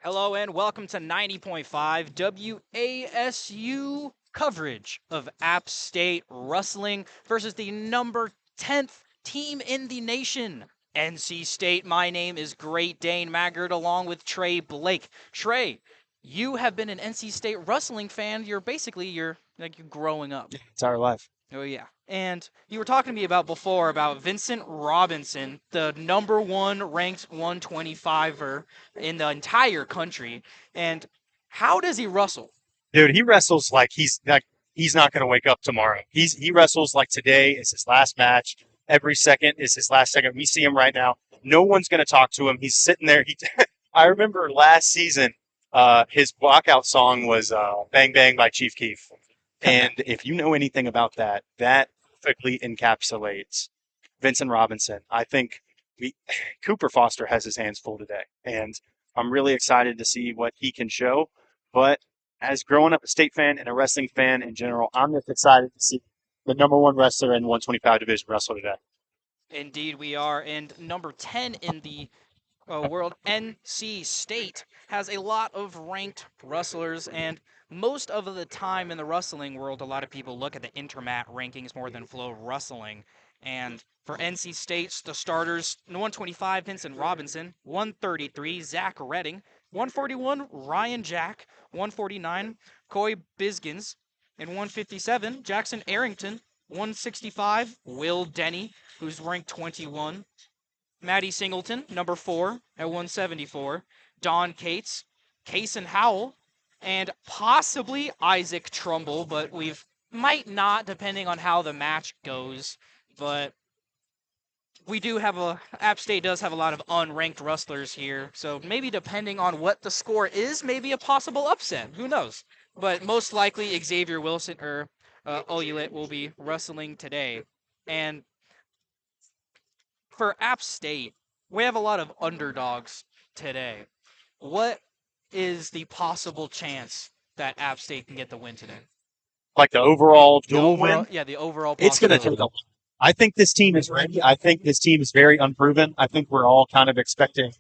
Hello and welcome to 90.5 WASU coverage of App State Wrestling versus the number 10th team in the nation, NC State. My name is Great Dane Maggard along with Trey Blake. Trey, you have been an NC State wrestling fan. You're growing up. Entire life. Oh yeah. And you were talking to me about before about Vincent Robinson, the number one ranked 125er in the entire country. And how does he wrestle? Dude, he wrestles like he's not gonna wake up tomorrow. He wrestles like today is his last match. Every second is his last second. We see him right now. No one's gonna talk to him. He's sitting there. I remember last season, his walkout song was "Bang Bang" by Chief Keef. And if you know anything about that, that perfectly encapsulates Vincent Robinson. I think we, Cooper Foster has his hands full today, and I'm really excited to see what he can show. But as growing up a state fan and a wrestling fan in general, I'm just excited to see the number one wrestler in 125 division wrestle today. Indeed, we are. And number 10 in the world, NC State, has a lot of ranked wrestlers. And most of the time in the wrestling world, a lot of people look at the Intermat rankings more than Flow Wrestling. And for NC State's, the starters, 125, Vincent Robinson, 133, Zach Redding, 141, Ryan Jack, 149, Coy Bisgins, and 157, Jackson Arrington, 165, Will Denny, who's ranked 21, Maddie Singleton, number 4 at 174, Don Cates, Kaysen Howell, and possibly Isaac Trumbull, but we've might not depending on how the match goes. But we do have App State does have a lot of unranked wrestlers here, so maybe depending on what the score is, maybe a possible upset. Who knows? But most likely Xavier Wilson or Olulit will be wrestling today. And for App State, we have a lot of underdogs today. What is the possible chance that App State can get the win today? Like the overall The dual overall, win, yeah, the overall it's going to possibility. take a lot. I think this team is ready. I think this team is very unproven. I think we're all kind of expecting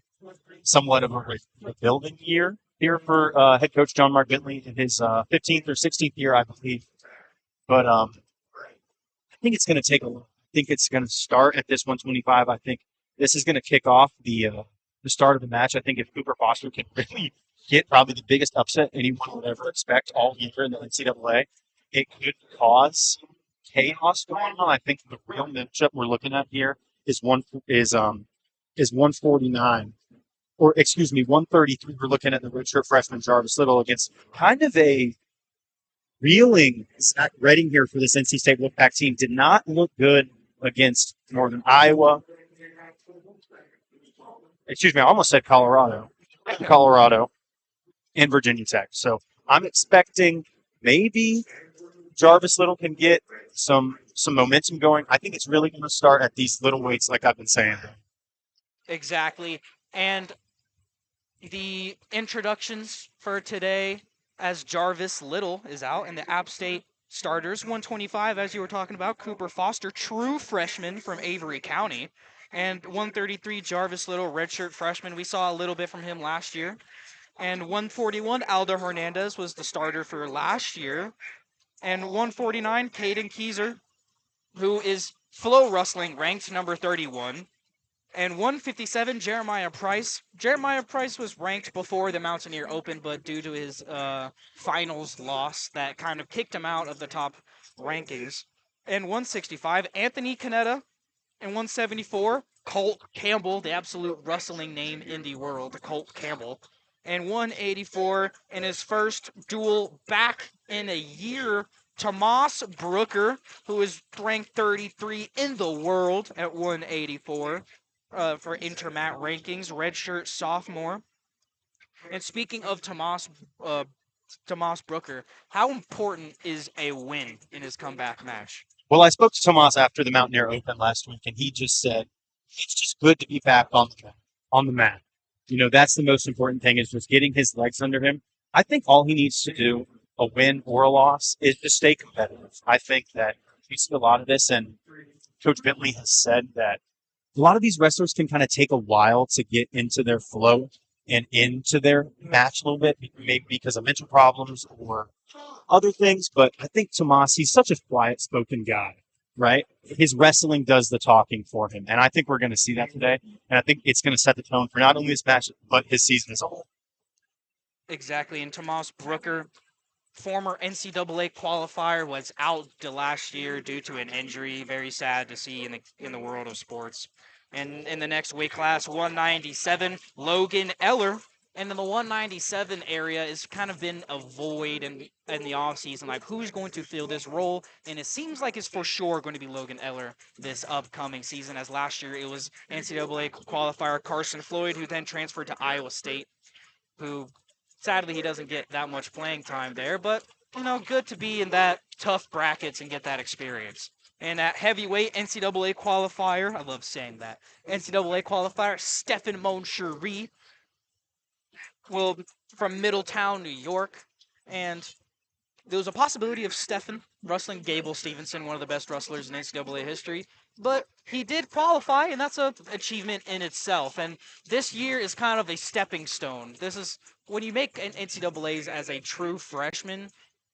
somewhat of a rebuilding year here for head coach John Mark Bentley in his 15th or 16th year, I believe. But I think it's going to take a little. I think it's going to start at this 125. I think this is going to kick off the start of the match. I think if Cooper Foster can really get probably the biggest upset anyone would ever expect all year in the NCAA, it could cause chaos going on. I think the real matchup we're looking at here is 149, or excuse me, 133. We're looking at the redshirt freshman Jarvis Little against kind of a reeling Zach Redding here for this NC State Wolfpack team. Did not look good against Northern Iowa. Excuse me, I almost said Colorado. Colorado and Virginia Tech. So I'm expecting maybe Jarvis Little can get some momentum going. I think it's really going to start at these little weights, like I've been saying. Exactly. And the introductions for today, as Jarvis Little is out, and the App State starters, 125, as you were talking about, Cooper Foster, true freshman from Avery County, and 133, Jarvis Little, redshirt freshman. We saw a little bit from him last year. And 141, Aldo Hernandez was the starter for last year. And 149, Caden Keyser, who is Flow Wrestling ranked number 31. And 157, Jeremiah Price. Jeremiah Price was ranked before the Mountaineer Open, but due to his finals loss, that kind of kicked him out of the top rankings. And 165, Anthony Canetta. And 174, Colt Campbell, the absolute wrestling name in the world, Colt Campbell. And 184, in his first duel back in a year, Tomas Brooker, who is ranked 33 in the world at 184 for Intermat rankings, redshirt sophomore. And speaking of Tomas Brooker, how important is a win in his comeback match? Well, I spoke to Tomas after the Mountaineer Open last week, and he just said it's just good to be back on the mat. You know, that's the most important thing is just getting his legs under him. I think all he needs to do, a win or a loss, is to stay competitive. I think that we see a lot of this, and Coach Bentley has said that a lot of these wrestlers can kind of take a while to get into their flow. and into their match a little bit, maybe because of mental problems or other things. But I think Tomas, he's such a quiet spoken guy, right? His wrestling does the talking for him. And I think we're going to see that today. And I think it's going to set the tone for not only this match, but his season as a whole. Exactly. And Tomas Brooker, former NCAA qualifier, was out the last year due to an injury. Very sad to see in the world of sports. And in the next weight class, 197, Logan Eller. And in the 197 area has kind of been a void in the offseason. Like, who's going to fill this role? And it seems like it's for sure going to be Logan Eller this upcoming season, as last year it was NCAA qualifier Carson Floyd, who then transferred to Iowa State, who sadly he doesn't get that much playing time there. But, good to be in that tough brackets and get that experience. And at heavyweight NCAA qualifier, I love saying that, NCAA qualifier, Stephen Moncherie, from Middletown, New York. And there was a possibility of Stephen wrestling Gable Stevenson, one of the best wrestlers in NCAA history. But he did qualify, and that's an achievement in itself. And this year is kind of a stepping stone. This is when you make an NCAAs as a true freshman,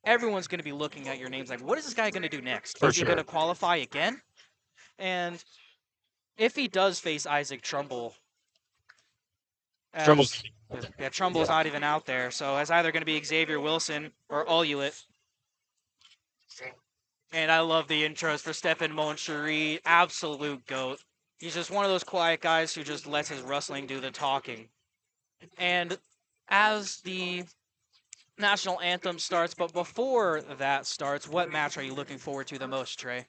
everyone's going to be looking at your names like, what is this guy going to do next? Is he going to qualify again? And if he does face Isaac Trumbull, Trumbull's Trumbull's not even out there, so it's either going to be Xavier Wilson or Oluit. And I love the intros for Stephen Moncherie, absolute GOAT. He's just one of those quiet guys who just lets his wrestling do the talking. And as the national anthem starts, but before that starts, what match are you looking forward to the most, Trey?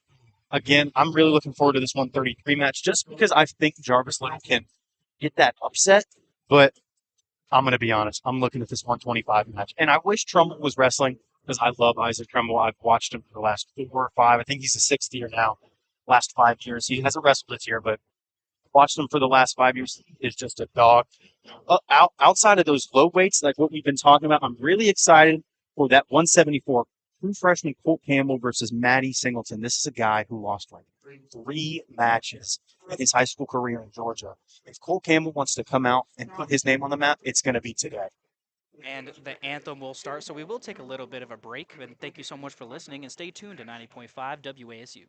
Again, I'm really looking forward to this 133 match just because I think Jarvis Little can get that upset. But I'm going to be honest. I'm looking at this 125 match. And I wish Trumbull was wrestling because I love Isaac Trumbull. I've watched him for the last 4 or 5. I think he's the 6th year now. Last 5 years. He hasn't wrestled this year, but watched him for the last 5 years. He is just a dog. Outside of those low weights, like what we've been talking about, I'm really excited for that 174. True freshman Colt Campbell versus Matty Singleton. This is a guy who lost like 3 matches in his high school career in Georgia. If Colt Campbell wants to come out and put his name on the map, it's going to be today. And the anthem will start, so we will take a little bit of a break. And thank you so much for listening, and stay tuned to 90.5 WASU.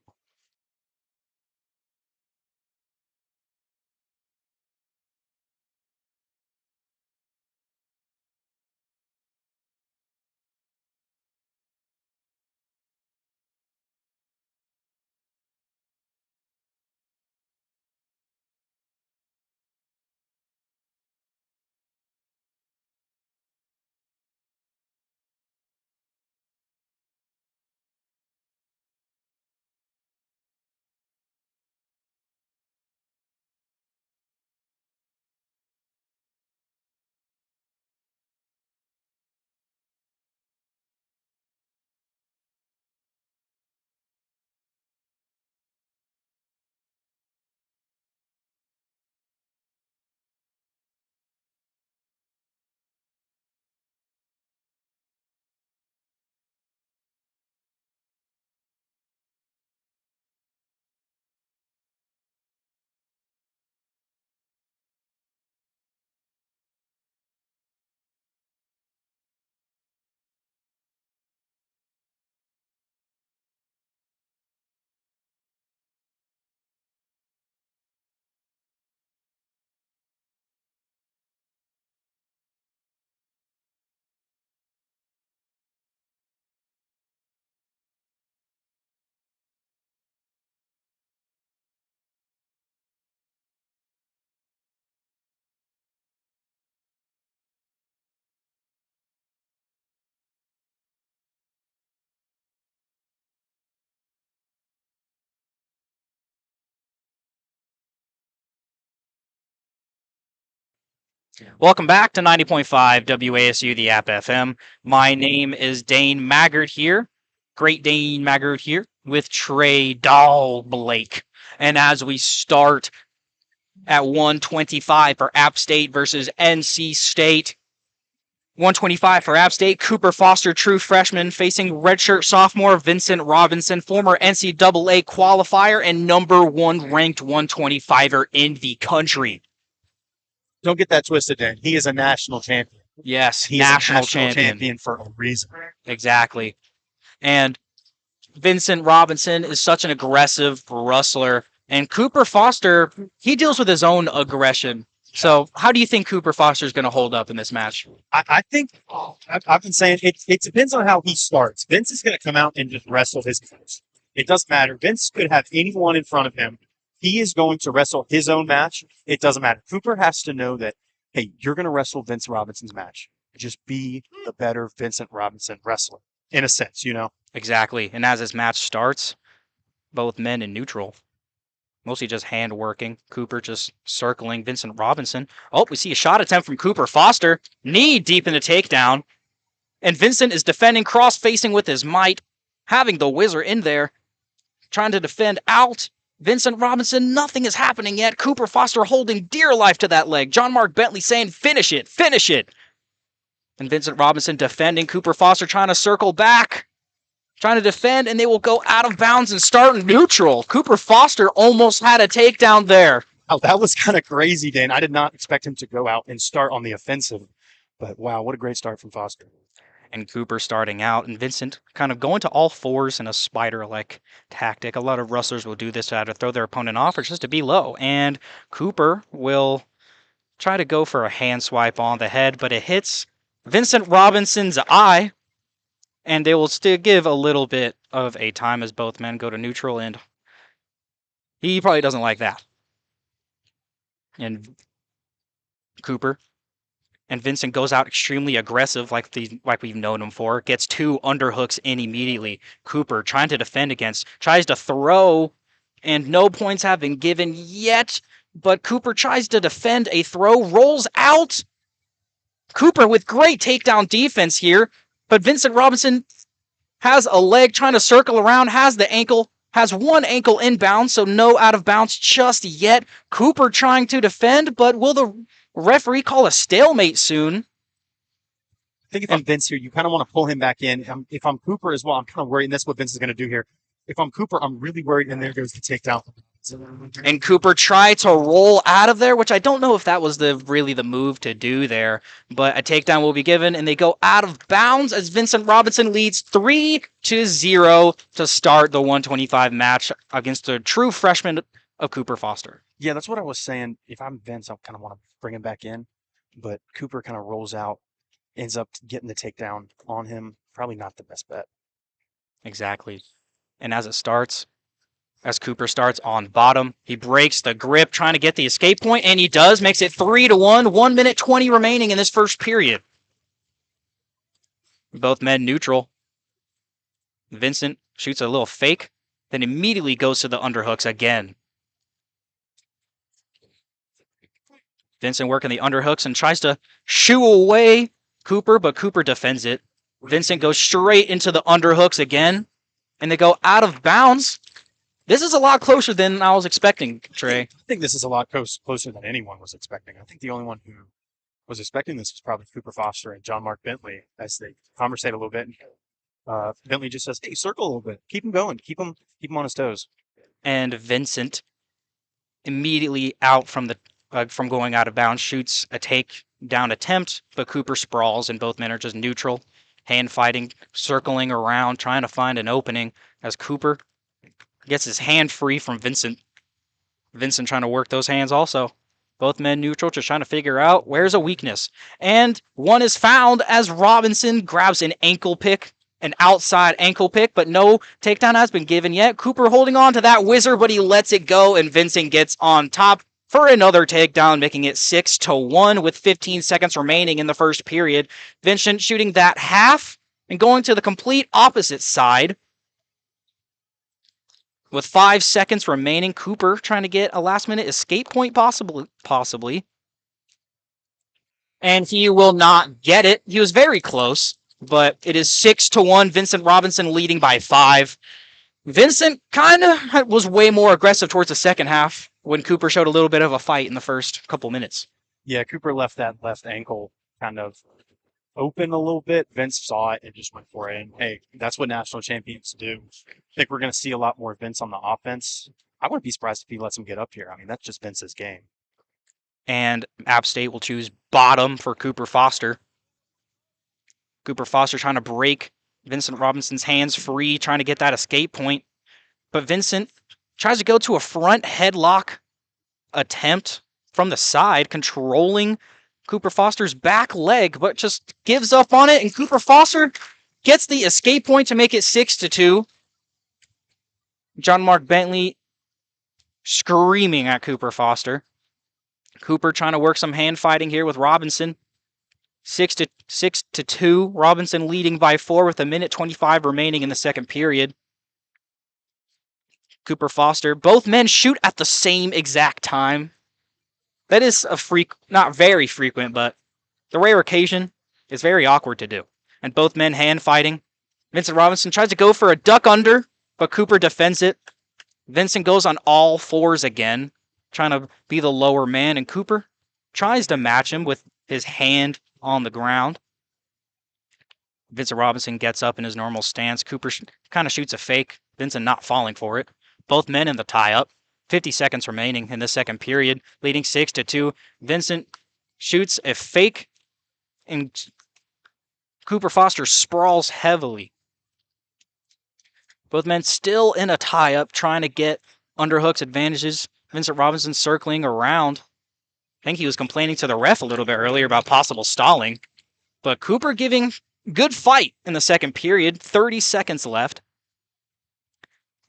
Welcome back to 90.5 WASU, the App FM. My name is Dane Maggart here, Great Dane Maggart here, with Trey Dahl Blake. And as we start at 125 for App State versus NC State, 125 for App State, Cooper Foster, true freshman, facing redshirt sophomore Vincent Robinson, former NCAA qualifier and number 1 ranked 125er in the country. Don't get that twisted, Dan. He is a national champion. Yes, He's national a national champion. champion for a reason. Exactly. And Vincent Robinson is such an aggressive wrestler. And Cooper Foster, he deals with his own aggression. So, how do you think Cooper Foster is going to hold up in this match? I think I've been saying it depends on how he starts. Vince is going to come out and just wrestle his match. It doesn't matter. Vince could have anyone in front of him. He is going to wrestle his own match. It doesn't matter. Cooper has to know that, hey, you're going to wrestle Vince Robinson's match. Just be the better Vincent Robinson wrestler, in a sense, you know? Exactly. And as this match starts, both men in neutral. Mostly just hand working. Cooper just circling Vincent Robinson. Oh, we see a shot attempt from Cooper Foster. Knee deep in the takedown. And Vincent is defending cross-facing with his might. Having the whizzer in there. Trying to defend out. Vincent Robinson, nothing is happening yet. Cooper Foster holding dear life to that leg. John Mark Bentley saying, finish it, finish it. And Vincent Robinson defending. Cooper Foster trying to circle back. Trying to defend, and they will go out of bounds and start neutral. Cooper Foster almost had a takedown there. Oh, that was kind of crazy, Dan. I did not expect him to go out and start on the offensive. But wow, what a great start from Foster. And Cooper starting out, and Vincent kind of going to all fours in a spider-like tactic. A lot of wrestlers will do this to either throw their opponent off or just to be low. And Cooper will try to go for a hand swipe on the head, but it hits Vincent Robinson's eye. And they will still give a little bit of a time as both men go to neutral, and he probably doesn't like that. And Cooper and Vincent goes out extremely aggressive, like we've known him for. Gets 2 underhooks in immediately. Cooper trying to defend against, tries to throw, and no points have been given yet. But Cooper tries to defend a throw, rolls out. Cooper with great takedown defense here. But Vincent Robinson has a leg trying to circle around, has the ankle, has one ankle inbound, so no out of bounds just yet. Cooper trying to defend, but will the referee call a stalemate soon? I think if I'm Vince here, you kind of want to pull him back in. If I'm Cooper as well, I'm kind of worried, and that's what Vince is going to do here. If I'm Cooper, I'm really worried, and there goes the takedown. And Cooper tried to roll out of there, which I don't know if that was really the move to do there. But a takedown will be given, and they go out of bounds as Vincent Robinson leads 3-0 to start the 125 match against the true freshman of Cooper Foster. Yeah, that's what I was saying. If I'm Vince, I kind of want to bring him back in. But Cooper kind of rolls out, ends up getting the takedown on him. Probably not the best bet. Exactly. And as Cooper starts on bottom, he breaks the grip, trying to get the escape point, and he does. Makes it 3-1. 1 minute 20 remaining in this first period. Both men neutral. Vincent shoots a little fake, then immediately goes to the underhooks again. Vincent working the underhooks and tries to shoo away Cooper, but Cooper defends it. Vincent goes straight into the underhooks again, and they go out of bounds. This is a lot closer than I was expecting, Trey. I think this is a lot closer than anyone was expecting. I think the only one who was expecting this was probably Cooper Foster and John Mark Bentley as they conversate a little bit. Bentley just says, "Hey, circle a little bit. Keep him going. Keep him on his toes." And Vincent immediately out from going out of bounds shoots a takedown attempt, but Cooper sprawls, and both men are just neutral, hand fighting, circling around, trying to find an opening as Cooper gets his hand free from Vincent. Vincent trying to work those hands also. Both men neutral, just trying to figure out where's a weakness. And one is found as Robinson grabs an ankle pick, an outside ankle pick, but no takedown has been given yet. Cooper holding on to that whizzer, but he lets it go, and Vincent gets on top for another takedown, making it 6-1 with 15 seconds remaining in the first period. Vincent shooting that half and going to the complete opposite side. With 5 seconds remaining, Cooper trying to get a last-minute escape point, possibly. And he will not get it. He was very close, but it is 6-1. Vincent Robinson leading by 5. Vincent kind of was way more aggressive towards the second half when Cooper showed a little bit of a fight in the first couple minutes. Yeah, Cooper left that left ankle kind of open a little bit. Vince saw it and just went for it. And hey, that's what national champions do. I think we're going to see a lot more Vince on the offense. I wouldn't be surprised if he lets him get up here. I mean, that's just Vince's game. And App State will choose bottom for Cooper Foster. Cooper Foster trying to break Vincent Robinson's hands free, trying to get that escape point. But Vincent tries to go to a front headlock attempt from the side, controlling Cooper Foster's back leg, but just gives up on it, and Cooper Foster gets the escape point to make it 6-2. John Mark Bentley screaming at Cooper Foster. Cooper trying to work some hand fighting here with Robinson. 6-2. Robinson leading by 4 with 1:25 remaining in the second period. Cooper Foster. Both men shoot at the same exact time. That is not very frequent, but the rare occasion is very awkward to do. And both men hand fighting. Vincent Robinson tries to go for a duck under, but Cooper defends it. Vincent goes on all fours again, trying to be the lower man, and Cooper tries to match him with his hand on the ground. Vincent Robinson gets up in his normal stance. Cooper kind of shoots a fake. Vincent not falling for it. Both men in the tie-up. 50 seconds remaining in the second period, leading 6-2. Vincent shoots a fake, and Cooper Foster sprawls heavily. Both men still in a tie-up, trying to get underhooks advantages. Vincent Robinson circling around. I think he was complaining to the ref a little bit earlier about possible stalling. But Cooper giving good fight in the second period. 30 seconds left.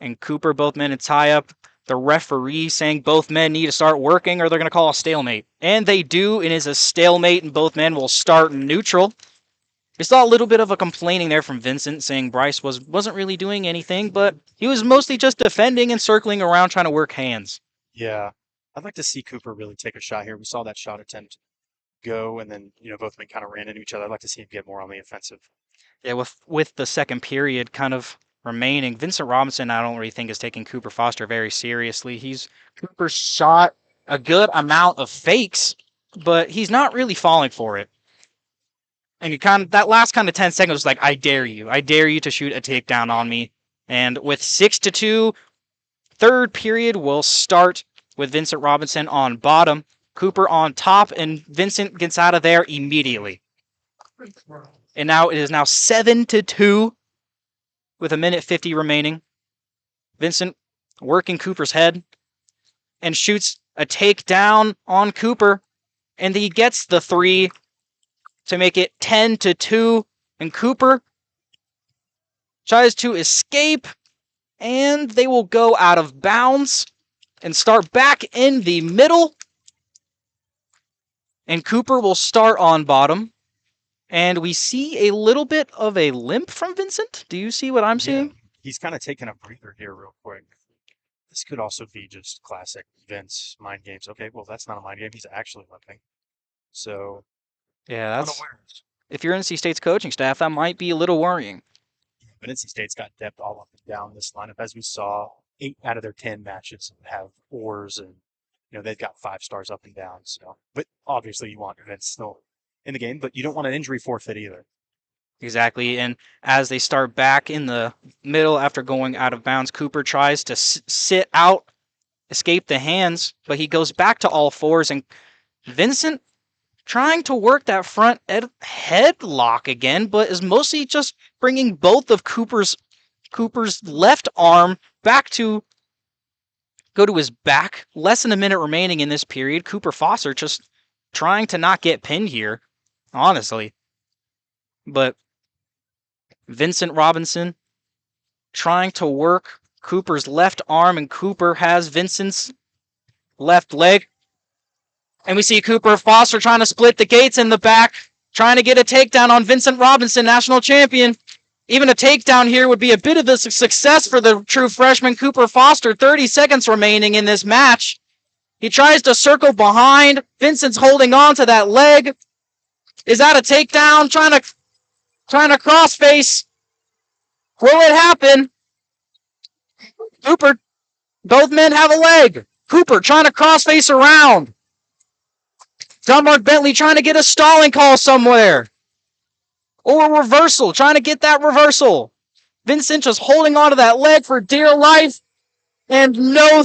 And Cooper, both men in tie-up. The referee saying both men need to start working or they're going to call a stalemate. And they do. It is a stalemate and both men will start neutral. We saw a little bit of a complaining there from Vincent saying Bryce wasn't really doing anything, but he was mostly just defending and circling around trying to work hands. Yeah. I'd like to see Cooper really take a shot here. We saw that shot attempt go, and then, both men kind of ran into each other. I'd like to see him get more on the offensive. Yeah, with the second period kind of remaining, Vincent Robinson, I don't really think is taking Cooper Foster very seriously. Cooper shot a good amount of fakes, but he's not really falling for it. And that last 10 seconds was like, I dare you to shoot a takedown on me. And with 6-2, third period will start with Vincent Robinson on bottom, Cooper on top, and Vincent gets out of there immediately. And now it is 7-2 with 1:50 remaining. Vincent working Cooper's head and shoots a takedown on Cooper, and he gets the 3 to make it 10-2. And Cooper tries to escape, and they will go out of bounds and start back in the middle. And Cooper will start on bottom. And we see a little bit of a limp from Vincent. Do you see what I'm seeing? He's kind of taking a breather here real quick. This could also be just classic Vince mind games. Okay, well, that's not a mind game. He's actually limping. So, yeah, if you're NC State's coaching staff, that might be a little worrying. But NC State's got depth all up and down this lineup. As we saw, 8 out of their 10 matches have oars, and they've got 5 stars up and down. So, but obviously you want Vince still in the game, but you don't want an injury forfeit either. Exactly, and as they start back in the middle after going out of bounds, Cooper tries to sit out, escape the hands, but he goes back to all fours, and Vincent trying to work that front headlock again, but is mostly just bringing both of Cooper's left arm back to go to his back. Less than a minute remaining in this period. Cooper Foster just trying to not get pinned here, honestly. But Vincent Robinson trying to work Cooper's left arm, and Cooper has Vincent's left leg. And we see Cooper Foster trying to split the gates in the back, trying to get a takedown on Vincent Robinson, national champion. Even a takedown here would be a bit of a success for the true freshman Cooper Foster. 30 seconds remaining in this match. He tries to circle behind. Vincent's holding on to that leg. Is that a takedown? Trying to crossface. Will it happen? Cooper, both men have a leg. Cooper trying to crossface around. John Mark Bentley trying to get a stalling call somewhere. Or a reversal, trying to get that reversal. Vincent just holding onto that leg for dear life. And no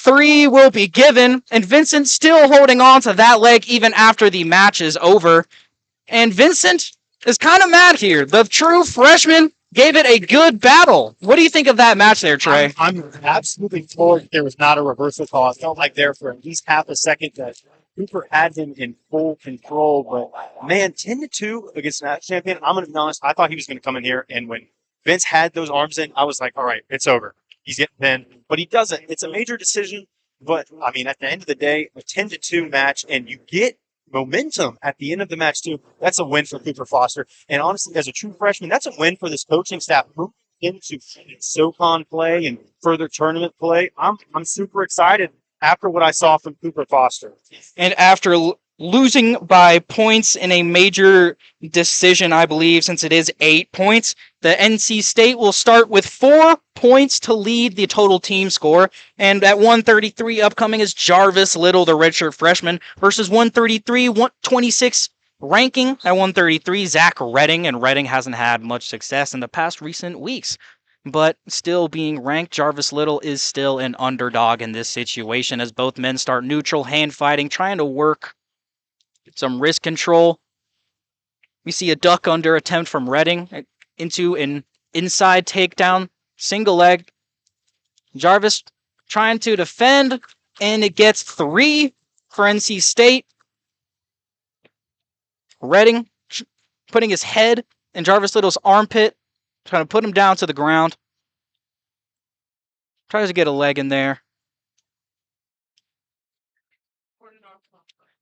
3 will be given, and Vincent still holding on to that leg even after the match is over. And Vincent is kind of mad here. The true freshman gave it a good battle. What do you think of that match there, Trey? I'm absolutely floored there was not a reversal call. I felt like there for at least half a second that Cooper had him in full control. But man, 10-2 against the national champion. I'm gonna be honest. I thought he was gonna come in here, and when Vince had those arms in, I was like, all right, it's over. He's getting pinned, but he doesn't. It's a major decision. But I mean, at the end of the day, a 10-2 match, and you get momentum at the end of the match too. That's a win for Cooper Foster. And honestly, as a true freshman, that's a win for this coaching staff moving into SoCon play and further tournament play. I'm super excited after what I saw from Cooper Foster. And after losing by points in a major decision, I believe, since it is 8 points, the NC State will start with 4 points to lead the total team score. And at 133 upcoming is Jarvis Little, the redshirt freshman, versus 126 ranking at 133, Zach Redding. And Redding hasn't had much success in the past recent weeks. But still being ranked, Jarvis Little is still an underdog in this situation as both men start neutral hand fighting, trying to work some wrist control. We see a duck under attempt from Redding into an inside takedown, single leg. Jarvis trying to defend, and it gets 3 for NC State. Redding putting his head in Jarvis Little's armpit, trying to put him down to the ground. Tries to get a leg in there.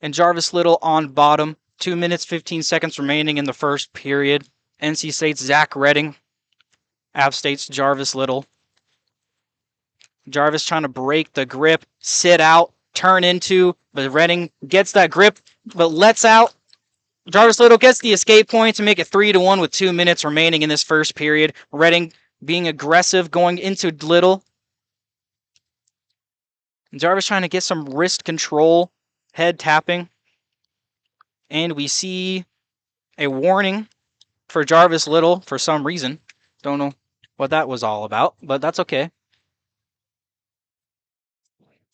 And Jarvis Little on bottom. 2 minutes, 15 seconds remaining in the first period. NC State's Zach Redding. App State's Jarvis Little. Jarvis trying to break the grip, sit out, turn into, but Redding gets that grip, but lets out. Jarvis Little gets the escape point to make it 3-1 with 2 minutes remaining in this first period. Redding being aggressive going into Little. Jarvis trying to get some wrist control, head tapping. And we see a warning for Jarvis Little for some reason. Don't know what that was all about, but that's okay.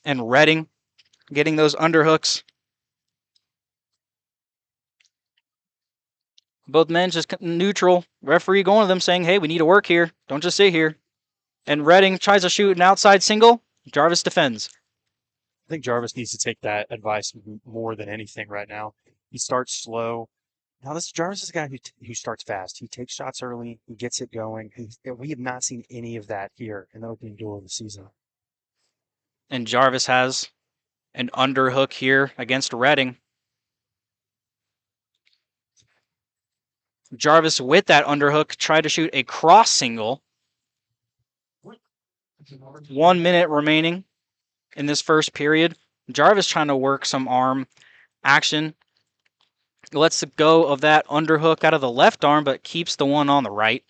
And Redding getting those underhooks. Both men just neutral. Referee going to them saying, hey, we need to work here. Don't just sit here. And Redding tries to shoot an outside single. Jarvis defends. I think Jarvis needs to take that advice more than anything right now. He starts slow. Now, Jarvis is a guy who starts fast. He takes shots early. He gets it going. We have not seen any of that here in the opening duel of the season. And Jarvis has an underhook here against Redding. Jarvis with that underhook tried to shoot a cross single. 1 minute remaining in this first period. Jarvis trying to work some arm action. Lets go of that underhook out of the left arm, but keeps the one on the right.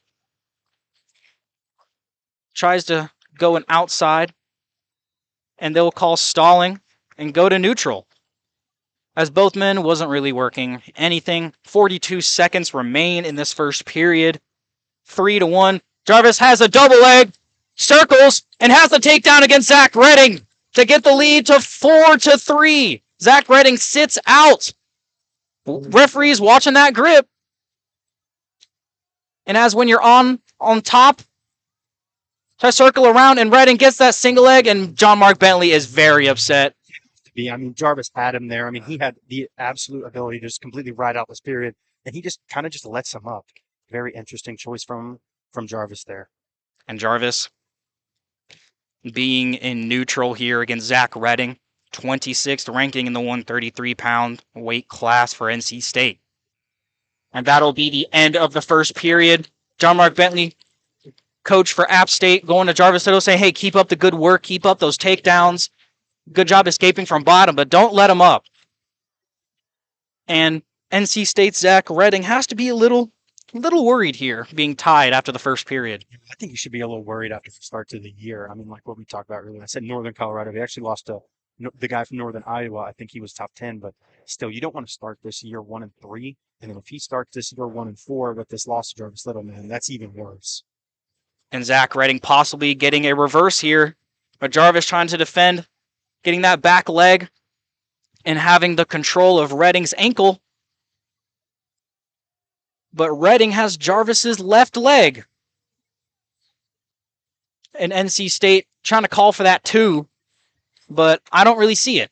Tries to go an outside, and they'll call stalling and go to neutral. As both men wasn't really working anything. 42 seconds remain in this first period. 3-1. Jarvis has a double leg, circles, and has the takedown against Zach Redding to get the lead to 4-3. Zach Redding sits out. Referees watching that grip. And as when you're on top, try to circle around, and Redding gets that single leg, and John Mark Bentley is very upset. I mean, Jarvis had him there. I mean, he had the absolute ability to just completely ride out this period, and he just kind of just lets him up. Very interesting choice from Jarvis there. And Jarvis being in neutral here against Zach Redding, 26th ranking in the 133-pound weight class for NC State. And that'll be the end of the first period. John Mark Bentley, coach for App State, going to Jarvis Little saying, hey, keep up the good work, keep up those takedowns. Good job escaping from bottom, but don't let him up. And NC State's Zach Redding has to be a little worried here, being tied after the first period. I think you should be a little worried after the start to the year. I mean, like what we talked about earlier. I said Northern Colorado. They actually lost to the guy from Northern Iowa. I think he was top 10, but still, you don't want to start this year 1-3. And then if he starts this year 1-4 with this loss to Jarvis Little, man, that's even worse. And Zach Redding possibly getting a reverse here, but Jarvis trying to defend. getting that back leg and having the control of Redding's ankle. But Redding has Jarvis's left leg. And NC State trying to call for that too, but I don't really see it.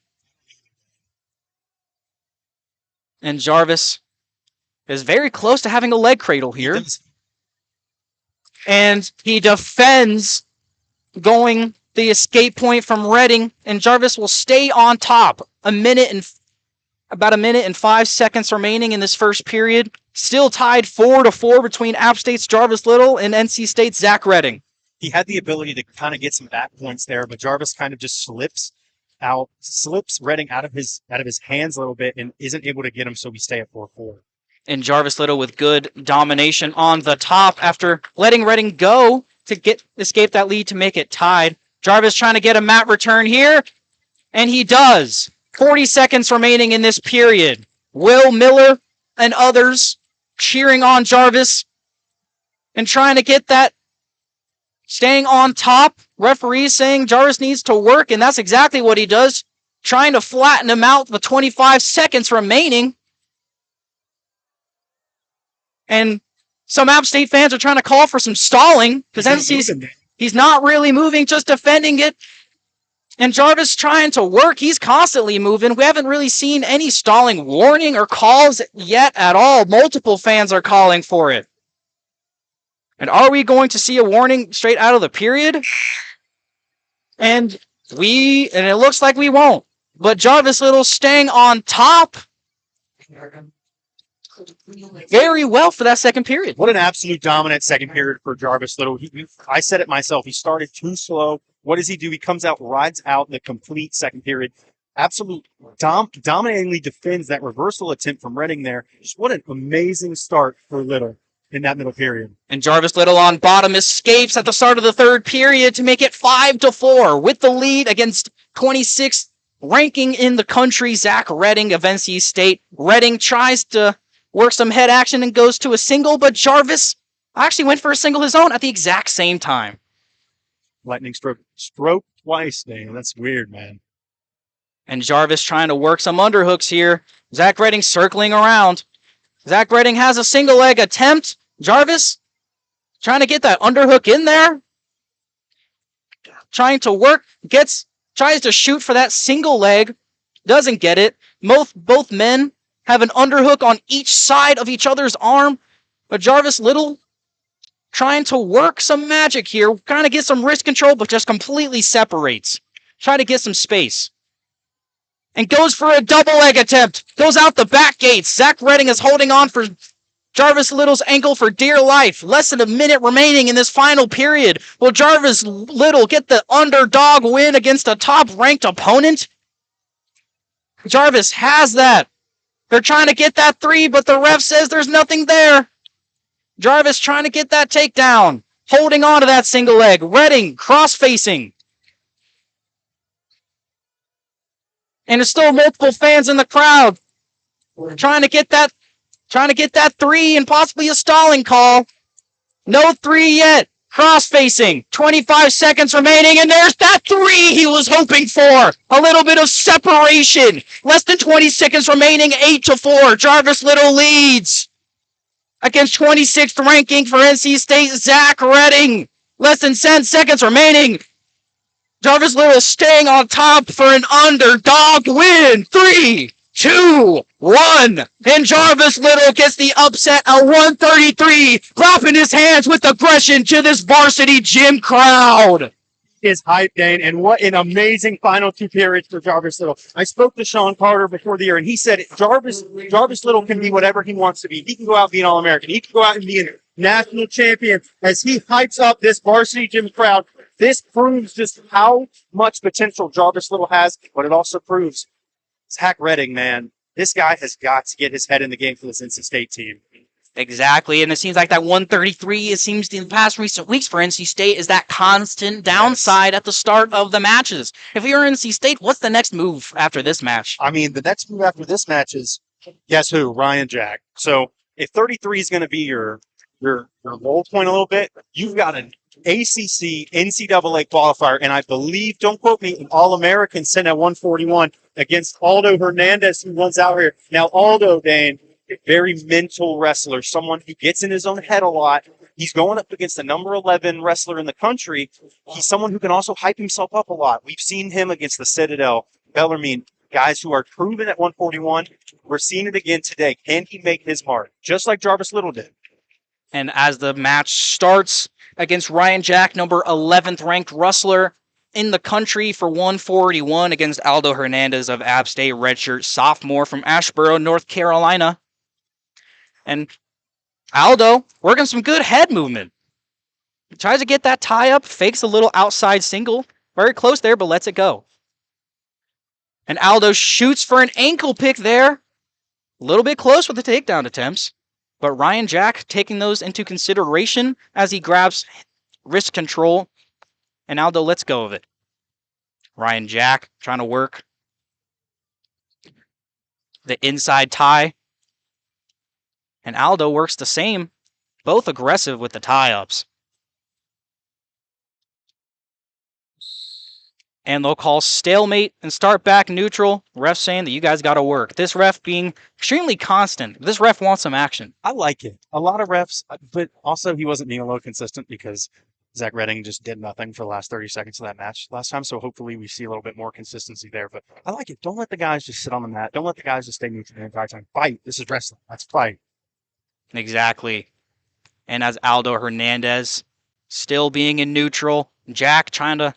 And Jarvis is very close to having a leg cradle here. And he defends going the escape point from Redding, and Jarvis will stay on top. About a minute and 5 seconds remaining in this first period. Still tied 4-4 between App State's Jarvis Little and NC State's Zach Redding. He had the ability to kind of get some back points there, but Jarvis kind of just slips Redding out of his hands a little bit and isn't able to get him, so we stay at 4-4. And Jarvis Little with good domination on the top after letting Redding go to escape that lead to make it tied. Jarvis trying to get a mat return here, and he does. 40 seconds remaining in this period. Will Miller and others cheering on Jarvis and trying to get that staying on top. Referees saying Jarvis needs to work, and that's exactly what he does, trying to flatten him out with 25 seconds remaining. And some App State fans are trying to call for some stalling because he's not really moving, just defending it. And Jarvis trying to work. He's constantly moving. We haven't really seen any stalling warning or calls yet at all. Multiple fans are calling for it. And are we going to see a warning straight out of the period? And it looks like we won't. But Jarvis Little staying on top very well for that second period. What an absolute dominant second period for Jarvis Little. I said it myself. He started too slow. What does he do? He comes out, rides out the complete second period. Absolute dominatingly defends that reversal attempt from Redding there. Just what an amazing start for Little in that middle period. And Jarvis Little on bottom escapes at the start of the third period to make it 5-4 with the lead against 26th ranking in the country, Zach Redding of NC State. Redding tries to work some head action and goes to a single, but Jarvis actually went for a single his own at the exact same time. Lightning stroke twice, man. That's weird, man. And Jarvis trying to work some underhooks here. Zach Redding circling around. Zach Redding has a single leg attempt. Jarvis trying to get that underhook in there. Trying to work, tries to shoot for that single leg. Doesn't get it. Both men have an underhook on each side of each other's arm. But Jarvis Little trying to work some magic here. Kind of get some wrist control, but just completely separates. Try to get some space. And goes for a double leg attempt. Goes out the back gates. Zach Redding is holding on for Jarvis Little's ankle for dear life. Less than a minute remaining in this final period. Will Jarvis Little get the underdog win against a top-ranked opponent? Jarvis has that. They're trying to get that 3, but the ref says there's nothing there. Jarvis trying to get that takedown. Holding on to that single leg. Redding cross-facing. And there's still multiple fans in the crowd trying to get that 3 and possibly a stalling call. No 3 yet. Cross-facing. 25 seconds remaining, and there's that 3 he was hoping for. A little bit of separation. Less than 20 seconds remaining. 8-4. Jarvis Little leads against 26th ranking for NC State, Zach Redding. Less than 10 seconds remaining. Jarvis Little staying on top for an underdog win. 3, 2, 1. And Jarvis Little gets the upset at 133, clapping his hands with aggression to this varsity gym crowd. Is hype, Dane, and what an amazing final 2 periods for Jarvis Little. I spoke to Sean Carter before the year, and he said Jarvis Little can be whatever he wants to be. He can go out and be an All-American. He can go out and be a national champion as he hypes up this varsity gym crowd. This proves just how much potential Jarvis Little has, but it also proves Zach Redding, man. This guy has got to get his head in the game for this NC State team. Exactly, and it seems like that 133, it seems in the past recent weeks for NC State, is that constant downside at the start of the matches. If you're NC State, what's the next move after this match? I mean, the next move after this match is, guess who? Ryan Jack. So if 33 is going to be your low point a little bit, you've got to ACC NCAA qualifier, and I believe, don't quote me, an All-American sent at 141 against Aldo Hernandez, who runs out here. Now, Aldo, Dane, a very mental wrestler, someone who gets in his own head a lot. He's going up against the number 11 wrestler in the country. He's someone who can also hype himself up a lot. We've seen him against the Citadel, Bellarmine, guys who are proven at 141. We're seeing it again today. Can he make his mark? Just like Jarvis Little did. And as the match starts against Ryan Jack, number 11th ranked wrestler in the country for 141 against Aldo Hernandez of App State, redshirt sophomore from Asheboro, North Carolina. And Aldo working some good head movement. Tries to get that tie up, fakes a little outside single. Very close there, but lets it go. And Aldo shoots for an ankle pick there. A little bit close with the takedown attempts. But Ryan Jack taking those into consideration as he grabs wrist control. And Aldo lets go of it. Ryan Jack trying to work the inside tie. And Aldo works the same. Both aggressive with the tie-ups. And they'll call stalemate and start back neutral. Ref saying that you guys got to work. This ref being extremely constant. This ref wants some action. I like it. A lot of refs, but also he wasn't being a little consistent because Zach Redding just did nothing for the last 30 seconds of that match last time. So hopefully we see a little bit more consistency there. But I like it. Don't let the guys just sit on the mat. Don't let the guys just stay neutral the entire time. Fight. This is wrestling. Let's fight. Exactly. And as Aldo Hernandez still being in neutral, Jack trying to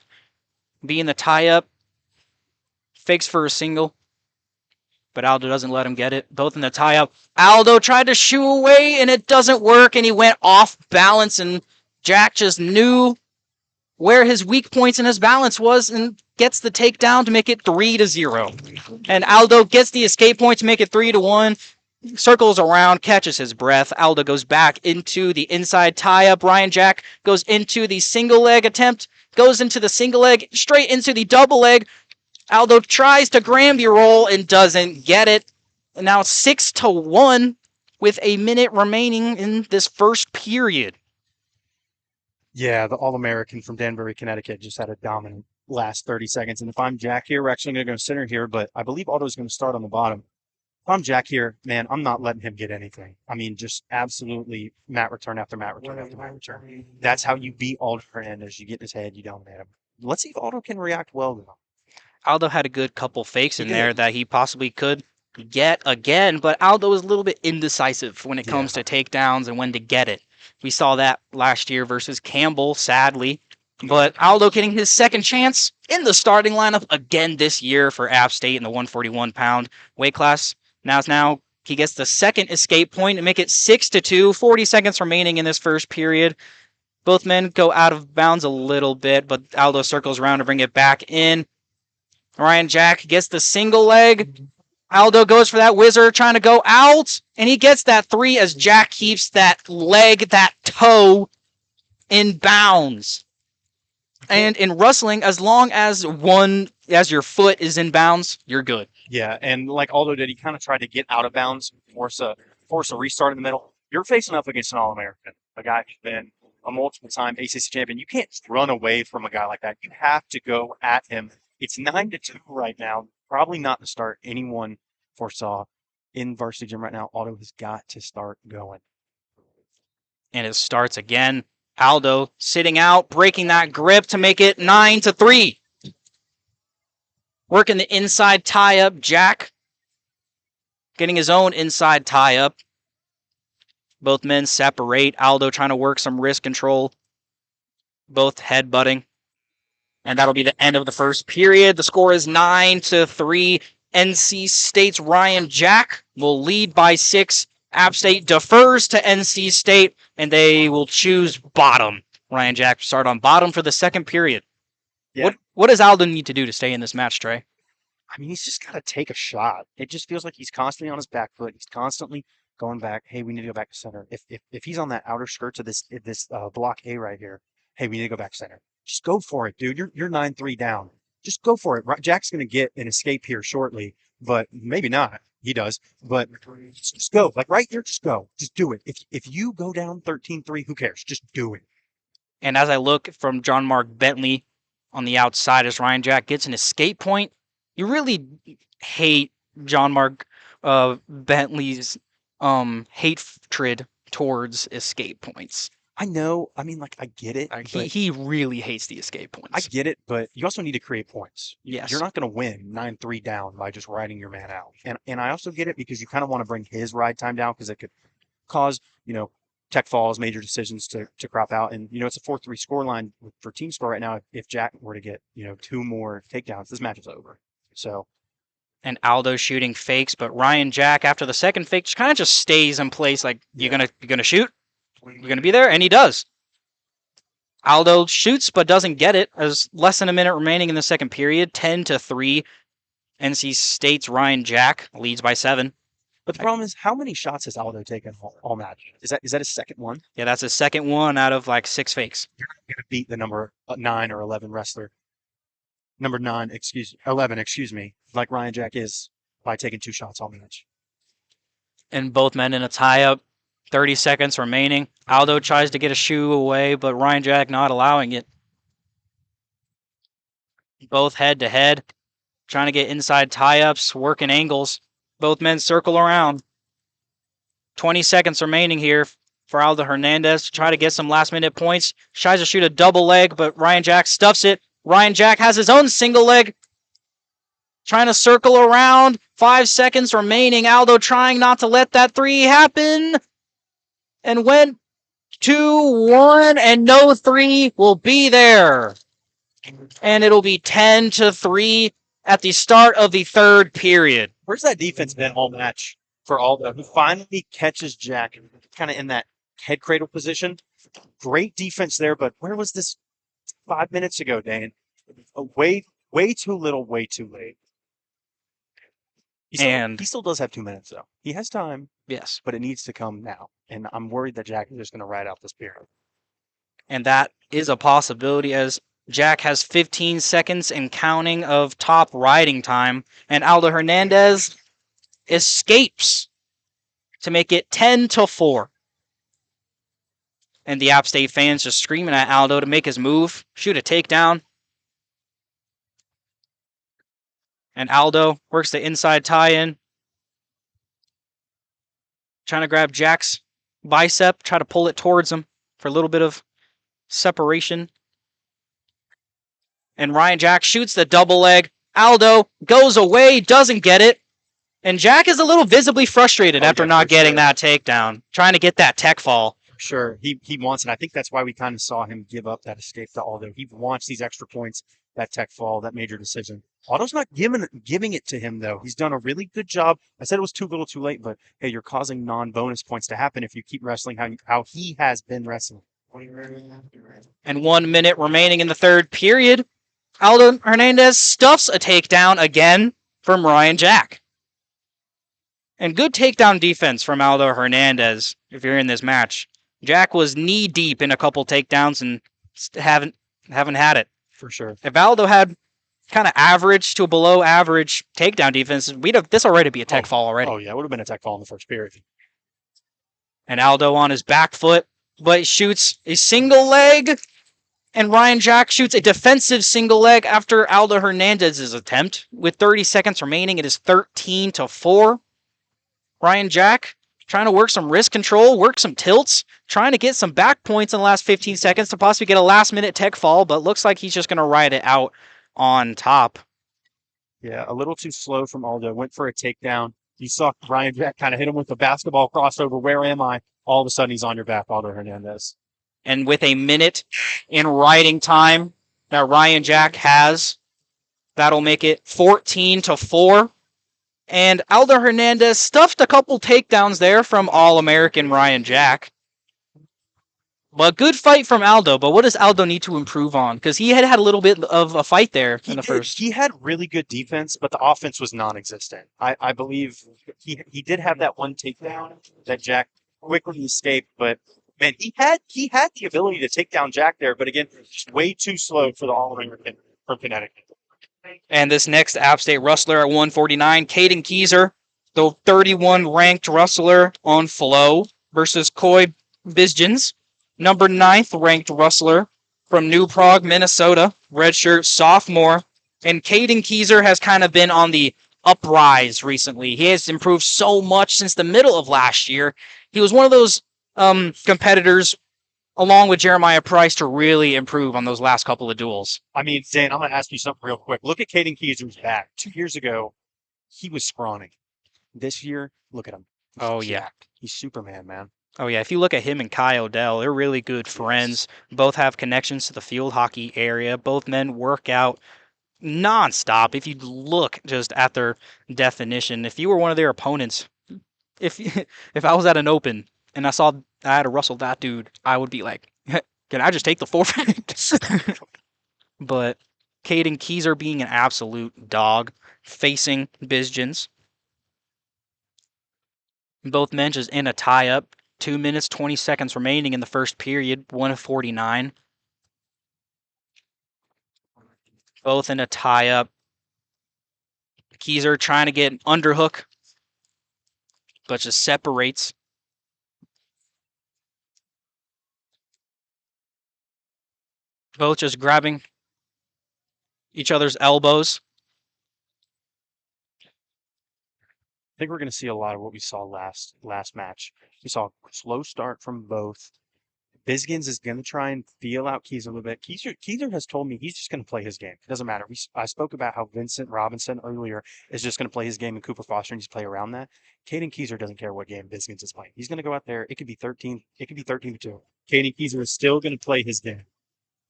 be in the tie-up, fakes for a single, but Aldo doesn't let him get it. Both in the tie-up. Aldo tried to shoo away, and it doesn't work, and he went off balance, and Jack just knew where his weak points and his balance was and gets the takedown to make it 3-0. And Aldo gets the escape point to make it 3-1. Circles around, catches his breath. Aldo goes back into the inside tie-up. Ryan Jack goes into the single leg attempt, goes into the single leg, straight into the double leg. Aldo tries to Granby roll and doesn't get it. And now 6-1 with a minute remaining in this first period. Yeah, the All-American from Danbury, Connecticut just had a dominant last 30 seconds. And if I'm Jack here, we're actually going to go center here, but I believe Aldo's going to start on the bottom. If I'm Jack here, man, I'm not letting him get anything. I mean, just absolutely mat return after mat return after mat return. That's how you beat Aldo Hernandez. You get in his head, you dominate him. Let's see if Aldo can react well to him. Aldo had a good couple fakes in there that he possibly could get again, but Aldo is a little bit indecisive when it comes to takedowns and when to get it. We saw that last year versus Campbell, sadly. But Aldo getting his second chance in the starting lineup again this year for App State in the 141-pound weight class. Now he gets the second escape point to make it 6-2. 40 seconds remaining in this first period. Both men go out of bounds a little bit, but Aldo circles around to bring it back in. Ryan Jack gets the single leg. Aldo goes for that whizzer, trying to go out, and he gets that 3 as Jack keeps that leg, that toe, in bounds. And in wrestling, as long as your foot is in bounds, you're good. Yeah, and like Aldo did, he kind of tried to get out of bounds, force a restart in the middle. You're facing up against an All-American, a guy who's been a multiple-time ACC champion. You can't just run away from a guy like that. You have to go at him. It's 9-2 right now. Probably not the start anyone foresaw in Varsity Gym right now. Aldo has got to start going. And it starts again. Aldo sitting out, breaking that grip to make it 9-3. Working the inside tie-up. Jack getting his own inside tie-up. Both men separate. Aldo trying to work some wrist control. Both headbutting. And that'll be the end of the first period. The score is 9-3. NC State's Ryan Jack will lead by 6. App State defers to NC State, and they will choose bottom. Ryan Jack start on bottom for the second period. Yeah. What does Aldo need to do to stay in this match, Trey? I mean, he's just got to take a shot. It just feels like he's constantly on his back foot. He's constantly going back. Hey, we need to go back to center. If he's on that outer skirts of this block A right here, hey, we need to go back to center. Just go for it, dude. You're 9-3 down. Just go for it. Jack's going to get an escape here shortly, but maybe not. He does, but just go. Like right here, just go. Just do it. If you go down 13-3, who cares? Just do it. And as I look from John Mark Bentley on the outside as Ryan Jack gets an escape point, you really hate John Mark Bentley's hatred towards escape points. I know. I mean, like, I get it. He really hates the escape I points. get it, but you also need to create points. Yes. You're not going to win 9-3 down by just riding your man out. And I also get it because you kind of want to bring his ride time down because it could cause, tech falls, major decisions to crop out. And, it's a 4-3 scoreline for Team Score right now. If Jack were to get, 2 more takedowns, this match is over. So. And Aldo shooting fakes, but Ryan Jack after the second fake just kind of just stays in place like, you're gonna shoot? You're gonna be there? And he does. Aldo shoots but doesn't get it as less than a minute remaining in the second period. 10-3. NC State's Ryan Jack leads by 7. But the problem is, how many shots has Aldo taken all match? Is that his second one? Yeah, that's his second one out of like 6 fakes. You're not going to beat the number 9 or 11 wrestler. Number 11, like Ryan Jack is by taking 2 shots all match. And both men in a tie-up. 30 seconds remaining. Aldo tries to get a shoe away, but Ryan Jack not allowing it. Both head-to-head. Trying to get inside tie-ups, working angles. Both men circle around. 20 seconds remaining here for Aldo Hernandez to try to get some last-minute points. Tries to shoot a double leg, but Ryan Jack stuffs it. Ryan Jack has his own single leg. Trying to circle around. 5 seconds remaining. Aldo trying not to let that 3 happen. And went 2-1, and no 3 will be there. And it'll be 10-3 at the start of the third period. Where's that defense been all match for Aldo? Who finally catches Jack kind of in that head cradle position. Great defense there, but where was this 5 minutes ago, Dan? Way too little, way too late. He still does have 2 minutes, though. He has time. Yes. But it needs to come now. And I'm worried that Jack is just going to ride out this period. And that is a possibility as Jack has 15 seconds and counting of top riding time. And Aldo Hernandez escapes to make it 10-4. And the App State fans just screaming at Aldo to make his move, shoot a takedown. And Aldo works the inside tie-in. Trying to grab Jack's bicep, try to pull it towards him for a little bit of separation. And Ryan Jack shoots the double leg. Aldo goes away, doesn't get it. And Jack is a little visibly frustrated after not getting that takedown, trying to get that tech fall. Sure, he wants it. I think that's why we kind of saw him give up that escape to Aldo. He wants these extra points, that tech fall, that major decision. Aldo's not giving it to him, though. He's done a really good job. I said it was too little too late, but hey, you're causing non-bonus points to happen if you keep wrestling how he has been wrestling. And 1 minute remaining in the third period. Aldo Hernandez stuffs a takedown again from Ryan Jack. And good takedown defense from Aldo Hernandez if you're in this match. Jack was knee-deep in a couple takedowns and haven't had it. For sure. If Aldo had kind of average to below average takedown defense, this already be a tech fall already. Oh, yeah, it would have been a tech fall in the first period. And Aldo on his back foot, but shoots a single leg, and Ryan Jack shoots a defensive single leg after Aldo Hernandez's attempt. With 30 seconds remaining, it is 13-4. Ryan Jack trying to work some wrist control, work some tilts, trying to get some back points in the last 15 seconds to possibly get a last-minute tech fall, but looks like he's just going to ride it out on top. Yeah, a little too slow from Aldo. Went for a takedown. You saw Ryan Jack kind of hit him with a basketball crossover. Where am I? All of a sudden, he's on your back, Aldo Hernandez. And with a minute in riding time that Ryan Jack has, that'll make it 14-4. And Aldo Hernandez stuffed a couple takedowns there from All-American Ryan Jack. But good fight from Aldo. But what does Aldo need to improve on? Because he had a little bit of a fight there in the first. He had really good defense, but the offense was non-existent. I believe he did have that one takedown that Jack quickly escaped, but man, he had the ability to take down Jack there. But again, just way too slow for the All-American from Connecticut. And this next App State wrestler at 149, Caden Keyser, the 31 ranked wrestler on Flow versus Coy Bizgens. number 9th ranked wrestler from New Prague, Minnesota, redshirt sophomore. And Caden Keyser has kind of been on the uprise recently. He has improved so much since the middle of last year. He was one of those competitors, along with Jeremiah Price, to really improve on those last couple of duels. I mean, Zane, I'm going to ask you something real quick. Look at Caden Keyser's back. 2 years ago, he was scrawny. This year, look at him. Oh, yeah. jacked. He's Superman, man. Oh, yeah. If you look at him and Kai Odell, they're really good friends. Both have connections to the field hockey area. Both men work out nonstop. If you look just at their definition, if you were one of their opponents, if if I was at an open and I saw I had to wrestle that dude, I would be like, can I just take the forfeit? But Caden Keyser being an absolute dog, facing Bizgens. Both men just in a tie-up. 2 minutes, 20 seconds remaining in the first period, 1:49. Both in a tie-up. Keyser trying to get an underhook, but just separates. Both just grabbing each other's elbows. I think we're going to see a lot of what we saw last match. We saw a slow start from both. Bizgens is going to try and feel out Keyser a little bit. Keyser has told me he's just going to play his game. It doesn't matter. I spoke about how Vincent Robinson earlier is just going to play his game, and Cooper Foster needs to play around that. Caden Keyser doesn't care what game Bizgens is playing. He's going to go out there. It could be 13. It could be 13-2. Caden Keyser is still going to play his game.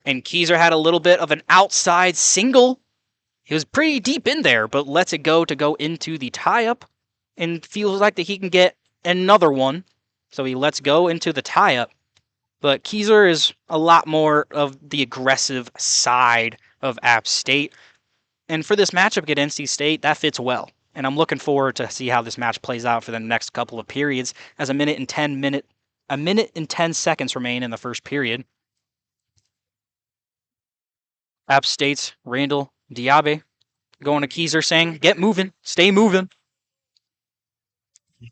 And Keyser had a little bit of an outside single. He was pretty deep in there, but lets it go to go into the tie-up. And feels like that he can get another one. So he lets go into the tie-up. But Keyser is a lot more of the aggressive side of App State. And for this matchup against NC State, that fits well. And I'm looking forward to see how this match plays out for the next couple of periods, as a minute and 10 seconds remain in the first period. App State's Randall Diabe going to Keyser saying, get moving, stay moving.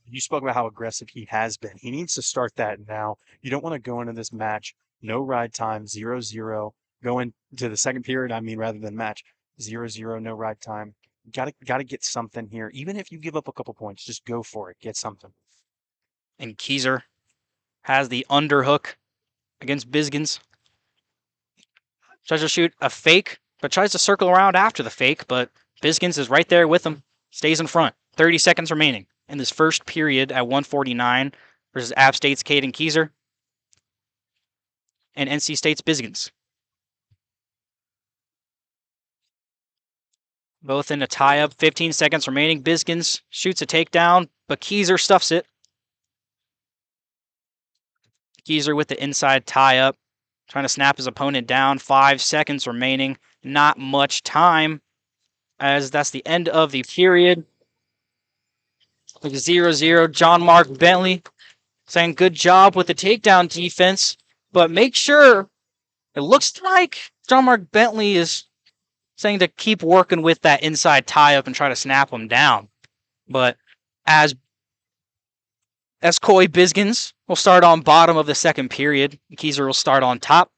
You spoke about how aggressive he has been. He needs to start that now. You don't want to go into this match, no ride time, 0-0. Go into the second period, rather than match, 0-0, no ride time. Gotta get something here. Even if you give up a couple points, just go for it. Get something. And Keyser has the underhook against Bizgens. Tries to shoot a fake, but tries to circle around after the fake, but Bizgens is right there with him. Stays in front. 30 seconds remaining in this first period at 1:49 versus App State's Caden Keyser and NC State's Bizgens. Both in a tie-up, 15 seconds remaining. Bizgens shoots a takedown, but Keyser stuffs it. Keyser with the inside tie-up, trying to snap his opponent down. 5 seconds remaining. Not much time, as that's the end of the period. 0-0. John Mark Bentley saying good job with the takedown defense, but make sure, it looks like John Mark Bentley is saying to keep working with that inside tie-up and try to snap him down. But as Coy Bizgens will start on bottom of the second period, Keyser will start on top.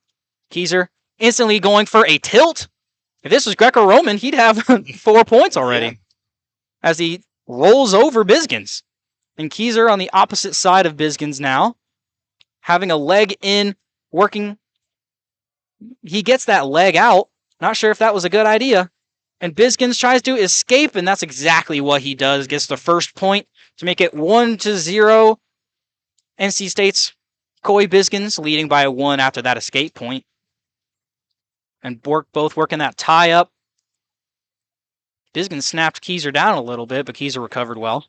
Keyser instantly going for a tilt. If this was Greco-Roman, he'd have 4 points already. Yeah. As he rolls over Bizgens. And Keyser on the opposite side of Bizgens now, having a leg in, working. He gets that leg out. Not sure if that was a good idea. And Bizgens tries to escape, and that's exactly what he does. Gets the first point to make it 1-0. NC State's Coy Bizgens leading by 1 after that escape point. And both working that tie up. Bizgens snapped Keyser down a little bit, but Keyser recovered well.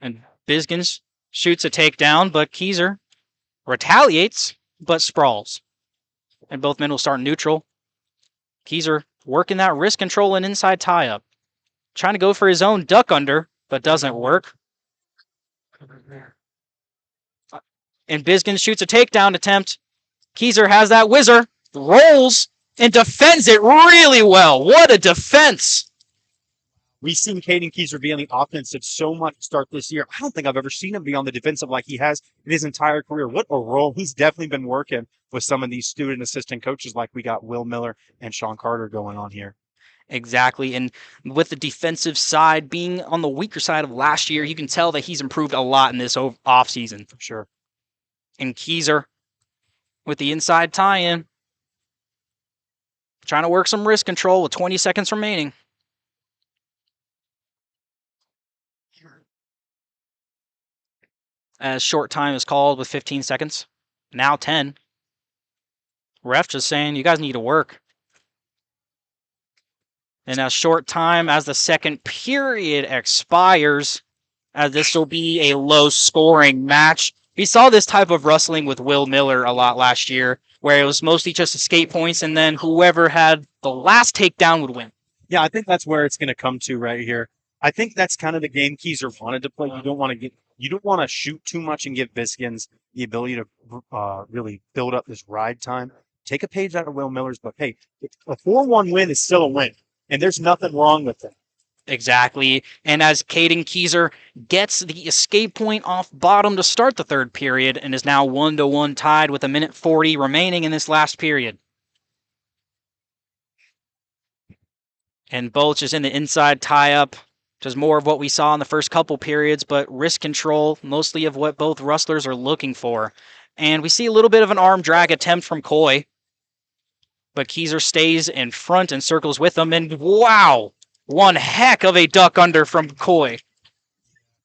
And Bizgens shoots a takedown, but Keyser retaliates, but sprawls. And both men will start neutral. Keyser working that wrist control and inside tie-up. Trying to go for his own duck under, but doesn't work. And Bizgens shoots a takedown attempt. Keyser has that whizzer, rolls, and defends it really well. What a defense! We've seen Caden Keyser be on the offensive so much to start this year. I don't think I've ever seen him be on the defensive like he has in his entire career. What a role. He's definitely been working with some of these student assistant coaches like we got Will Miller and Sean Carter going on here. Exactly. And with the defensive side being on the weaker side of last year, you can tell that he's improved a lot in this offseason. For sure. And Keyser with the inside tie-in, trying to work some wrist control with 20 seconds remaining. As short time is called with 15 seconds. Now 10. Ref just saying, you guys need to work. And a short time as the second period expires, as this will be a low-scoring match. We saw this type of wrestling with Will Miller a lot last year, where it was mostly just escape points, and then whoever had the last takedown would win. Yeah, I think that's where it's going to come to right here. I think that's kind of the game Keyser wanted to play. You don't want to shoot too much and give Biskins the ability to really build up this ride time. Take a page out of Will Miller's book. Hey, a 4-1 win is still a win, and there's nothing wrong with that. Exactly. And as Caden Keyser gets the escape point off bottom to start the third period and is now 1-1 tied with 1:40 remaining in this last period. And Bulch is in the inside tie-up. Just more of what we saw in the first couple periods, but wrist control, mostly of what both wrestlers are looking for. And we see a little bit of an arm drag attempt from Coy. But Keyser stays in front and circles with him, and wow! One heck of a duck under from Coy.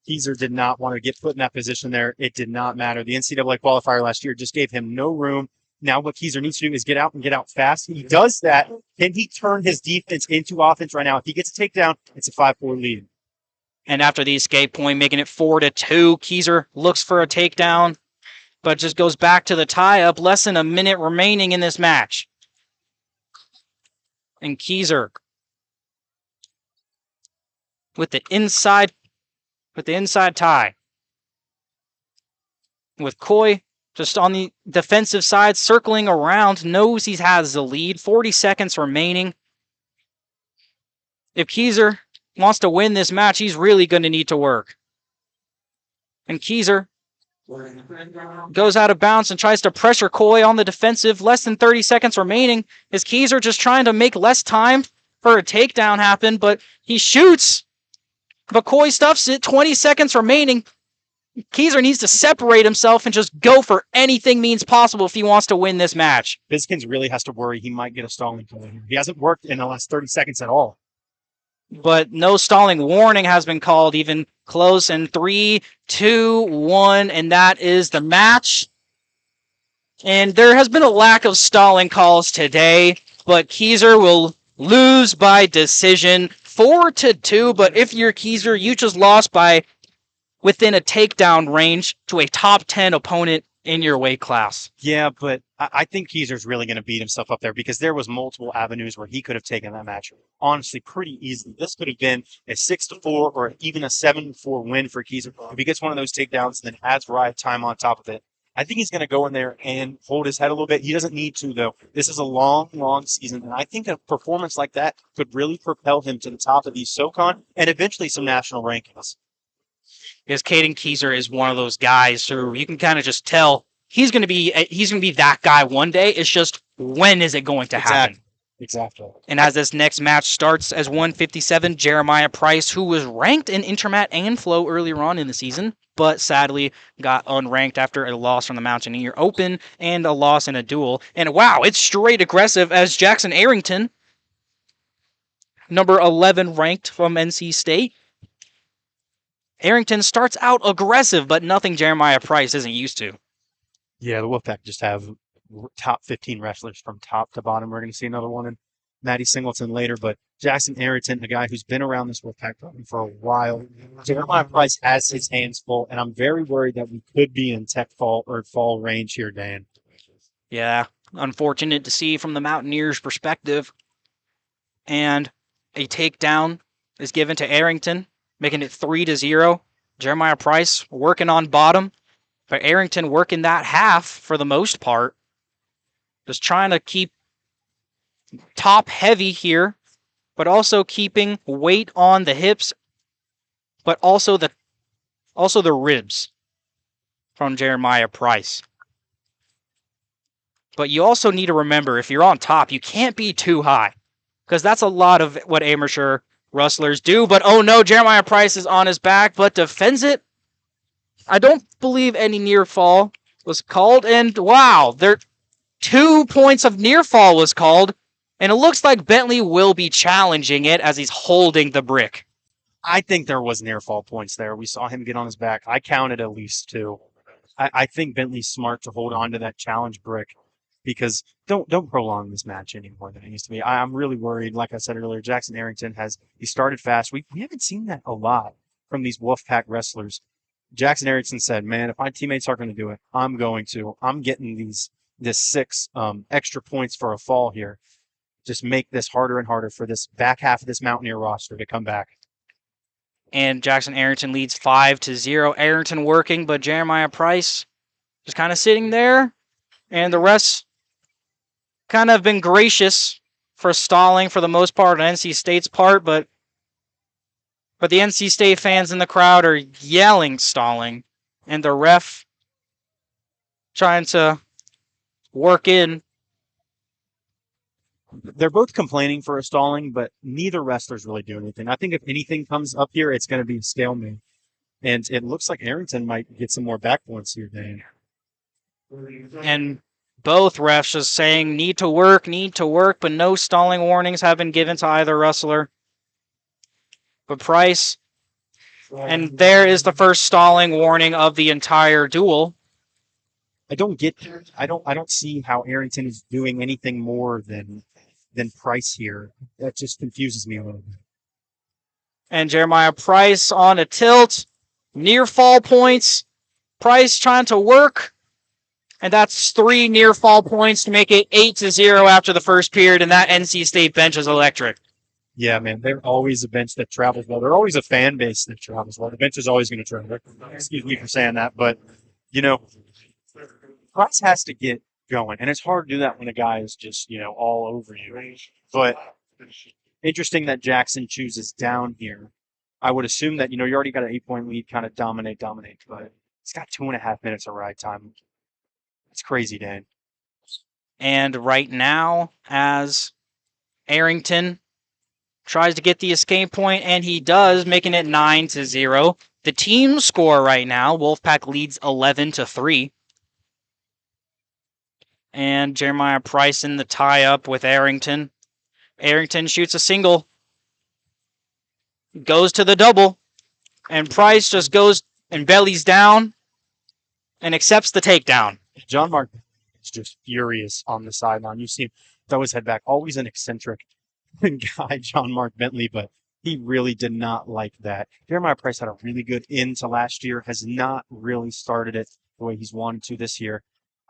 Keyser did not want to get put in that position there. It did not matter. The NCAA qualifier last year just gave him no room. Now what Keyser needs to do is get out and get out fast. He does that. Can he turn his defense into offense right now? If he gets a takedown, it's a 5-4 lead. And after the escape point, making it 4-2, Keyser looks for a takedown, but just goes back to the tie-up. Less than a minute remaining in this match. And Keyser with the inside tie. With Coy just on the defensive side, circling around, knows he has the lead. 40 seconds remaining. If Keyser wants to win this match, he's really going to need to work. And Keyser goes out of bounds and tries to pressure Coy on the defensive. Less than 30 seconds remaining. Is Keyser just trying to make less time for a takedown happen, but he shoots. But Coy stuffs it. 20 seconds remaining. Keyser needs to separate himself and just go for anything means possible if he wants to win this match. Biskins really has to worry he might get a stalling call here. He hasn't worked in the last 30 seconds at all. But no stalling warning has been called, even close. And 3, 2, 1, and that is the match. And there has been a lack of stalling calls today, but Keyser will lose by decision 4-2. But if you're Keyser, you just lost by within a takedown range to a top 10 opponent in your weight class. Yeah, but I think Keyser's really going to beat himself up there because there was multiple avenues where he could have taken that match honestly pretty easily. This could have been a 6-4 or even a 7-4 win for Keyser. If he gets one of those takedowns and then adds ride time on top of it, I think he's going to go in there and hold his head a little bit. He doesn't need to, though. This is a long, long season, and I think a performance like that could really propel him to the top of these SoCon and eventually some national rankings. Because Caden Keyser is one of those guys who you can kind of just tell he's going to be that guy one day. It's just when is it going to happen? Exactly. And as this next match starts as 157, Jeremiah Price, who was ranked in Intermat and Flow earlier on in the season, but sadly got unranked after a loss from the Mountaineer Open and a loss in a duel. And wow, it's straight aggressive as Jackson Arrington, number 11 ranked from NC State. Arrington starts out aggressive, but nothing Jeremiah Price isn't used to. Yeah, the Wolfpack just have top 15 wrestlers from top to bottom. We're going to see another one in Maddie Singleton later, but Jackson Arrington, a guy who's been around this Wolfpack for a while. Jeremiah Price has his hands full, and I'm very worried that we could be in tech fall or fall range here, Dan. Yeah, unfortunate to see from the Mountaineers' perspective. And a takedown is given to Arrington, making it 3-0. Jeremiah Price working on bottom, but Arrington working that half for the most part. Just trying to keep top heavy here but also keeping weight on the hips, but also the ribs from Jeremiah Price. But you also need to remember, if you're on top, you can't be too high, because that's a lot of what amateur wrestlers do. But oh no, Jeremiah Price is on his back, but defends it. I don't believe any near fall was called, and wow, 2 points of near fall was called, and it looks like Bentley will be challenging it as he's holding the brick. I think there was near fall points there. We saw him get on his back. I counted at least 2. I think Bentley's smart to hold on to that challenge brick because don't prolong this match any more than it needs to be. I'm really worried. Like I said earlier, Jackson Arrington he started fast. We haven't seen that a lot from these Wolfpack wrestlers. Jackson Arrington said, "Man, if my teammates aren't going to do it, I'm going to. I'm getting this 6 extra points for a fall here. Just make this harder and harder for this back half of this Mountaineer roster to come back." And Jackson Arrington leads 5-0. Arrington working, but Jeremiah Price just kind of sitting there. And the rest kind of been gracious for stalling for the most part on NC State's part, but the NC State fans in the crowd are yelling stalling, and the ref trying to work in. They're both complaining for a stalling, but neither wrestler's really doing anything. I think if anything comes up here, it's going to be a stalemate. And it looks like Arrington might get some more back points here, Dan. And both refs just saying need to work, but no stalling warnings have been given to either wrestler. But Price, and there is the first stalling warning of the entire duel. I don't see how Arrington is doing anything more than Price here. That just confuses me a little bit. And Jeremiah Price on a tilt, near fall points. Price trying to work, and that's 3 near fall points to make it 8-0 after the first period, and that NC State bench is electric. Yeah, man, they're always a bench that travels well. They're always a fan base that travels well. The bench is always going to travel. Excuse me for saying that, but, Price has to get going, and it's hard to do that when a guy is just, all over you. But interesting that Jackson chooses down here. I would assume that, you already got an 8-point lead, kind of dominate, but it's got 2.5 minutes of ride time. It's crazy, Dan. And right now, as Arrington tries to get the escape point, and he does, making it 9-0. The team score right now, Wolfpack leads 11-3. And Jeremiah Price in the tie-up with Arrington. Arrington shoots a single, goes to the double, and Price just goes and bellies down and accepts the takedown. John Mark is just furious on the sideline. You see him throw his head back. Always an eccentric guy, John Mark Bentley, but he really did not like that. Jeremiah Price had a really good end to last year, has not really started it the way he's wanted to this year.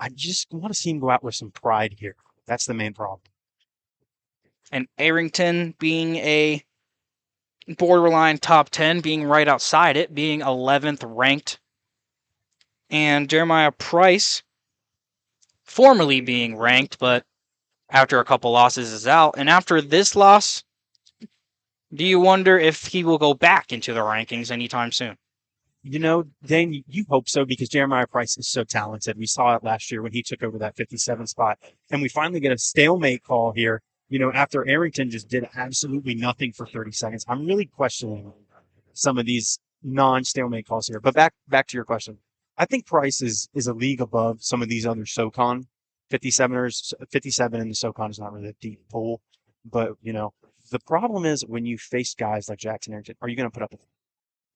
I just want to see him go out with some pride here. That's the main problem. And Arrington being a borderline top 10, being right outside it, being 11th ranked. And Jeremiah Price, formerly being ranked, but after a couple losses is out. And after this loss, do you wonder if he will go back into the rankings anytime soon? Dan, you hope so because Jeremiah Price is so talented. We saw it last year when he took over that 57 spot. And we finally get a stalemate call here, after Arrington just did absolutely nothing for 30 seconds. I'm really questioning some of these non-stalemate calls here. But back to your question. I think Price is a league above some of these other SoCon 57ers. 57 in the SoCon is not really a deep pool. But, the problem is when you face guys like Jackson Arrington, are you going to put up with him?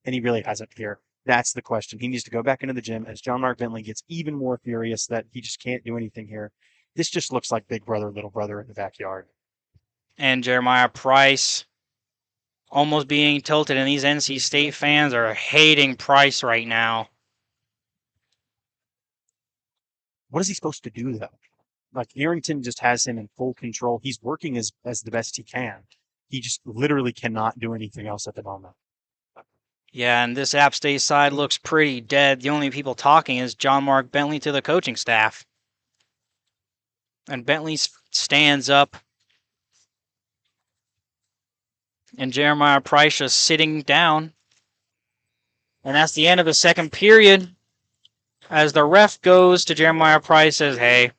And he really hasn't here. That's the question. He needs to go back into the gym as John Mark Bentley gets even more furious that he just can't do anything here. This just looks like big brother, little brother in the backyard. And Jeremiah Price almost being tilted, and these NC State fans are hating Price right now. What is he supposed to do, though? Like, Arrington just has him in full control. He's working as the best he can. He just literally cannot do anything else at the moment. Yeah, and this App State side looks pretty dead. The only people talking is John Mark Bentley to the coaching staff. And Bentley stands up. And Jeremiah Price just sitting down. And that's the end of the second period. As the ref goes to Jeremiah Price, says, hey,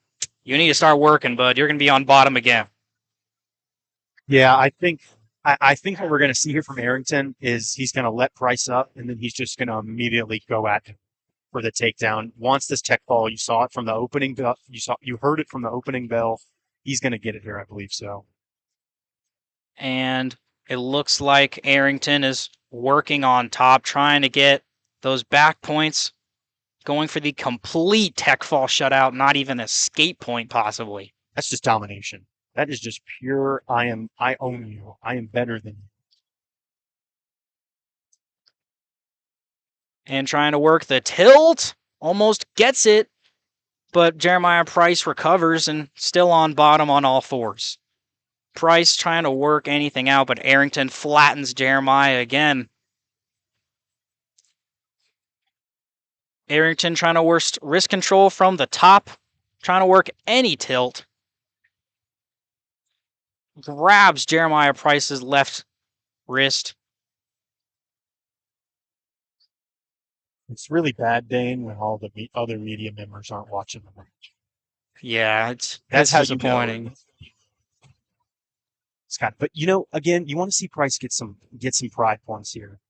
you need to start working, bud. You're going to be on bottom again. Yeah, I think what we're going to see here from Arrington is he's going to let Price up, and then he's just going to immediately go at him for the takedown. Wants this tech fall. You saw it from the opening bell. You heard it from the opening bell. He's going to get it here, I believe so. And it looks like Arrington is working on top, trying to get those back points, going for the complete tech fall shutout, not even escape point possibly. That's just domination. That is just pure, I own you. I am better than you. And trying to work the tilt, almost gets it, but Jeremiah Price recovers and still on bottom on all fours. Price trying to work anything out, but Arrington flattens Jeremiah again. Arrington trying to work wrist control from the top, trying to work any tilt. Grabs Jeremiah Price's left wrist. It's really bad, Dane, when all the other media members aren't watching the match. Yeah, That's how disappointing. You know. Scott, but again, you want to see Price get some pride points here.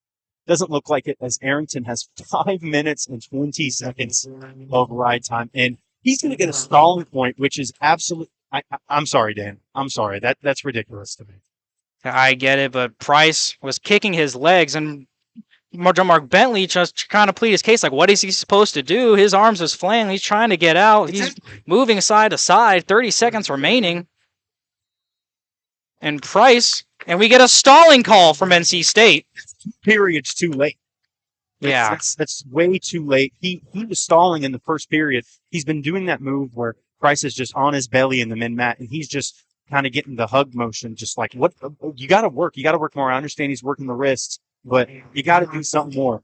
Doesn't look like it, as Arrington has 5 minutes and 20 seconds of ride time, and he's going to get a stalling point, which is absolute. I'm sorry, Dan. I'm sorry. That's ridiculous to me. I get it, but Price was kicking his legs, and John Mark Bentley just trying to plead his case. Like, what is he supposed to do? His arms is flailing. He's trying to get out. He's moving side to side. 30 seconds remaining. And Price, and we get a stalling call from NC State. Period's too late. That's way too late. He was stalling in the first period. He's been doing that move where Price is just on his belly in the min mat, and he's just kind of getting the hug motion, just like, what? You got to work. You got to work more. I understand he's working the wrists, but you got to do something more.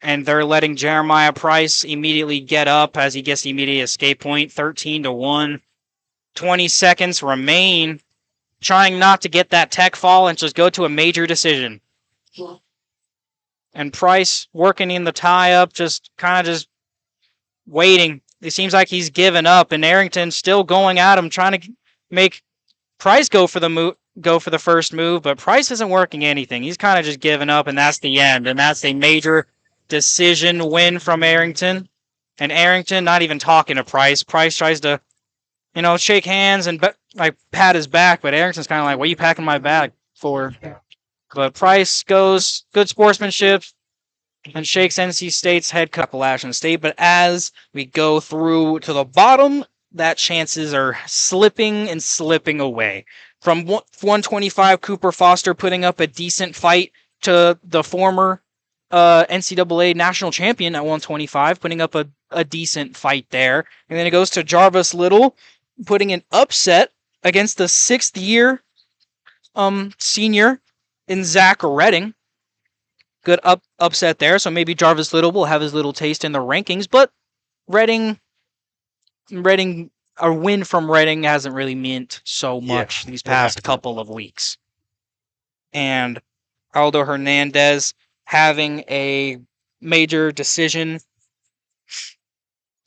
And they're letting Jeremiah Price immediately get up as he gets the immediate escape point, 13-1. 20 seconds remain, trying not to get that tech fall and just go to a major decision. And Price working in the tie-up, just waiting. It seems like he's given up, and Arrington still going at him, trying to make Price go for the first move, but Price isn't working anything. He's kind of just given up, and that's the end. And that's a major decision win from Arrington. And Arrington not even talking to Price. Price tries to, shake hands and pat his back, but Arrington's kind of like, what are you packing my bag for? But Price goes, good sportsmanship, and shakes NC State's head coach, Appalachian State. But as we go through to the bottom, that chances are slipping and slipping away. From 125, Cooper Foster putting up a decent fight to the former NCAA national champion at 125, putting up a decent fight there. And then it goes to Jarvis Little, putting an upset against the 6th-year senior in Zach Redding. Good upset there, so maybe Jarvis Little will have his little taste in the rankings, but Redding, a win from Redding hasn't really meant so much these past couple of weeks. And Aldo Hernandez having a major decision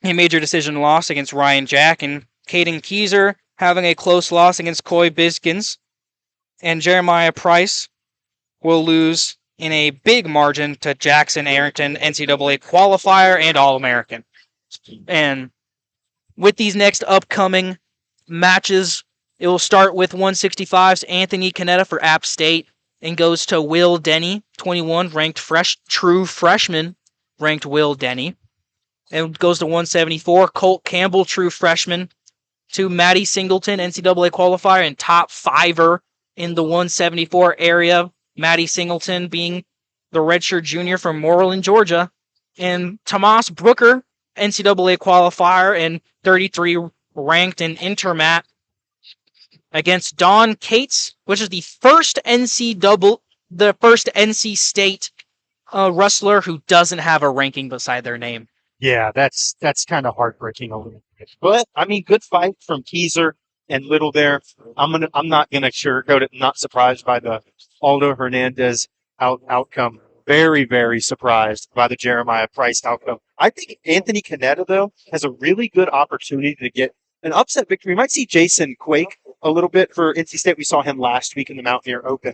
loss against Ryan Jack, and Caden Keyser having a close loss against Coy Biskins, and Jeremiah Price will lose in a big margin to Jackson Arrington, NCAA qualifier and All-American. And with these next upcoming matches, it will start with 165's Anthony Canetta for App State and goes to Will Denny, 21, ranked true freshman, ranked Will Denny. And goes to 174, Colt Campbell, true freshman, to Maddie Singleton, NCAA qualifier and top fiver in the 174 area. Maddie Singleton being the redshirt junior from Moreland, Georgia. And Tomas Brooker, NCAA qualifier and 33 ranked in Intermat, against Don Cates, which is the first NC State wrestler who doesn't have a ranking beside their name. Yeah, that's kind of heartbreaking a little bit. But, good fight from Keyser. and Little there. I'm not gonna sugarcoat it. Not surprised by the Aldo Hernandez outcome. Very, very surprised by the Jeremiah Price outcome. I think Anthony Canetta, though, has a really good opportunity to get an upset victory. We might see Jason quake a little bit for NC State. We saw him last week in the Mountaineer Open.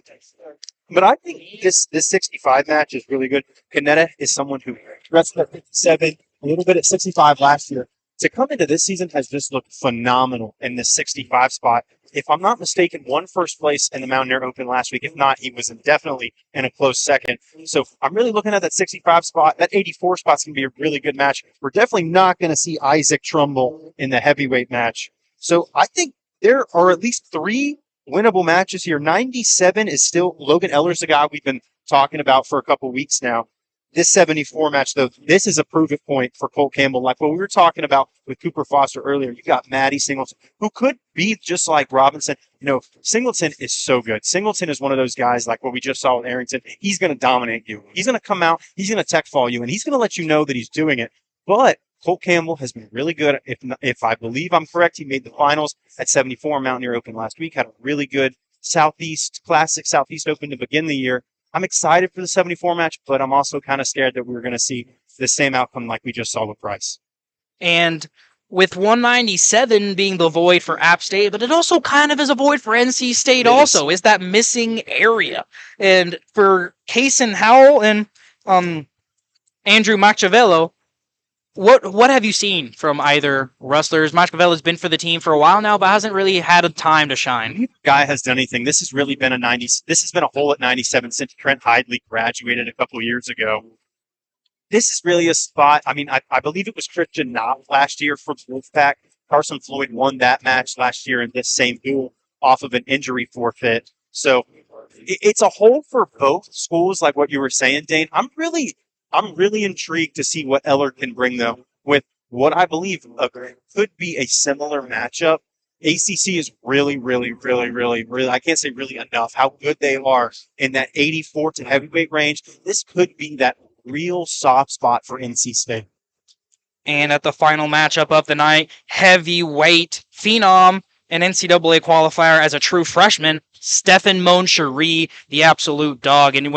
But I think this 65 match is really good. Canetta is someone who wrestled at 57, a little bit at 65 last year. To come into this season has just looked phenomenal in this 65 spot. If I'm not mistaken, won first place in the Mountaineer Open last week. If not, he was definitely in a close second. So I'm really looking at that 65 spot. That 84 spot's going to be a really good match. We're definitely not going to see Isaac Trumbull in the heavyweight match. So I think there are at least 3 winnable matches here. 97 is still Logan Eller's the guy we've been talking about for a couple weeks now. This 74 match, though, this is a proof it point for Colt Campbell. Like what we were talking about with Cooper Foster earlier, you got Maddie Singleton, who could be just like Robinson. You know, Singleton is so good. Singleton is one of those guys like what we just saw with Arrington. He's going to dominate you. He's going to come out, he's going to tech fall you, and he's going to let you know that he's doing it. But Colt Campbell has been really good. If I believe I'm correct, he made the finals at 74 Mountaineer Open last week, had a really good Southeast Open to begin the year. I'm excited for the 74 match, but I'm also kind of scared that we're going to see the same outcome like we just saw with Price. And with 197 being the void for App State, but it also kind of is a void for NC State also, is that missing area. And for Kason Howell and Andrew Machiavello, what have you seen from either wrestlers? Machiavello's been for the team for a while now, but hasn't really had a time to shine. Neither guy has done anything. This has really been this has been a hole at 97 since Trent Hidley graduated a couple years ago. This is really a spot. I mean, I believe it was Christian Knopf last year from Wolfpack. Carson Floyd won that match last year in this same duel off of an injury forfeit. So it's a hole for both schools, like what you were saying, Dane. I'm really intrigued to see what Eller can bring, though, with what I believe could be a similar matchup. ACC is really, I can't say really enough how good they are in that 84 to heavyweight range. This could be that real soft spot for NC State. And at the final matchup of the night, heavyweight phenom and NCAA qualifier as a true freshman, Stefan Moncherie, the absolute dog. And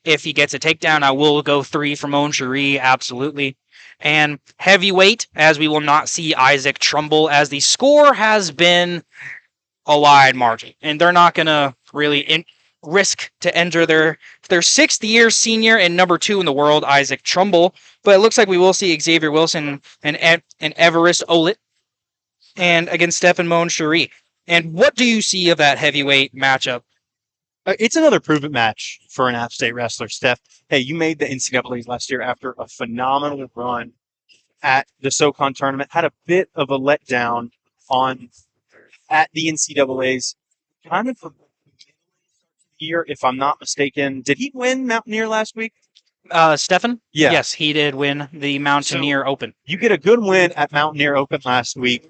if he gets a takedown, I will go 3 for Moncherie, absolutely. And heavyweight, as we will not see Isaac Trumbull, as the score has been a wide margin. And they're not going to really risk to enter their 6th-year senior and number 2 in the world, Isaac Trumbull. But it looks like we will see Xavier Wilson and Everest Olit and against Stefan Moncherie. And what do you see of that heavyweight matchup? It's another proven match for an App State wrestler. Steph, hey, you made the NCAAs last year after a phenomenal run at the SoCon tournament. Had a bit of a letdown at the NCAAs. Kind of a year, if I'm not mistaken. Did he win Mountaineer last week? Stefan? Yeah. Yes, he did win the Mountaineer Open. You get a good win at Mountaineer Open last week.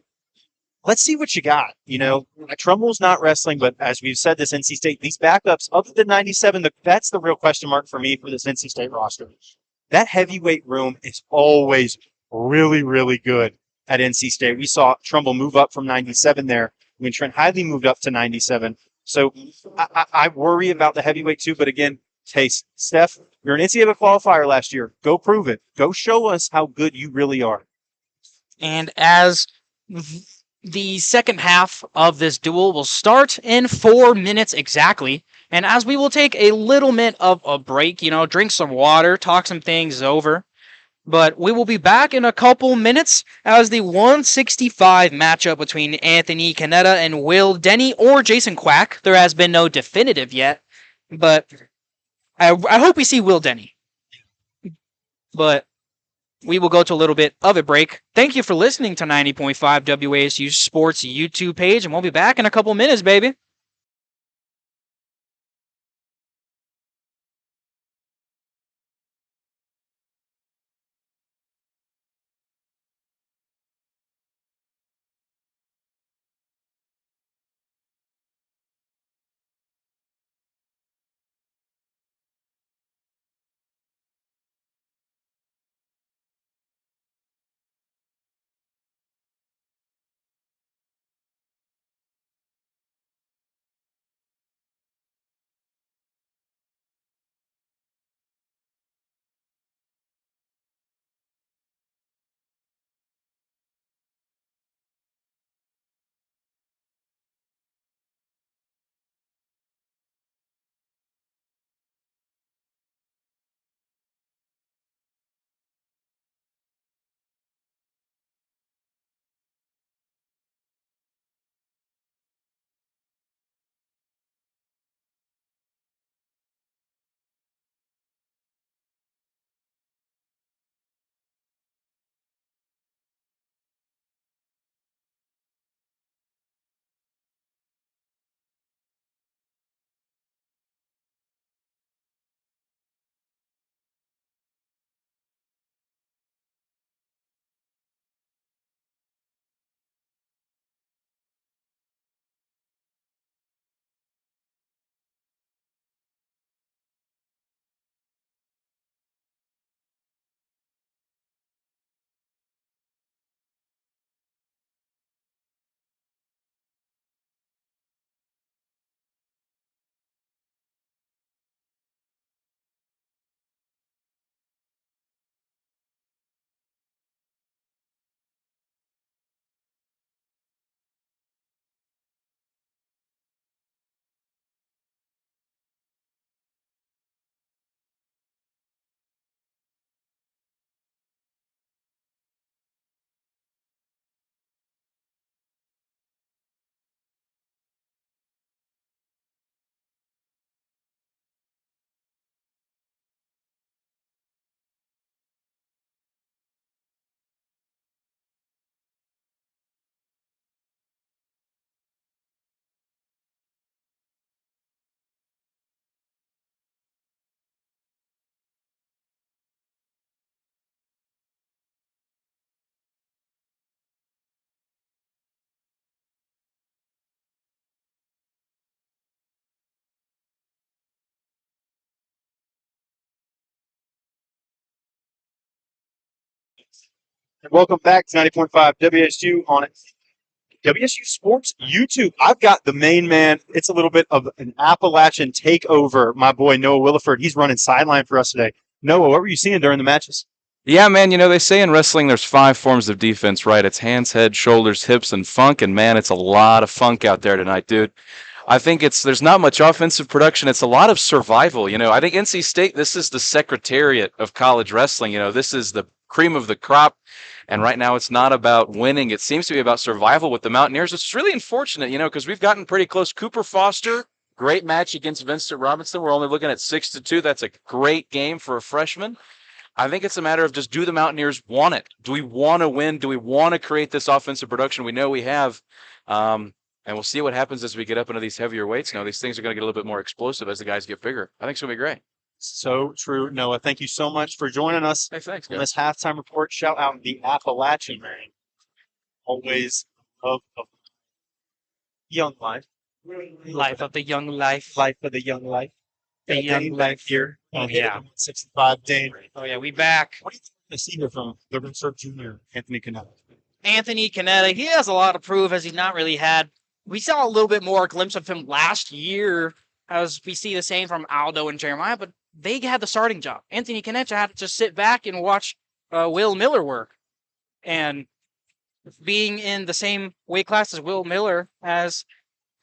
Let's see what you got. You know, Trumbull's not wrestling, but as we've said, this NC State, these backups, other than 97, that's the real question mark for me for this NC State roster. That heavyweight room is always really good at NC State. We saw Trumbull move up from 97 there when Trent Hidley moved up to 97. So I worry about the heavyweight too, but again, hey, Steph, you're an NCAA qualifier last year. Go prove it. Go show us how good you really are. And as the second half of this duel will start in 4 minutes exactly. And as we will take a little bit of a break, drink some water, talk some things over. But we will be back in a couple minutes as the 165 matchup between Anthony Canetta and Will Denny or Jason Quack. There has been no definitive yet, but I hope we see Will Denny. But we will go to a little bit of a break. Thank you for listening to 90.5 WASU Sports YouTube page, and we'll be back in a couple minutes, baby. And welcome back to 90.5 WSU on WSU Sports YouTube. I've got the main man. It's a little bit of an Appalachian takeover. My boy Noah Williford. He's running sideline for us today. Noah, what were you seeing during the matches? Yeah, man, they say in wrestling there's 5 forms of defense, right? It's hands, head, shoulders, hips, and funk, and man, it's a lot of funk out there tonight, dude. I think there's not much offensive production. It's a lot of survival. I think NC State, this is the secretariat of college wrestling. This is the cream of the crop. And right now it's not about winning. It seems to be about survival with the Mountaineers, which is really unfortunate, because we've gotten pretty close. Cooper Foster, great match against Vincent Robinson. We're only looking at 6-2. That's a great game for a freshman. I think it's a matter of just, do the Mountaineers want it? Do we want to win? Do we want to create this offensive production? We know we have. And we'll see what happens as we get up into these heavier weights. Now, these things are going to get a little bit more explosive as the guys get bigger. I think it's going to be great. So true, Noah. Thank you so much for joining us Hey, thanks, on guys. this halftime report. Shout out the Appalachian man. Always of young life. Life of the young life. Life of the young life. The Got young Dane life. back here. Oh, yeah. 65 Dane. Oh yeah, we back. What do you think of the senior from the Reserve Junior, Anthony Canella? Anthony Canetta, he has a lot to prove as he's not really had. We saw a little bit more glimpse of him last year, as we see the same from Aldo and Jeremiah, but they had the starting job. Anthony Canetta had to just sit back and watch Will Miller work. And being in the same weight class as Will Miller has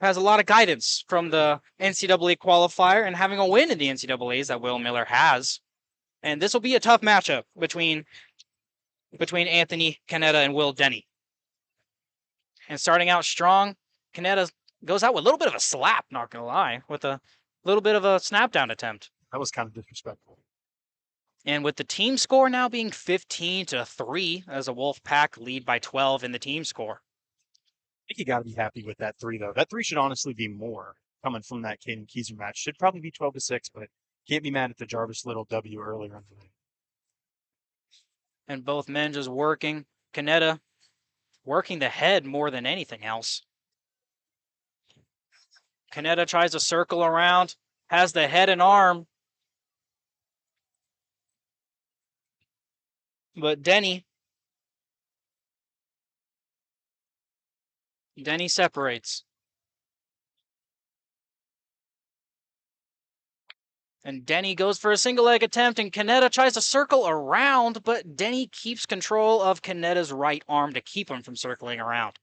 a lot of guidance from the NCAA qualifier and having a win in the NCAAs that Will Miller has. And this will be a tough matchup between Anthony Canetta and Will Denny. And starting out strong, Canetta goes out with a little bit of a slap, not going to lie, with a little bit of a snap down attempt. That was kind of disrespectful. And with the team score now being 15-3 as a Wolfpack lead by 12 in the team score. I think you got to be happy with that 3, though. That 3 should honestly be more coming from that Caden Keyser match. Should probably be 12-6, but can't be mad at the Jarvis Little W earlier on the night. And both men just working. Canetta working the head more than anything else. Canetta tries to circle around, has the head and arm. But Denny separates. And Denny goes for a single leg attempt, and Canetta tries to circle around, but Denny keeps control of Canetta's right arm to keep him from circling around.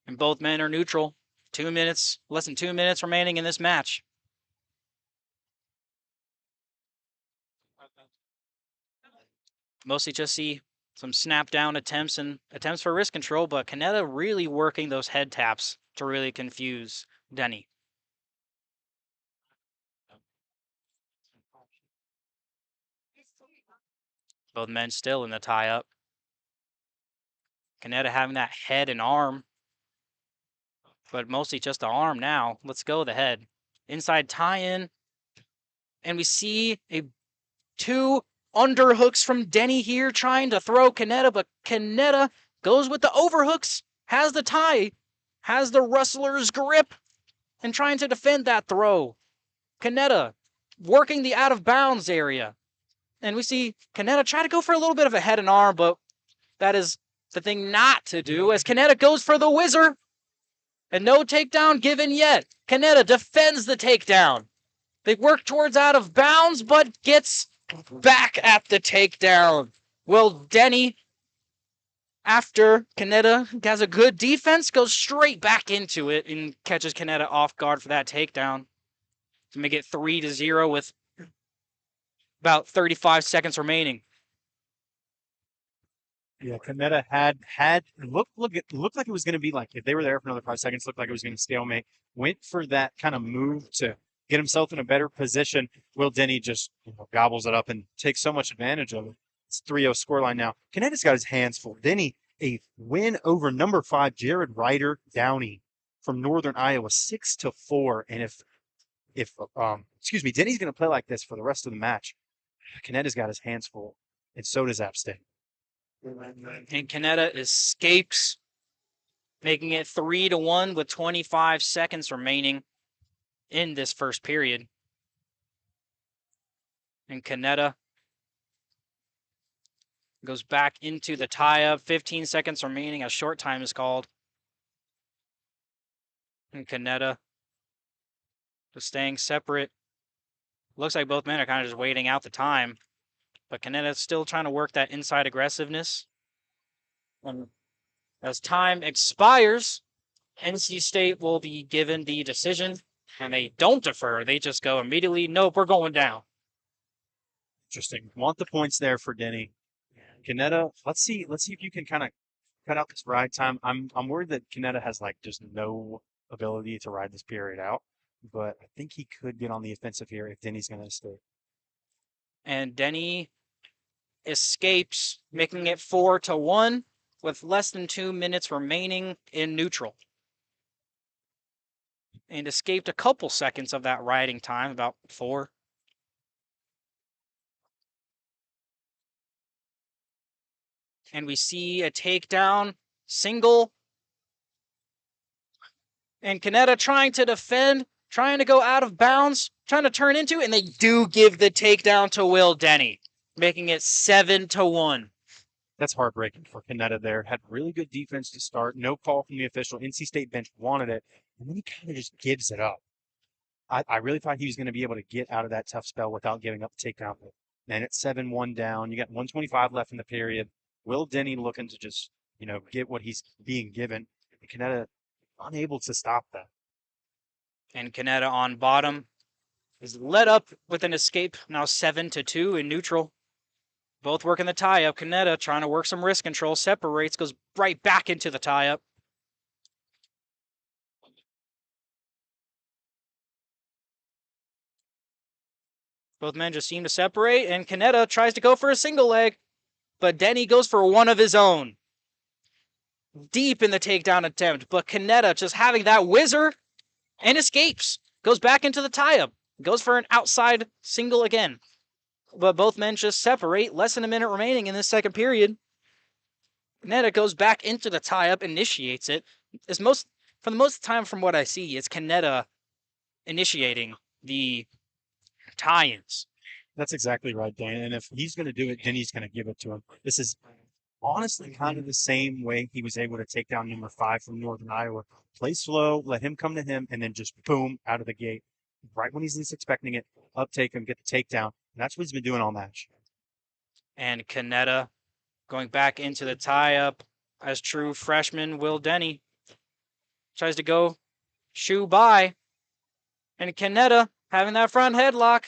And both men are neutral. 2 minutes, less than 2 minutes remaining in this match. Mostly just see some snap down attempts and attempts for wrist control, but Canetta really working those head taps to really confuse Denny. Both men still in the tie-up. Canetta having that head and arm, but mostly just the arm now. Let's go the head. Inside tie-in, and we see 2 underhooks from Denny here trying to throw Canetta, but Canetta goes with the overhooks, has the tie, has the wrestler's grip, and trying to defend that throw. Canetta working the out-of-bounds area. And we see Canetta try to go for a little bit of a head and arm, but that is the thing not to do as Canetta goes for the whizzer. And no takedown given yet. Canetta defends the takedown. They work towards out of bounds, but gets back at the takedown. Well, Denny, after Canetta has a good defense, goes straight back into it and catches Canetta off guard for that takedown to make it 3-0 with about 35 seconds remaining. Yeah, Canetta had looked like it was going to be like, if they were there for another 5 seconds, looked like it was going to stalemate. Went for that kind of move to get himself in a better position. Will Denny just gobbles it up and takes so much advantage of it. It's 3-0 scoreline now. Canetta's got his hands full. Denny, a win over number 5 Jared Ryder Downey from Northern Iowa, 6-4. And if Denny's going to play like this for the rest of the match, Canetta's got his hands full, and so does App State. And Canetta escapes, making it 3-1 with 25 seconds remaining in this first period. And Canetta Goes back into the tie-up. 15 seconds remaining. A short time is called. And Kaneda just staying separate. Looks like both men are kind of just waiting out the time. But Kaneda's still trying to work that inside aggressiveness. And as time expires, NC State will be given the decision. And they don't defer. They just go immediately, nope, we're going down. Interesting. Want the points there for Denny. Kaneda, let's see if you can kind of cut out this ride time. I'm worried that Kaneda has like just no ability to ride this period out, but I think he could get on the offensive here if Denny's going to escape. And Denny escapes, making it 4-1 with less than 2 minutes remaining in neutral. And escaped a couple seconds of that riding time, about 4. And we see a takedown, single. And Kaneda trying to defend, trying to go out of bounds, trying to turn into, and they do give the takedown to Will Denny, making it 7-1. That's heartbreaking for Kaneda there. Had really good defense to start. No call from the official. NC State bench wanted it, and then he kind of just gives it up. I really thought he was going to be able to get out of that tough spell without giving up the takedown. And it's 7-1 down. You got 125 left in the period. Will Denny looking to just, get what he's being given. And Kaneda unable to stop that. And Kaneda on bottom is led up with an escape, now 7-2 in neutral. Both working the tie-up. Kaneda trying to work some wrist control, separates, goes right back into the tie-up. Both men just seem to separate, and Kaneda tries to go for a single leg, but Denny goes for one of his own. Deep in the takedown attempt, but Kaneda just having that whizzer and escapes. Goes back into the tie-up. Goes for an outside single again. But both men just separate. Less than a minute remaining in this second period. Kaneda goes back into the tie-up, initiates it. For the most time from what I see, it's Kaneda initiating the tie-ins. That's exactly right, Dan. And if he's going to do it, Denny's going to give it to him. This is honestly kind of the same way he was able to take down number 5 from Northern Iowa. Play slow, let him come to him, and then just boom, out of the gate. Right when he's least expecting it, uptake him, get the takedown. And that's what he's been doing all match. And Kaneda going back into the tie-up as true freshman Will Denny tries to go shoe by. And Kaneda having that front headlock.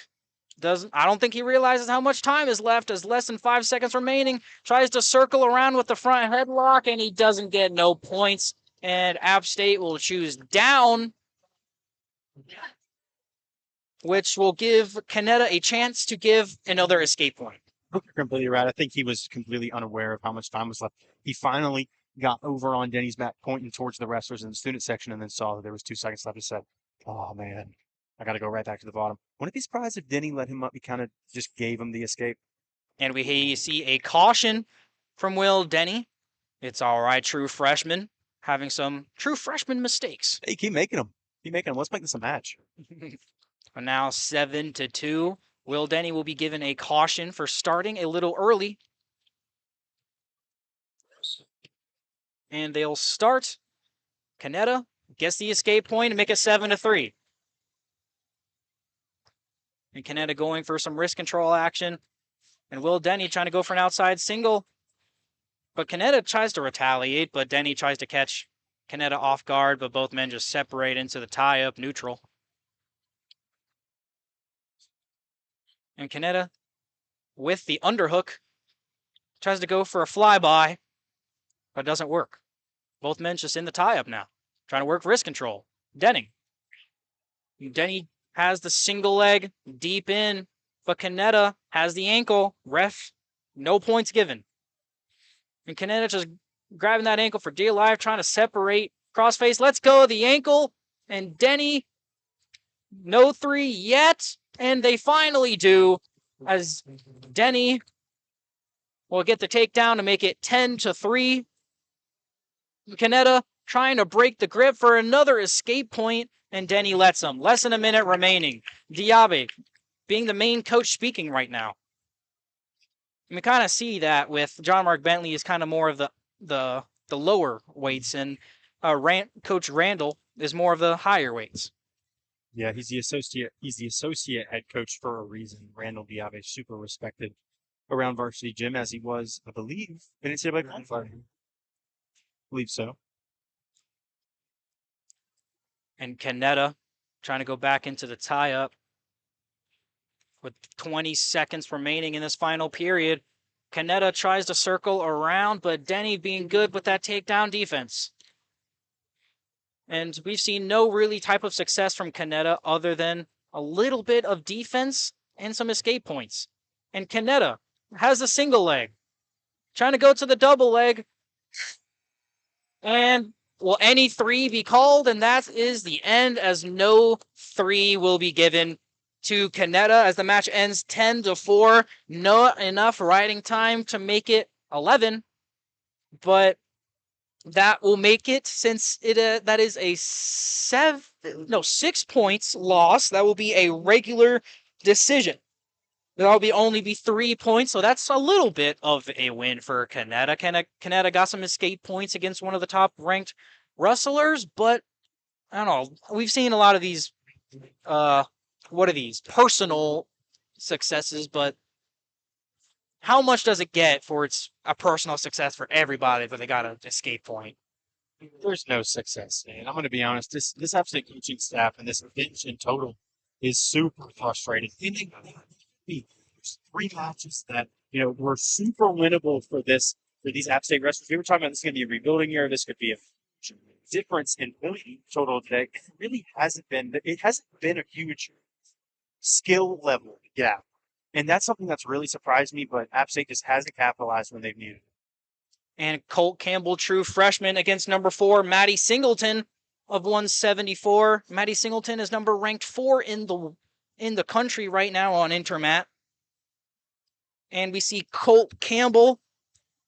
I don't think he realizes how much time is left as less than 5 seconds remaining. Tries to circle around with the front headlock, and he doesn't get no points. And App State will choose down, which will give Kaneda a chance to give another escape point. You're completely right. I think he was completely unaware of how much time was left. He finally got over on Denny's back, pointing towards the wrestlers in the student section, and then saw that there was 2 seconds left. He said, "Oh man, I got to go right back to the bottom." Wouldn't be surprised if Denny let him up. He kind of just gave him the escape. And we see a caution from Will Denny. It's all right, true freshman, having some true freshman mistakes. Hey, keep making them. Keep making them. Let's make this a match. But now 7-2. Will Denny will be given a caution for starting a little early. And they'll start. Kaneda gets the escape point and make it 7-3. And Kaneda going for some wrist control action. And Will Denny trying to go for an outside single. But Kaneda tries to retaliate, but Denny tries to catch Kaneda off guard, but both men just separate into the tie-up neutral. And Kaneda, with the underhook, tries to go for a flyby, but it doesn't work. Both men just in the tie-up now, trying to work wrist control. Denny has the single leg deep in, but Kaneda has the ankle. Ref, no points given. And Kaneda just grabbing that ankle for dear life, trying to separate. Crossface, let's go, the ankle. And Denny, no 3 yet. And they finally do, as Denny will get the takedown to make it 10-3. Kaneda trying to break the grip for another escape point, and Denny lets him. Less than a minute remaining. Diaby being the main coach speaking right now. we kind of see that with John Mark Bentley is kind of more of the lower weights, and Coach Randall is more of the higher weights. Yeah, he's the associate. He's the associate head coach for a reason. Randall Diabe, super respected around Varsity Gym as he was, I believe, NCAA qualifier. I believe so. And Canetta trying to go back into the tie-up with 20 seconds remaining in this final period. Canetta tries to circle around, but Denny being good with that takedown defense. And we've seen no really type of success from Canetta other than a little bit of defense and some escape points. And Canetta has a single leg, trying to go to the double leg. And will any three be called? And that is the end, as no three will be given to Canetta as the match ends 10-4. Not enough riding time to make it 11, but that will make it, since it that is a 6 points loss. That will be a regular decision. That'll only be 3 points, so that's a little bit of a win for Canetta. Canetta got some escape points against one of the top ranked wrestlers, but I don't know. We've seen a lot of these what are these? Personal successes, but how much does it get for it's a personal success for everybody that they got an escape point? There's no success, and I'm going to be honest. This upstate coaching staff and this bench in total is super frustrating. And there's 3 matches that were super winnable for these App State wrestlers. We were talking about this is going to be a rebuilding year. This could be a difference in point total today. It really hasn't been. It hasn't been a huge skill level gap, and that's something that's really surprised me. But App State just hasn't capitalized when they've needed it. And Colt Campbell, true freshman, against number 4, Maddie Singleton of 174. Maddie Singleton is ranked 4 in the country right now on Intermat. And we see Colt Campbell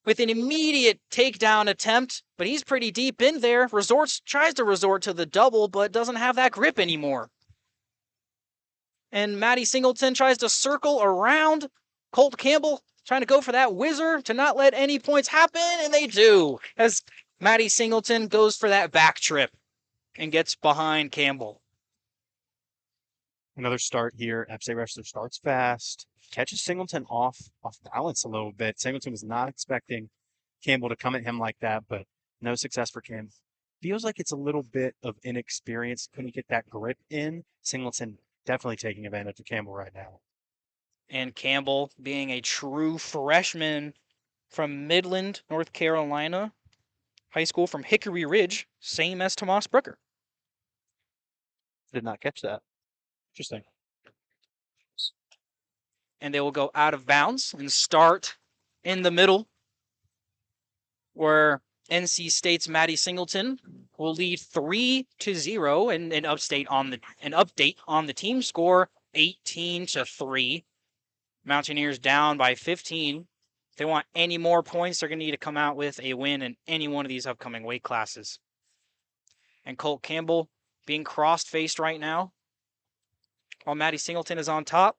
with an immediate takedown attempt, but he's pretty deep in there. Tries to resort to the double, but doesn't have that grip anymore. And Maddie Singleton tries to circle around Colt Campbell, trying to go for that whizzer to not let any points happen, and they do, as Maddie Singleton goes for that back trip and gets behind Campbell. Another start here. App State wrestler starts fast, catches Singleton off balance a little bit. Singleton was not expecting Campbell to come at him like that, but no success for Campbell. Feels like it's a little bit of inexperience. Couldn't get that grip in. Singleton definitely taking advantage of Campbell right now. And Campbell, being a true freshman from Midland, North Carolina, high school from Hickory Ridge, same as Tomas Brooker. Did not catch that. Interesting. And they will go out of bounds and start in the middle, where NC State's Maddie Singleton will lead 3-0, and an update on the team score 18-3. Mountaineers down by 15. If they want any more points, they're going to need to come out with a win in any one of these upcoming weight classes. And Colt Campbell being cross-faced right now, while Maddie Singleton is on top.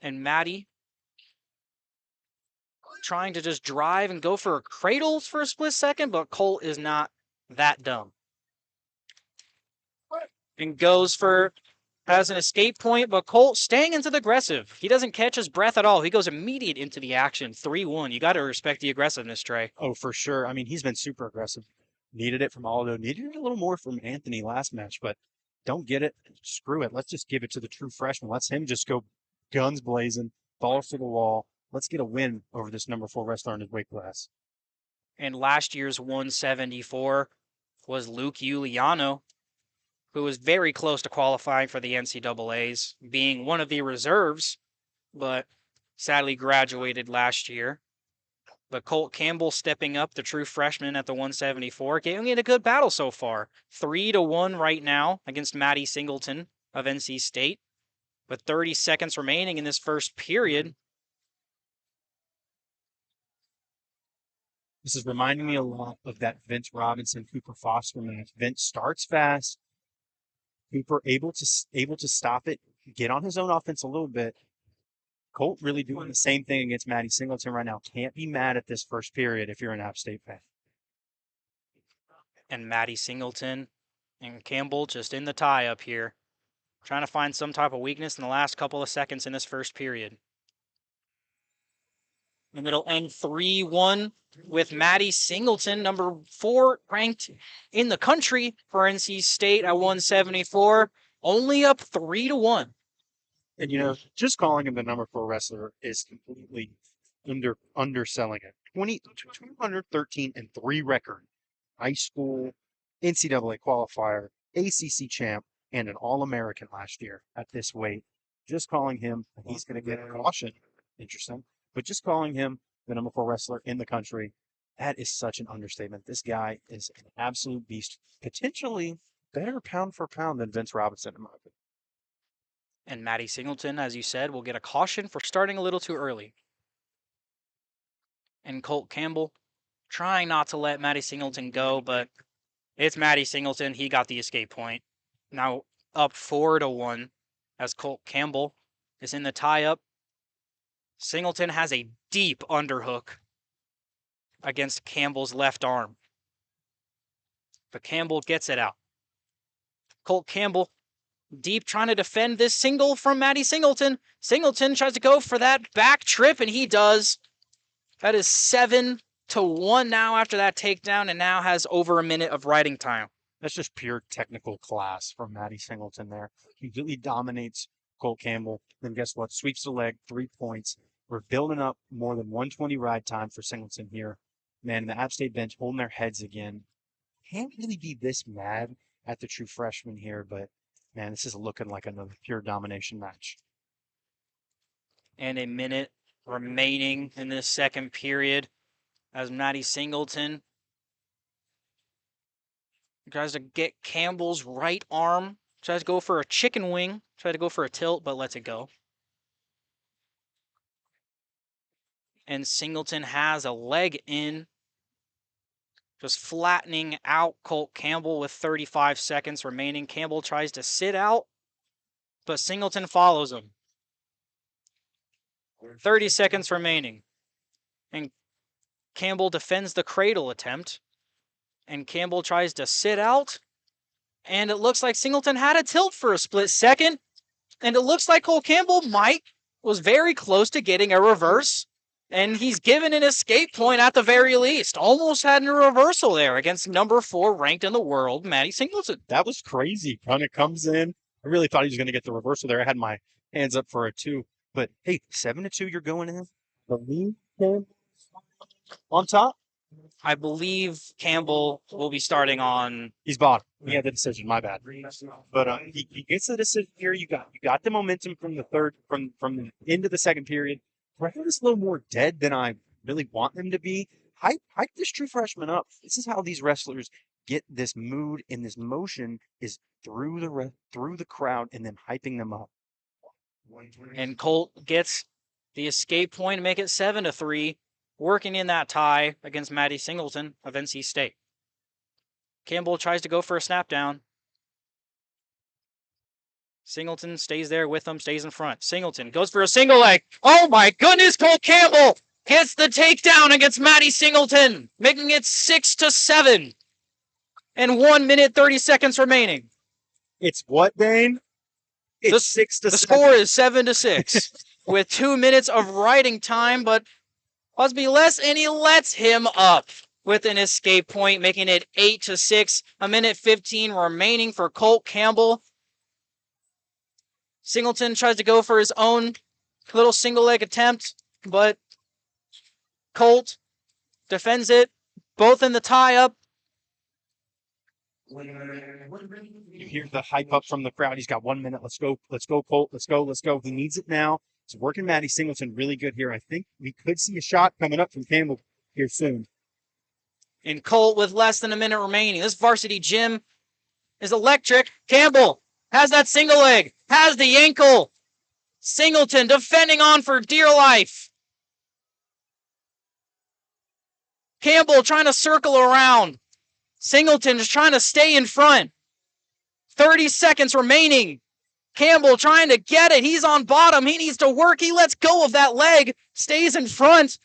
And Maddie trying to just drive and go for cradles for a split second, but Colt is not that dumb. And has an escape point, but Colt staying into the aggressive. He doesn't catch his breath at all. He goes immediate into the action. 3-1. You got to respect the aggressiveness, Trey. Oh, for sure. I mean, he's been super aggressive. Needed it from Aldo. Needed it a little more from Anthony last match, but don't get it. Screw it. Let's just give it to the true freshman. Let's him just go guns blazing, balls to the wall. Let's get a win over this number 4 wrestler in his weight class. And last year's 174 was Luke Giuliano, who was very close to qualifying for the NCAAs, being one of the reserves, but sadly graduated last year. But Colt Campbell stepping up, the true freshman at the 174, giving it a good battle so far. 3-1 right now against Maddie Singleton of NC State, with 30 seconds remaining in this first period. This is reminding me a lot of that Vince Robinson, Cooper Foster match. Vince starts fast, Cooper able to stop it, get on his own offense a little bit. Colt really doing the same thing against Maddie Singleton right now. Can't be mad at this first period if you're an App State fan. And Maddie Singleton and Campbell just in the tie up here, trying to find some type of weakness in the last couple of seconds in this first period. And it'll end 3-1 with Maddie Singleton, number 4 ranked in the country for NC State at 174, only up 3-1. And just calling him the number 4 wrestler is completely underselling it. 213-3 record, high school, NCAA qualifier, ACC champ, and an All-American last year at this weight. Just calling him, he's going to get a caution. Interesting. But just calling him the number 4 wrestler in the country, that is such an understatement. This guy is an absolute beast. Potentially better pound for pound than Vince Robinson, in my opinion. And Maddie Singleton, as you said, will get a caution for starting a little too early. And Colt Campbell trying not to let Maddie Singleton go, but it's Maddie Singleton. He got the escape point. Now up 4-1 as Colt Campbell is in the tie-up. Singleton has a deep underhook against Campbell's left arm. But Campbell gets it out. Colt Campbell deep trying to defend this single from Maddie Singleton. Singleton tries to go for that back trip, and he does. That is 7-1 now after that takedown, and now has over a minute of riding time. That's just pure technical class from Maddie Singleton there. Completely dominates Colt Campbell. Then guess what? Sweeps the leg, 3 points. We're building up more than 120 ride time for Singleton here. Man, the App State bench holding their heads again. Can't really be this mad at the true freshman here, but man, this is looking like another pure domination match. And a minute remaining in this second period as Maddie Singleton tries to get Campbell's right arm. Tries to go for a chicken wing. Tries to go for a tilt, but lets it go. And Singleton has a leg in. Just flattening out Colt Campbell with 35 seconds remaining. Campbell tries to sit out, but Singleton follows him. 30 seconds remaining. And Campbell defends the cradle attempt. And Campbell tries to sit out. And it looks like Singleton had a tilt for a split second. And it looks like Colt Campbell was very close to getting a reverse. And he's given an escape point at the very least. Almost had a reversal there against number 4 ranked in the world, Maddie Singleton. That was crazy. Kind of comes in. I really thought he was going to get the reversal there. I had my hands up for a 2. But hey, 7-2, you're going in. The lead on top. I believe Campbell will be starting on. He's bottom. He had the decision. My bad. But he gets the decision here. You got the momentum from the third, from the end of the second period. Crowd is a little more dead than I really want them to be. Hype this true freshman up. This is how these wrestlers get this mood and this motion is through the crowd and then hyping them up. And Colt gets the escape point to make it 7-3, working in that tie against Maddie Singleton of NC State. Campbell tries to go for a snap down. Singleton stays there with him, stays in front. Singleton goes for a single leg. Oh my goodness, Colt Campbell gets the takedown against Maddie Singleton, making it 6-7. And 1 minute, 30 seconds remaining. It's what, Dane? It's 6-7. The score is 7-6 with 2 minutes of riding time, but must be less, and he lets him up with an escape point, making it 8-6. 1:15 remaining for Colt Campbell. Singleton tries to go for his own little single leg attempt, but Colt defends it, both in the tie-up. You hear the hype up from the crowd. He's got 1 minute. Let's go, Colt. Let's go. He needs it now. He's working Maddie Singleton really good here. I think we could see a shot coming up from Campbell here soon. And Colt with less than a minute remaining. This varsity gym is electric. Campbell has that single leg, has the ankle. Singleton defending on for dear life. Campbell trying to circle around. Singleton just trying to stay in front. 30 seconds remaining. Campbell trying to get it. He's on bottom. He needs to work. He lets go of that leg. Stays in front.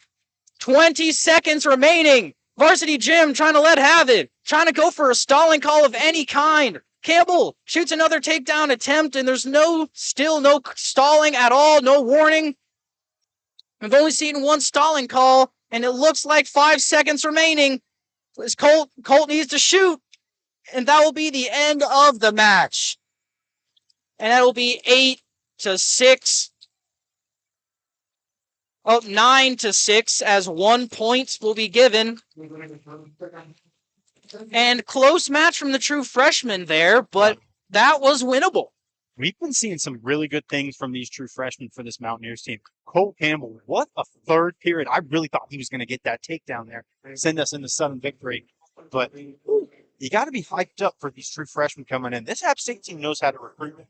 20 seconds remaining. Varsity Jim trying to let have it. Trying to go for a stalling call of any kind. Campbell shoots another takedown attempt, and there's still no stalling at all. No warning. We've only seen one stalling call, and it looks like 5 seconds remaining. Colt needs to shoot, and that will be the end of the match. And that will be 8-6. 9-6, as 1 point will be given. And close match from the true freshman there, but that was winnable. We've been seeing some really good things from these true freshmen for this Mountaineers team. Cole Campbell, what a third period. I really thought he was going to get that takedown there, send us into sudden victory. But you got to be hyped up for these true freshmen coming in. This App State team knows how to recruit.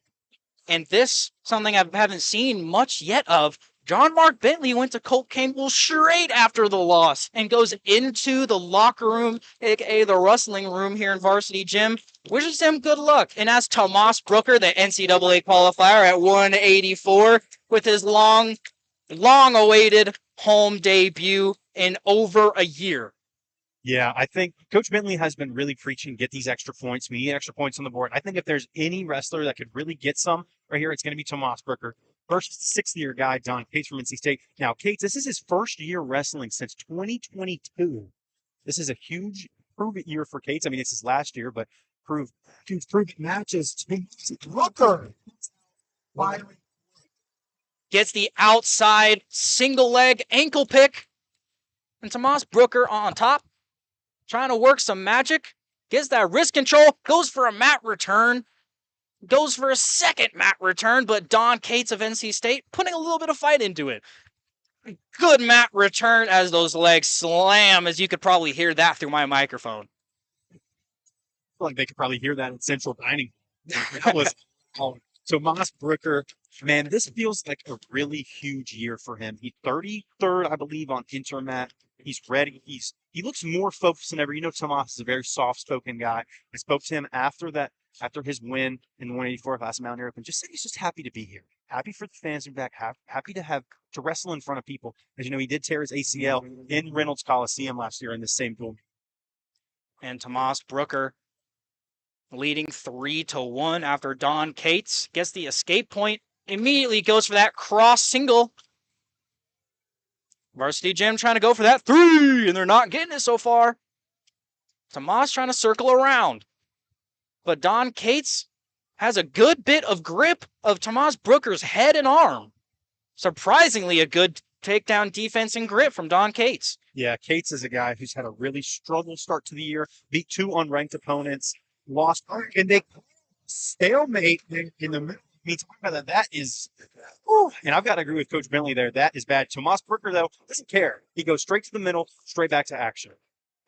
And this, something I haven't seen much yet of, John Mark Bentley went to Colt Campbell straight after the loss and goes into the locker room, aka the wrestling room here in Varsity Gym. Wishes him good luck. And as Tomas Brooker, the NCAA qualifier at 184, with his long-awaited home debut in over a year. Yeah, I think Coach Bentley has been really preaching get these extra points. We need extra points on the board. I think if there's any wrestler that could really get some right here, it's going to be Tomas Brooker versus sixth-year guy Don Cates from NC State. Now, Cates, this is his first year wrestling since 2022. This is a huge prove-it year for Cates. I mean, it's his last year, but huge prove-it matches. Brooker gets the outside single leg ankle pick. And Tomas Brooker on top, trying to work some magic. Gets that wrist control, goes for a mat return. Goes for a second mat return, but Don Cates of NC State putting a little bit of fight into it. Good mat return as those legs slam, as you could probably hear that through my microphone. I feel like they could probably hear that in Central Dining. That was Tomas Brooker. Man, this feels like a really huge year for him. He's 33rd, I believe, on Intermat. He's ready. He looks more focused than ever. You know, Tomas is a very soft-spoken guy. I spoke to him after his win in the 184 class of Mountaineer Open. Just said he's just happy to be here. Happy for the fans to be back. Happy to wrestle in front of people. As you know, he did tear his ACL in Reynolds Coliseum last year in the same duel. And Tomas Brooker leading 3-1 after Don Cates gets the escape point. Immediately goes for that cross single. Varsity Gym trying to go for that 3, and they're not getting it so far. Tomas trying to circle around. But Don Cates has a good bit of grip of Tomas Brooker's head and arm. Surprisingly, a good takedown defense and grip from Don Cates. Yeah, Cates is a guy who's had a really struggle start to the year, beat 2 unranked opponents, lost, and they stalemate in the middle. I mean, talk about that is, and I've got to agree with Coach Bentley there. That is bad. Tomas Brooker, though, doesn't care. He goes straight to the middle, straight back to action.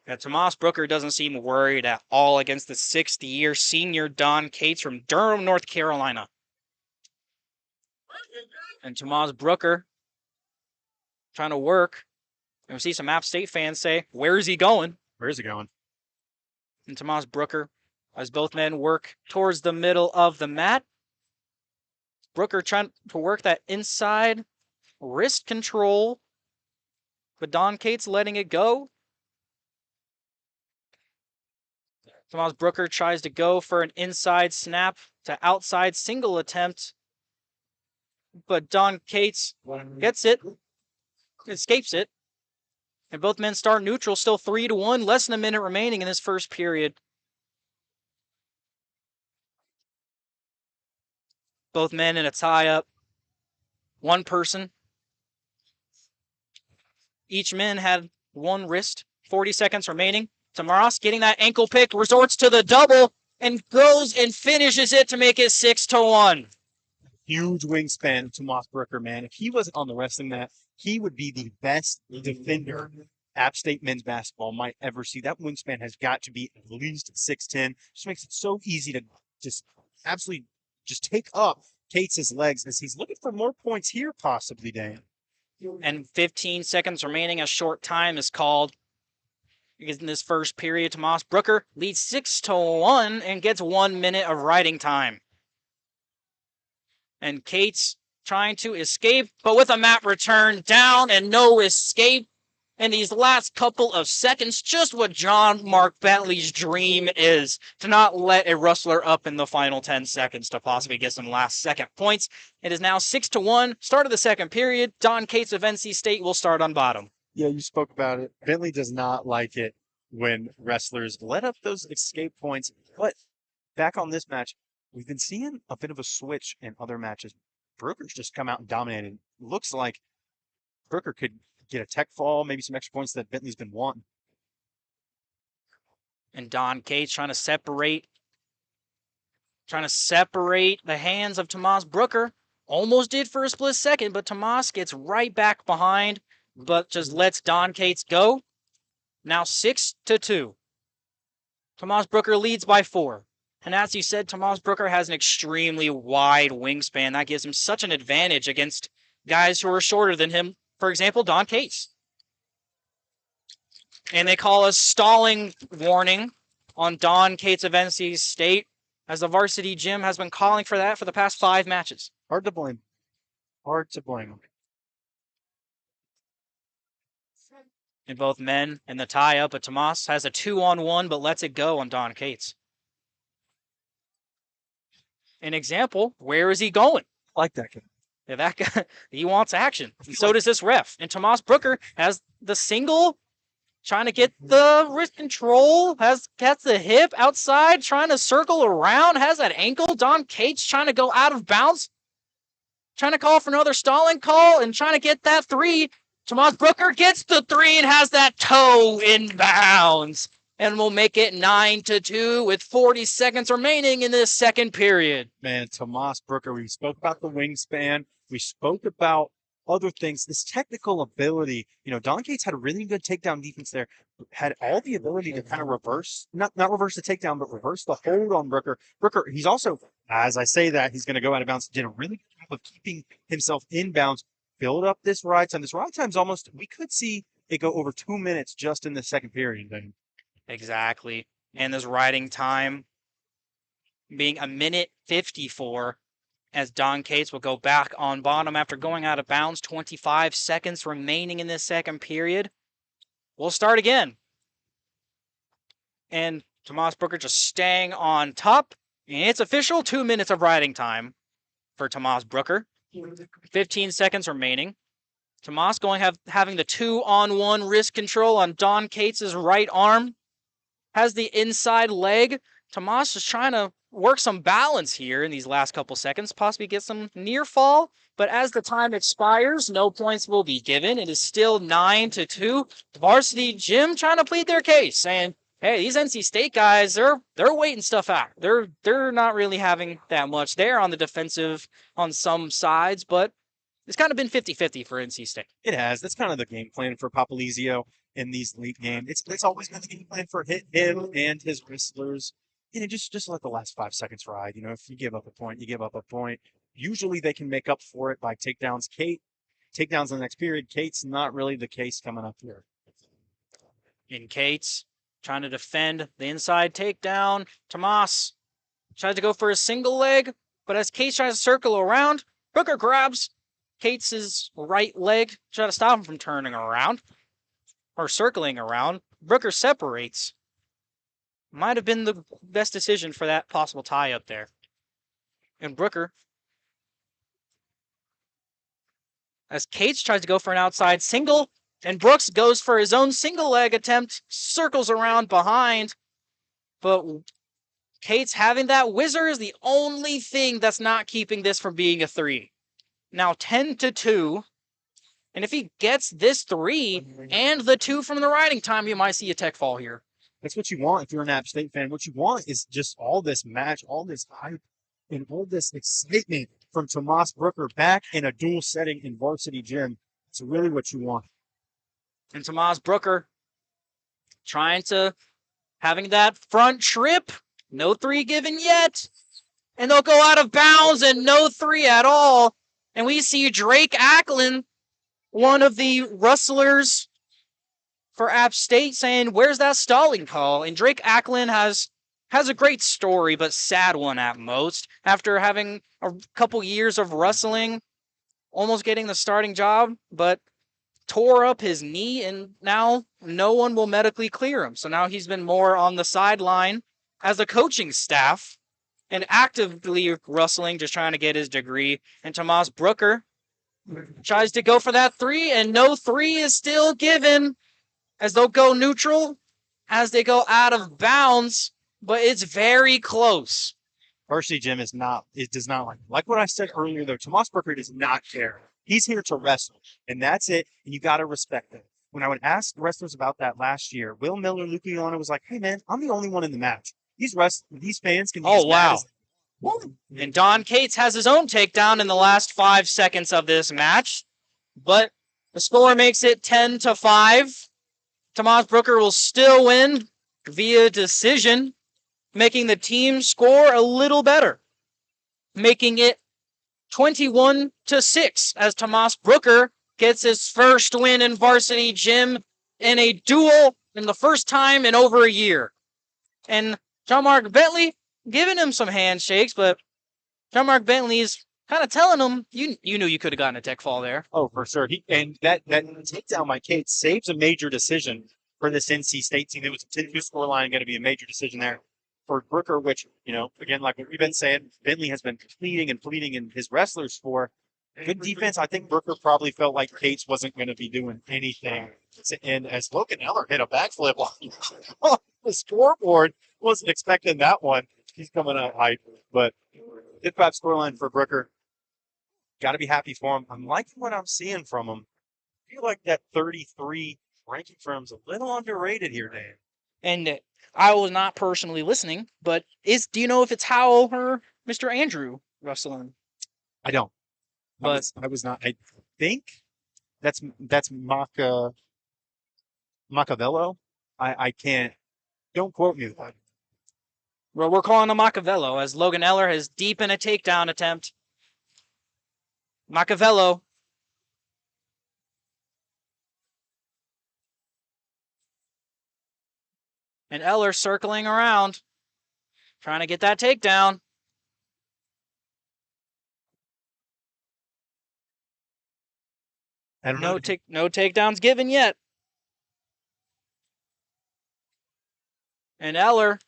Yeah, Tomas Brooker doesn't seem worried at all against the 60-year senior Don Cates from Durham, North Carolina. And Tomas Brooker trying to work. And we see some App State fans say, where is he going? Where is he going? And Tomas Brooker, as both men work towards the middle of the mat. Brooker trying to work that inside wrist control. But Don Cates letting it go. Tomas Brooker tries to go for an inside snap to outside single attempt. But Don Cates gets it, escapes it. And both men start neutral, still 3-1, less than a minute remaining in this first period. Both men in a tie-up. One person. Each man had one wrist. 40 seconds remaining. Tomas getting that ankle pick, resorts to the double, and goes and finishes it to make it 6-1. Huge wingspan, Tomas Brooker, man. If he wasn't on the wrestling mat, he would be the best defender App State men's basketball might ever see. That wingspan has got to be at least 6'10". Just makes it so easy to just absolutely just take up Cates' legs as he's looking for more points here, possibly, Dan. And 15 seconds remaining, a short time is called. In this first period, Tomas Brooker leads 6-1 and gets 1 minute of riding time. And Cates trying to escape, but with a mat return down and no escape. In these last couple of seconds, just what John Mark Bentley's dream is, to not let a rustler up in the final 10 seconds to possibly get some last second points. It is now 6-1, start of the second period. Don Cates of NC State will start on bottom. Yeah, you spoke about it. Bentley does not like it when wrestlers let up those escape points. But back on this match, we've been seeing a bit of a switch in other matches. Brooker's just come out and dominated. Looks like Brooker could get a tech fall, maybe some extra points that Bentley's been wanting. And Don Cates trying to separate the hands of Tomas Brooker. Almost did for a split second, but Tomas gets right back behind, but just lets Don Cates go. Now 6-2. Tomas Brooker leads by 4. And as you said, Tomas Brooker has an extremely wide wingspan. That gives him such an advantage against guys who are shorter than him. For example, Don Cates. And they call a stalling warning on Don Cates of NC State, as the varsity gym has been calling for that for the past 5 matches. Hard to blame. Hard to blame. In both men and the tie-up, but Tomas has a 2-on-1, but lets it go on Don Cates. An example, where is he going? I like that guy. Yeah, that guy, he wants action. And so does this ref. And Tomas Brooker has the single, trying to get the wrist control, has the hip outside, trying to circle around, has that ankle. Don Cates trying to go out of bounds, trying to call for another stalling call, and trying to get that 3. Tomas Brooker gets the 3 and has that toe in bounds. And we'll make it 9-2 with 40 seconds remaining in this second period. Man, Tomas Brooker, we spoke about the wingspan. We spoke about other things. This technical ability, Don Cates had a really good takedown defense there. Had all the ability to kind of reverse, not reverse the takedown, but reverse the hold on Brooker. Brooker, he's also, as I say that, he's going to go out of bounds. Did a really good job of keeping himself in bounds. Build up this ride time. This ride time's almost, we could see it go over 2 minutes just in the second period. Exactly. And this riding time being 1:54, as Don Cates will go back on bottom after going out of bounds. 25 seconds remaining in this second period. We'll start again. And Tomas Brooker just staying on top. And it's official, 2 minutes of riding time for Tomas Brooker. 15 seconds remaining. Tomas having the 2-on-1 wrist control on Don Cates' right arm. Has the inside leg. Tomas is trying to work some balance here in these last couple seconds, possibly get some near fall. But as the time expires, no points will be given. It is still 9-2. Varsity Gym trying to plead their case, saying, hey, these NC State guys, they're waiting stuff out. They're not really having that much. They're on the defensive on some sides, but it's kind of been 50-50 for NC State. It has. That's kind of the game plan for Papalizio in these late games. It's always been the game plan for him and his wrestlers. Just let the last 5 seconds ride. If you give up a point, you give up a point. Usually they can make up for it by takedowns. Takedowns in the next period. Cates, not really the case coming up here. In Cates, trying to defend the inside takedown. Tomas tries to go for a single leg, but as Cates tries to circle around, Brooker grabs Cates' right leg, try to stop him from turning around or circling around. Brooker separates. Might have been the best decision for that possible tie up there. And Brooker, as Cates tries to go for an outside single, and Brooks goes for his own single leg attempt, circles around behind, but Cates having that whizzer is the only thing that's not keeping this from being a 3. Now 10-2, and if he gets this 3 and the 2 from the riding time, you might see a tech fall here. That's what you want if you're an App State fan. What you want is just all this match, all this hype, and all this excitement from Tomas Brooker back in a dual setting in Varsity Gym. It's really what you want. And Tomas Brooker having that front trip. No 3 given yet. And they'll go out of bounds and no 3 at all. And we see Drake Ackland, one of the wrestlers for App State saying, where's that stalling call? And Drake Acklin has a great story, but sad one at most. After having a couple years of wrestling, almost getting the starting job, but tore up his knee, and now no one will medically clear him. So now he's been more on the sideline as a coaching staff and actively wrestling, just trying to get his degree. And Tomas Brooker tries to go for that 3, and no 3 is still given, as they'll go neutral as they go out of bounds, but it's very close. Varsity Jim does not like what I said earlier, though. Tomas Brooker does not care. He's here to wrestle, and that's it. And you got to respect it. When I would ask wrestlers about that last year, Will Miller, Luke Iona was like, "Hey man, I'm the only one in the match. These fans can be as mad as And Don Cates has his own takedown in the last 5 seconds of this match, but the score makes it 10-5. Tomas Brooker will still win via decision, making the team score a little better, making it 21-6 as Tomas Brooker gets his first win in Varsity Gym in a duel in the first time in over a year. And Jean-Marc Bentley giving him some handshakes, but Jean-Marc Bentley's kind of telling him, you knew you could have gotten a tech fall there. Oh, for sure. And that takedown by Kate saves a major decision for this NC State team. It was a 10-2 scoreline, going to be a major decision there for Brooker, which, again, like what we've been saying, Bentley has been pleading in his wrestlers for good defense. I think Brooker probably felt like Cates wasn't going to be doing anything. And as Logan Eller hit a backflip on the scoreboard, wasn't expecting that one. He's coming out hype, but 5 scoreline for Brooker. Got to be happy for him. I'm liking what I'm seeing from him. I feel like that 33 ranking for him is a little underrated here, Dan. And I was not personally listening, but do you know if it's Howell or Mr. Andrew wrestling? I don't. But I was not. I think that's Machiavello. I can't. Don't quote me. Well, we're calling him Machiavello as Logan Eller has deep in a takedown attempt. Machiavello. And Eller circling around, trying to get that takedown. I don't know. No takedowns given yet. And Eller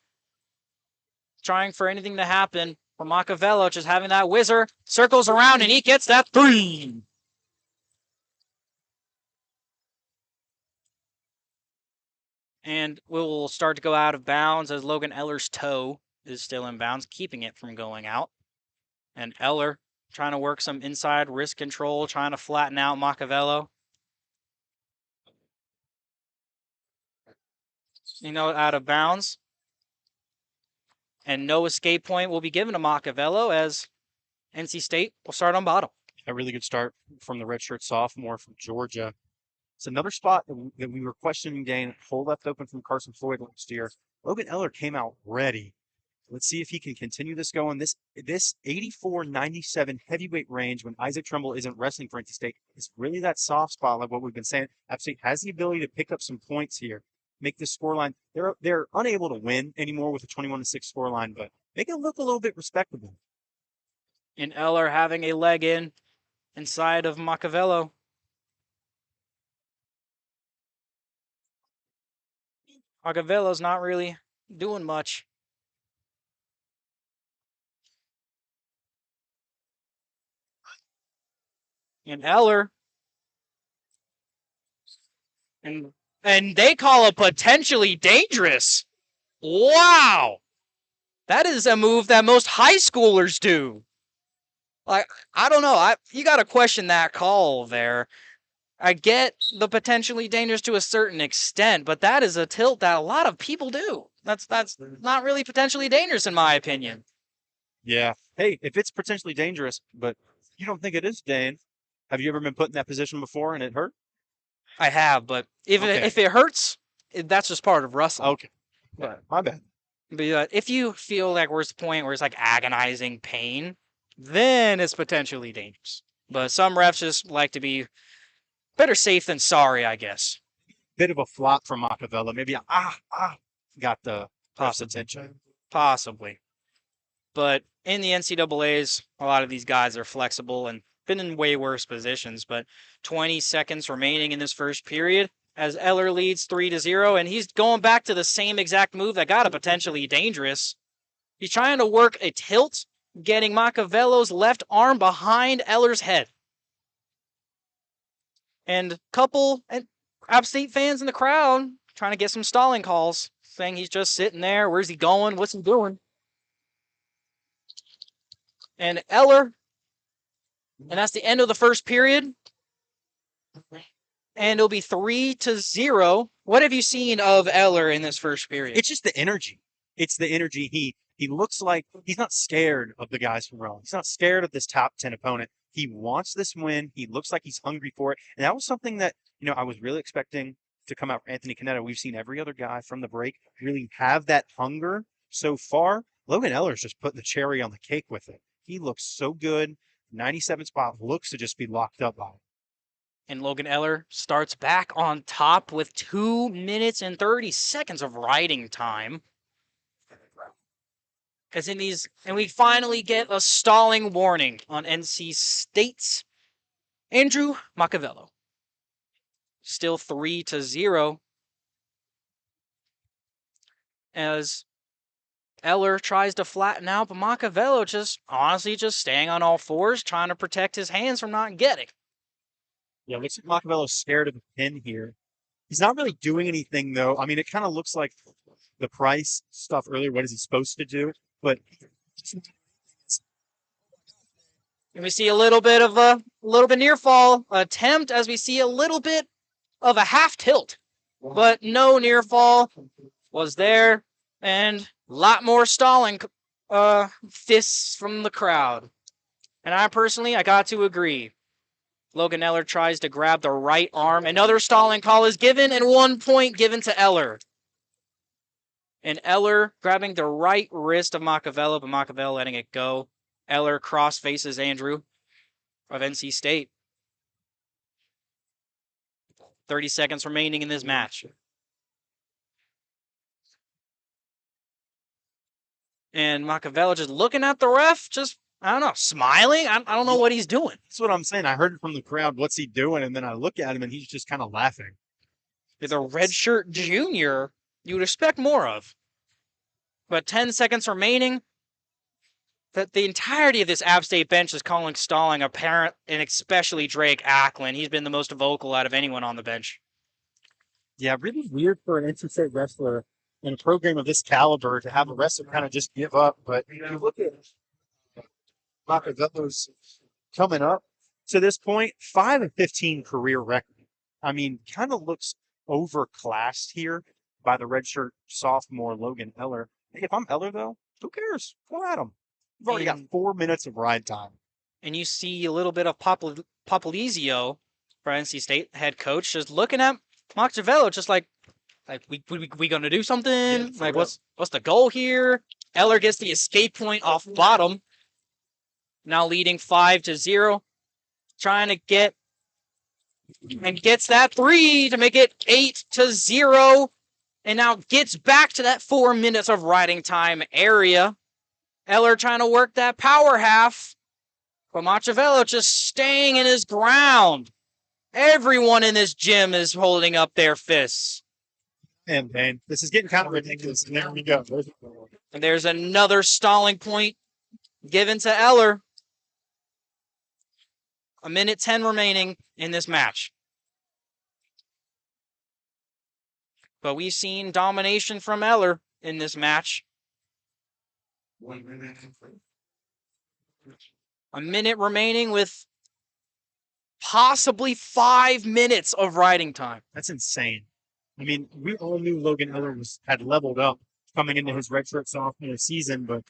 trying for anything to happen. For Machiavello just having that whizzer, circles around, and he gets that 3. And we'll start to go out of bounds as Logan Eller's toe is still in bounds, keeping it from going out. And Eller trying to work some inside wrist control, trying to flatten out Machiavello. Out of bounds. And no escape point will be given to Machiavello as NC State will start on bottom. A really good start from the redshirt sophomore from Georgia. It's another spot that we were questioning, Dane. Hole left open from Carson Floyd last year. Logan Eller came out ready. Let's see if he can continue this going. This 84-97 heavyweight range when Isaac Trumbull isn't wrestling for NC State is really that soft spot, like what we've been saying. App State has the ability to pick up some points here, make this scoreline. They're unable to win anymore with a 21-6 scoreline, but make it look a little bit respectable. And Eller having a leg inside of Machiavello. Machiavello's not really doing much. And Eller. And they call it potentially dangerous. Wow. That is a move that most high schoolers do. Like, I don't know. You got to question that call there. I get the potentially dangerous to a certain extent, but that is a tilt that a lot of people do. That's not really potentially dangerous in my opinion. Yeah. Hey, if it's potentially dangerous, but you don't think it is, Dane, have you ever been put in that position before and it hurt? I have, but if it hurts, that's just part of wrestling. Okay. But my bad. But if you feel like we're at the point where it's like agonizing pain, then it's potentially dangerous. But some refs just like to be better safe than sorry, I guess. bit of a flop from Machiavello. Maybe got the ref's attention. Possibly. But in the NCAAs, a lot of these guys are flexible and been in way worse positions. But 20 seconds remaining in this first period as Eller leads 3-0, and he's going back to the same exact move that got him potentially dangerous. He's trying to work a tilt, getting Machiavello's left arm behind Eller's head. And couple App State fans in the crowd trying to get some stalling calls, saying he's just sitting there. Where's he going? What's he doing? And Eller, and that's the end of the first period. And it'll be 3-0. What have you seen of Eller in this first period? It's just the energy. It's the energy. He looks like he's not scared of the guys from Rome. He's not scared of this top 10 opponent. He wants this win. He looks like he's hungry for it. And that was something that, I was really expecting to come out for Anthony Cannetta. We've seen every other guy from the break really have that hunger so far. Logan Eller's just putting the cherry on the cake with it. He looks so good. 97 spot looks to just be locked up by it. And Logan Eller starts back on top with 2 minutes and 30 seconds of riding time. And we finally get a stalling warning on NC State's Andrew Machiavello. Still 3-0. As Eller tries to flatten out, but Machiavello just staying on all fours, trying to protect his hands from not getting. Yeah, looks like Machiavello's scared of the pin here. He's not really doing anything, though. I mean, it kind of looks like the Price stuff earlier. What is he supposed to do? But and we see a little bit near fall attempt as we see a little bit of a half tilt, but no near fall was there, and a lot more stalling fists from the crowd. And I got to agree. Logan Eller tries to grab the right arm. Another stalling call is given, and 1 point given to Eller. And Eller grabbing the right wrist of Machiavello, but Machiavello letting it go. Eller cross faces Andrew of NC State. 30 seconds remaining in this match. And Machiavello just looking at the ref, smiling. I don't know what he's doing. That's what I'm saying. I heard it from the crowd. What's he doing? And then I look at him, and he's just kind of laughing. With a redshirt junior, you would expect more of. But 10 seconds remaining. The entirety of this App State bench is calling stalling apparent, and especially Drake Acklin. He's been the most vocal out of anyone on the bench. Yeah, really weird for an NC State wrestler in a program of this caliber to have a wrestler kind of just give up. But you look at Machiavello's coming up to this point, 5-15 career record. I mean, kind of looks overclassed here by the redshirt sophomore Logan Eller. Hey, if I'm Eller, though, who cares? Go at him. You've already got 4 minutes of ride time. And you see a little bit of Popolizio for NC State head coach just looking at Machiavello, just like we gonna do something? Yeah, like what's the goal here? Eller gets the escape point off bottom. Now leading 5-0, trying to get and gets that 3 to make it 8-0, and now gets back to that 4 minutes of riding time area. Eller trying to work that power half, but Machiavello just staying in his ground. Everyone in this gym is holding up their fists. And this is getting kind of ridiculous. And there we go. And there's another stalling point given to Eller. 1:10 remaining in this match. But we've seen domination from Eller in this match. 1 minute remaining with possibly 5 minutes of riding time. That's insane. I mean, we all knew Logan Eller had leveled up coming into his redshirt sophomore season, but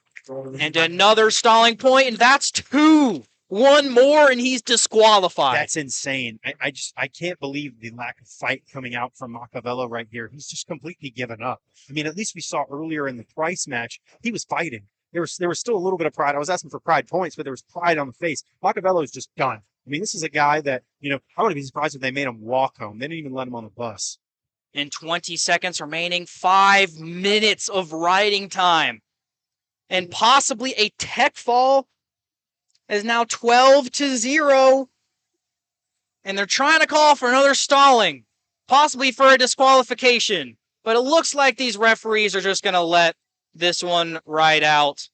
and another stalling point, and that's 2. 1 more, and he's disqualified. That's insane. I can't believe the lack of fight coming out from Machiavello right here. He's just completely given up. I mean, at least we saw earlier in the Price match, he was fighting. There was still a little bit of pride. I was asking for pride points, but there was pride on the face. Machiavello's just done. I mean, this is a guy that, I wouldn't be surprised if they made him walk home. They didn't even let him on the bus. And 20 seconds remaining. 5 minutes of riding time. And possibly a tech fall is now 12-0. And they're trying to call for another stalling, possibly for a disqualification. But it looks like these referees are just going to let this one ride out.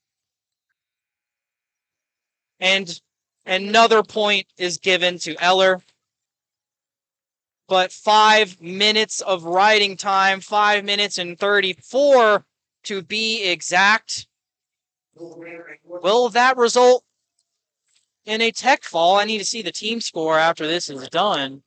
And another point is given to Eller. But 5 minutes of riding time, 5 minutes and 34 to be exact. Will that result in a tech fall? I need to see the team score after this is done.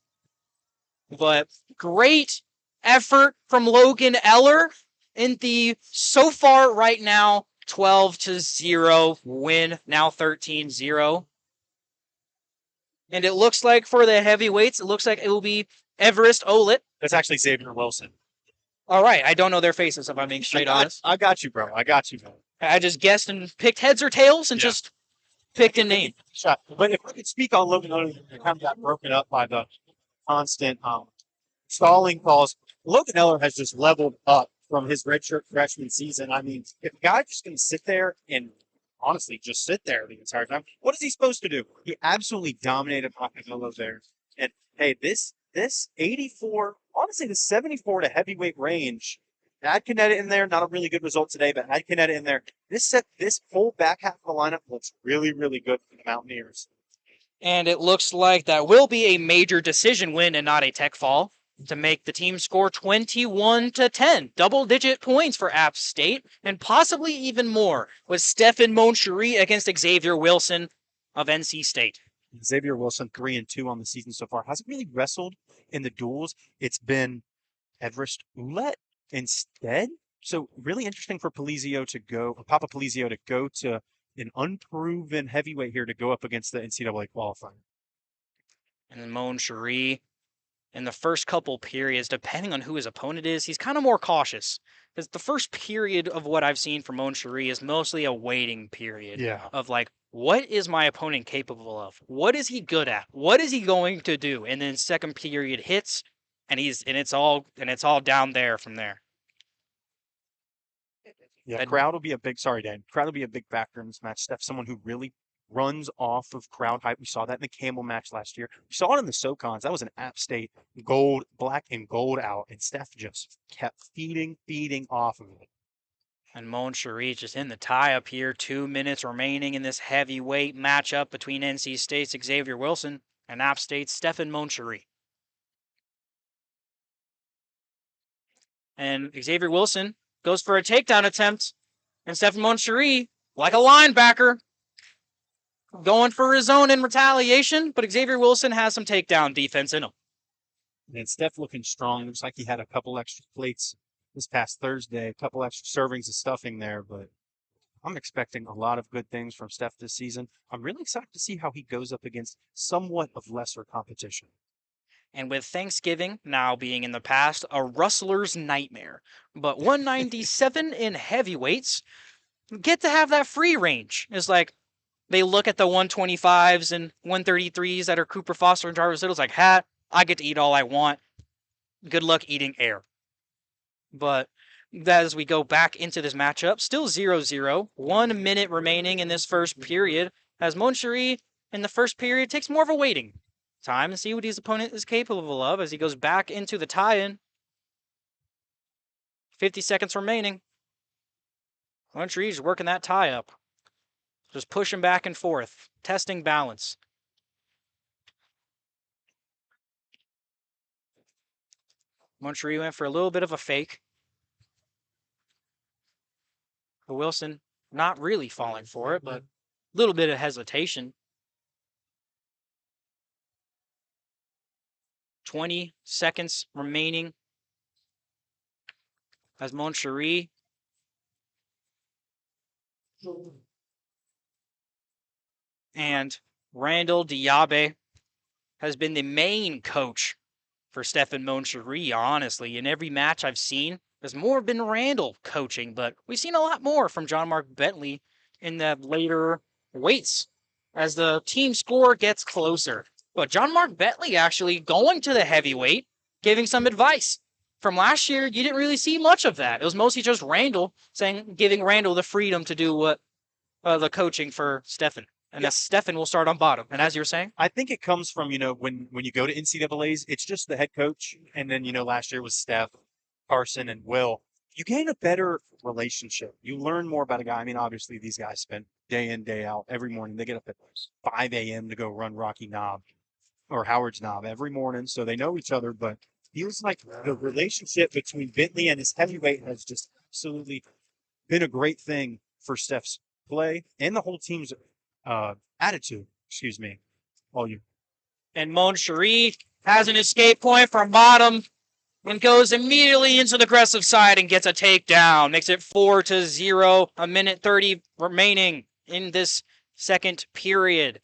But great effort from Logan Eller in the, so far right now, 12-0 win, now 13-0. And it looks like for the heavyweights, it looks like it will be Everest Olet. That's actually Xavier Wilson. All right, I don't know their faces if I'm being straight honest. I got you, bro. I got you, man. I just guessed and picked heads or tails and just picked a name. Shot. But if I could speak on Logan Eller, it kind of got broken up by the constant stalling calls. Logan Eller has just leveled up from his redshirt freshman season. I mean, if a guy's just going to sit there and honestly just sit there the entire time, what is he supposed to do? He absolutely dominated Pacquiao there. And hey, this 84, honestly, the 74 to heavyweight range. Add Canetta in there, not a really good result today, but add Canetta in there. This whole back half of the lineup looks really, really good for the Mountaineers. And it looks like that will be a major decision win and not a tech fall to make the team score 21-10. Double-digit points for App State, and possibly even more with Stefan Moncherie against Xavier Wilson of NC State. Xavier Wilson, 3-2 on the season so far. Hasn't really wrestled in the duels. It's been Everest Oulet instead. So really interesting for Papa Polizio to go to an unproven heavyweight here to go up against the NCAA qualifier. And then Moncherie, in the first couple periods, depending on who his opponent is, he's kind of more cautious. Because the first period of what I've seen from Moncherie is mostly a waiting period. Yeah. Of like, what is my opponent capable of? What is he good at? What is he going to do? And then second period hits, and it's all down there from there. Yeah, crowd will be a big factor in this match. Steph, someone who really runs off of crowd hype. We saw that in the Camel match last year. We saw it in the SoCons. That was an App State black and gold out, and Steph just kept feeding off of it. And Moncherie just in the tie-up here. 2 minutes remaining in this heavyweight matchup between NC State's Xavier Wilson and App State's Stefan Moncherie. And Xavier Wilson goes for a takedown attempt, and Stefan Moncherie, like a linebacker, going for his own in retaliation, but Xavier Wilson has some takedown defense in him. And Steph looking strong. Looks like he had a couple extra plates this past Thursday, a couple extra servings of stuffing there, but I'm expecting a lot of good things from Steph this season. I'm really excited to see how he goes up against somewhat of lesser competition. And with Thanksgiving now being in the past, a wrestler's nightmare. But 197 in heavyweights get to have that free range. It's like they look at the 125s and 133s that are Cooper Foster and Jarvis Little's like, I get to eat all I want. Good luck eating air. But as we go back into this matchup, still 0-0. 1 minute remaining in this first period, as Moncherie in the first period takes more of a waiting time to see what his opponent is capable of as he goes back into the tie-in. 50 seconds remaining. Moncherie's working that tie-up. Just pushing back and forth, testing balance. Moncherie went for a little bit of a fake. But Wilson not really falling for it, but a little bit of hesitation. 20 seconds remaining as Moncherie and Randall Diabe has been the main coach for Stefan Moncherie, honestly. In every match I've seen, there's more been Randall coaching, but we've seen a lot more from John Mark Bentley in the later weights as the team score gets closer. But John Mark Bentley actually going to the heavyweight, giving some advice. from last year, you didn't really see much of that. It was mostly just Randall giving Randall the freedom to do what the coaching for Stefan. And Yeah. that Stefan will start on bottom. And as you were saying, I think it comes from, when you go to NCAAs, it's just the head coach. And then, last year was Steph, Carson, and Will. You gain a better relationship. You learn more about a guy. I mean, obviously, these guys spend day in, day out every morning. They get up at 5 a.m. to go run Rocky Knob or Howard's Knob every morning. So they know each other. But feels like the relationship between Bentley and his heavyweight has just absolutely been a great thing for Steph's play and the whole team's attitude. Excuse me. All you. and Mon Cherie has an escape point from bottom and goes immediately into the aggressive side and gets a takedown. Makes it 4-0. A minute 30 remaining in this second period.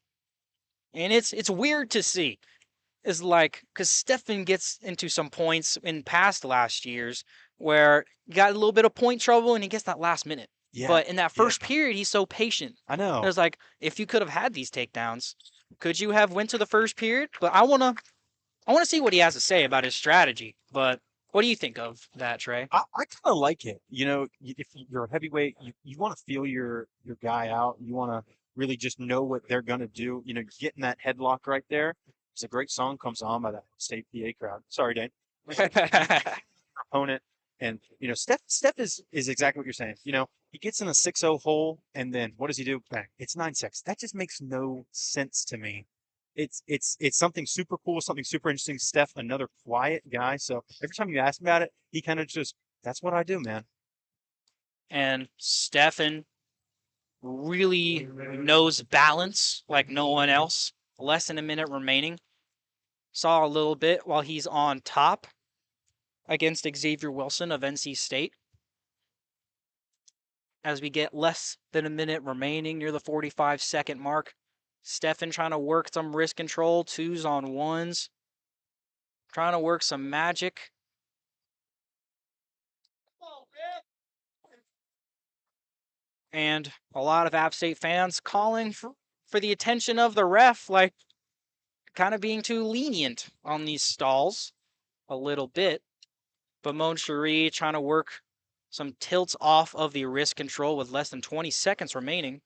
And it's weird to see. Is like, because Stefan gets into some points in past last years where he got a little bit of point trouble and he gets that last minute. Yeah. But in that first period, he's so patient. I know. It's like, if you could have had these takedowns, could you have went to the first period? But I wanna see what he has to say about his strategy. But what do you think of that, Trey? I kind of like it. If you're a heavyweight, you want to feel your guy out. You want to really just know what they're going to do. Getting that headlock right there. It's a great song comes on by that state PA crowd. Sorry, Dane. Opponent. And, Steph is exactly what you're saying. He gets in a 6-0 hole, and then what does he do? Bang. It's 9-6. That just makes no sense to me. It's something super cool, something super interesting. Steph, another quiet guy. So every time you ask him about it, he kind of just, that's what I do, man. And Stefan really knows balance like no one else. Less than a minute remaining. Saw a little bit while he's on top against Xavier Wilson of NC State. As we get less than a minute remaining near the 45-second mark, Stefan trying to work some wrist control, 2s on 1s. Trying to work some magic. And a lot of App State fans calling for the attention of the ref, like kind of being too lenient on these stalls a little bit. But Mon Cherie trying to work some tilts off of the wrist control with less than 20 seconds remaining.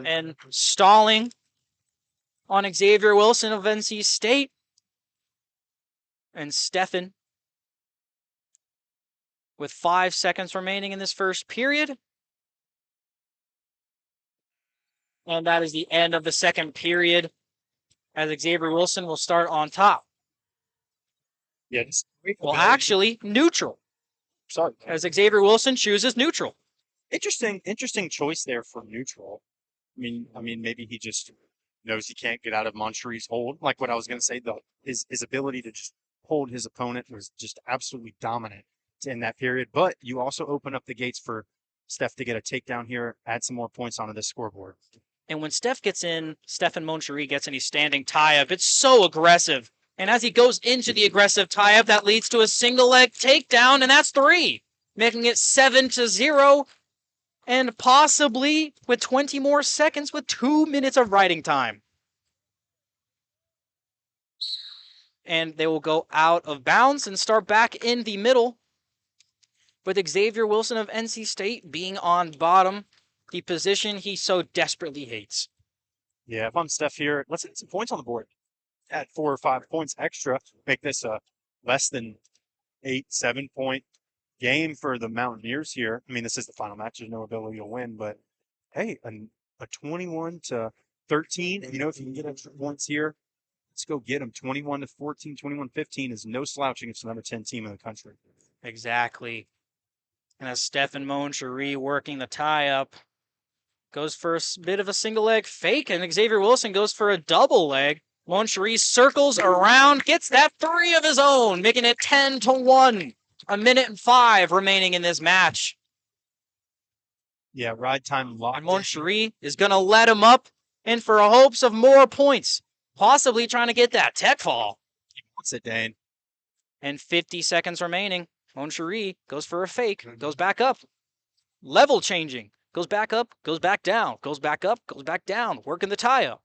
And stalling on Xavier Wilson of NC State. And Stefan with 5 seconds remaining in this first period. And that is the end of the second period as Xavier Wilson will start on top. Yeah. Well, actually, neutral. Sorry. As Xavier Wilson chooses neutral. Interesting choice there for neutral. I mean, maybe he just knows he can't get out of Mon Cherie's hold. Like what I was going to say, though, his ability to just hold his opponent was just absolutely dominant in that period. But you also open up the gates for Steph to get a takedown here, add some more points onto the scoreboard. And when Stefan Mon Cherie gets in, he's standing tie-up. It's so aggressive. And as he goes into the aggressive tie-up, that leads to a single leg takedown, and that's 3, making it 7-0. And possibly with 20 more seconds with 2 minutes of riding time. And they will go out of bounds and start back in the middle with Xavier Wilson of NC State being on bottom, the position he so desperately hates. Yeah, if I'm Steph here, let's hit some points on the board. Add 4 or 5 points extra, make this a less than 8-7 point game for the Mountaineers here. I mean, this is the final match. There's no ability to win, but hey, a 21-13. If you can get extra points here, let's go get them. 21-14, 21-15 is no slouching. It's the number 10 team in the country. Exactly. And as Stefan Mon Cherie working the tie-up, goes for a bit of a single leg fake, and Xavier Wilson goes for a double leg. Mon Cherie circles around, gets that 3 of his own, making it 10-1. A minute and 5 remaining in this match. Yeah, ride time locked. And Mon Cherie is going to let him up in for hopes of more points, possibly trying to get that tech fall. He wants it, Dane. And 50 seconds remaining. Mon Cherie goes for a fake, goes back up. Level changing, goes back up, goes back down, goes back up, goes back down, working the tie-up.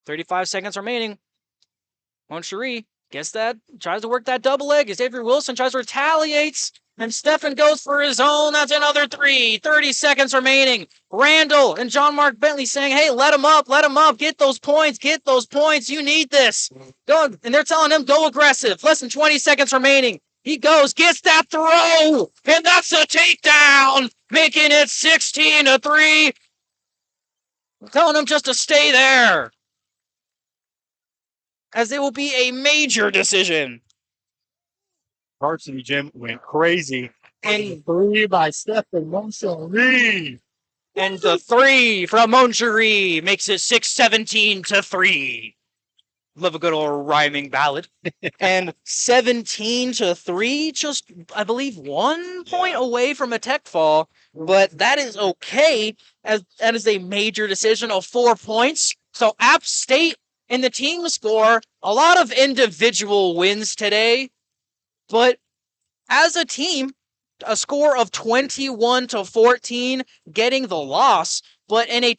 35 seconds remaining. Moncherie gets that, tries to work that double leg as Avery Wilson tries to retaliate. And Stefan goes for his own. That's another 3. 30 seconds remaining. Randall and John Mark Bentley saying, hey, let him up. Get those points. You need this. Go. And they're telling him, go aggressive. Less than 20 seconds remaining. He goes, gets that throw. And that's a takedown. Making it 16-3. Telling him just to stay there, as it will be a major decision. Varsity Gym went crazy. And 3 by Stefan Moncherie. And the 3 from Moncherie makes it 6-17-3. Love a good old rhyming ballad. And 17-3, just, I believe, 1 point away from a tech fall. But that is okay, as that is a major decision of 4 points. So App State and the team score a lot of individual wins today. But as a team, a score of 21-14, getting the loss. But in a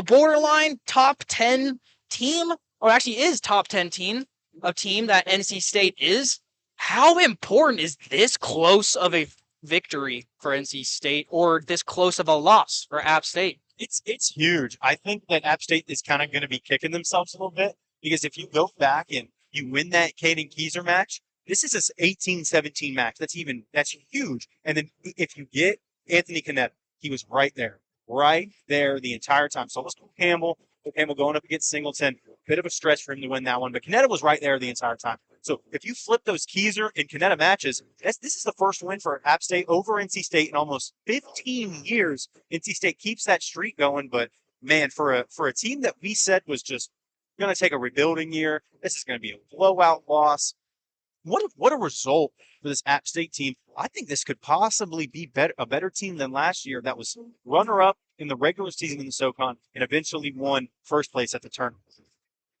borderline top 10 team, or actually is top 10 team, a team that NC State is, how important is this close of a victory for NC State, or this close of a loss for App State? It's huge. I think that App State is kind of going to be kicking themselves a little bit, because if you go back and you win that Caden Keyser match, this is an 18-17 match. That's huge. And then if you get Anthony Canetta, he was right there the entire time. So let's go Campbell going up against Singleton. Bit of a stretch for him to win that one, but Canetta was right there the entire time. So if you flip those Keyser and Canetta matches, this is the first win for App State over NC State in almost 15 years. NC State keeps that streak going, but man, for a team that we said was just going to take a rebuilding year, this is going to be a blowout loss. What a result for this App State team. I think this could possibly be a better team than last year that was runner-up in the regular season in the SoCon and eventually won first place at the tournament.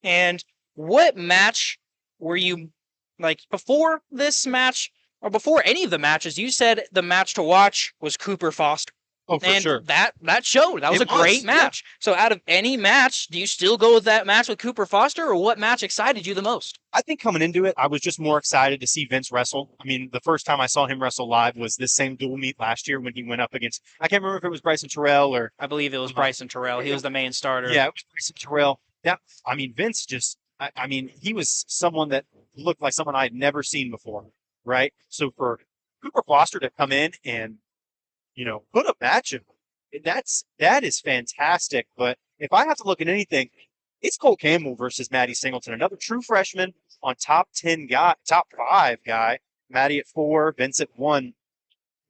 And what match were you, like, before this match, or before any of the matches, you said the match to watch was Cooper Foster. Oh, for and sure. That showed. That was a great match. Yeah. So out of any match, do you still go with that match with Cooper Foster, or what match excited you the most? I think coming into it, I was just more excited to see Vince wrestle. I mean, the first time I saw him wrestle live was this same dual meet last year when he went up against, I can't remember if it was Bryson Terrell or... I believe it was Bryson Terrell. He was the main starter. Yeah, it was Bryson Terrell. Vince just, he was someone that looked like someone I had never seen before, right? So for Cooper Foster to come in and, put a match in, that is fantastic. But if I have to look at anything, it's Cole Campbell versus Maddie Singleton, another true freshman on top 5 guy. Maddie at 4, Vince at 1,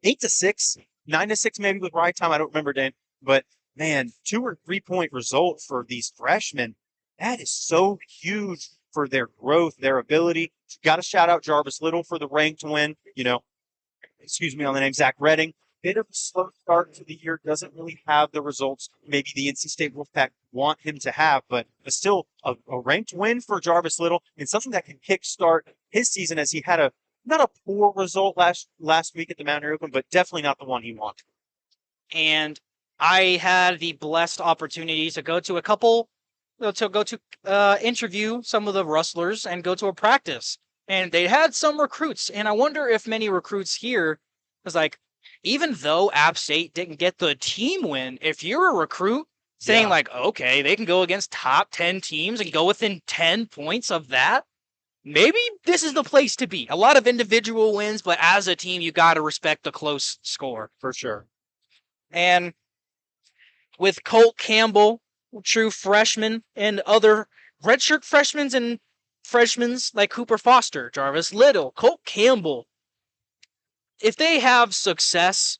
8-6, 9-6 maybe with ride time. I don't remember, Dan. But man, 2 or 3 point result for these freshmen. That is so huge for their growth, their ability. Got to shout out Jarvis Little for the ranked win. Excuse me on the name, Zach Redding. Bit of a slow start to the year, doesn't really have the results maybe the NC State Wolfpack want him to have, but still a ranked win for Jarvis Little and something that can kickstart his season, as he had not a poor result last week at the Mountaineer Open, but definitely not the one he wanted. And I had the blessed opportunity to go to interview some of the wrestlers and go to a practice, and they had some recruits, and I wonder if many recruits here was like, even though App State didn't get the team win, if you're a recruit saying okay, they can go against top 10 teams and go within 10 points of that, maybe this is the place to be. A lot of individual wins, but as a team, you got to respect the close score. For sure. And with Colt Campbell, true freshman, and other redshirt freshmen and freshmen like Cooper Foster, Jarvis Little, Colt Campbell, if they have success,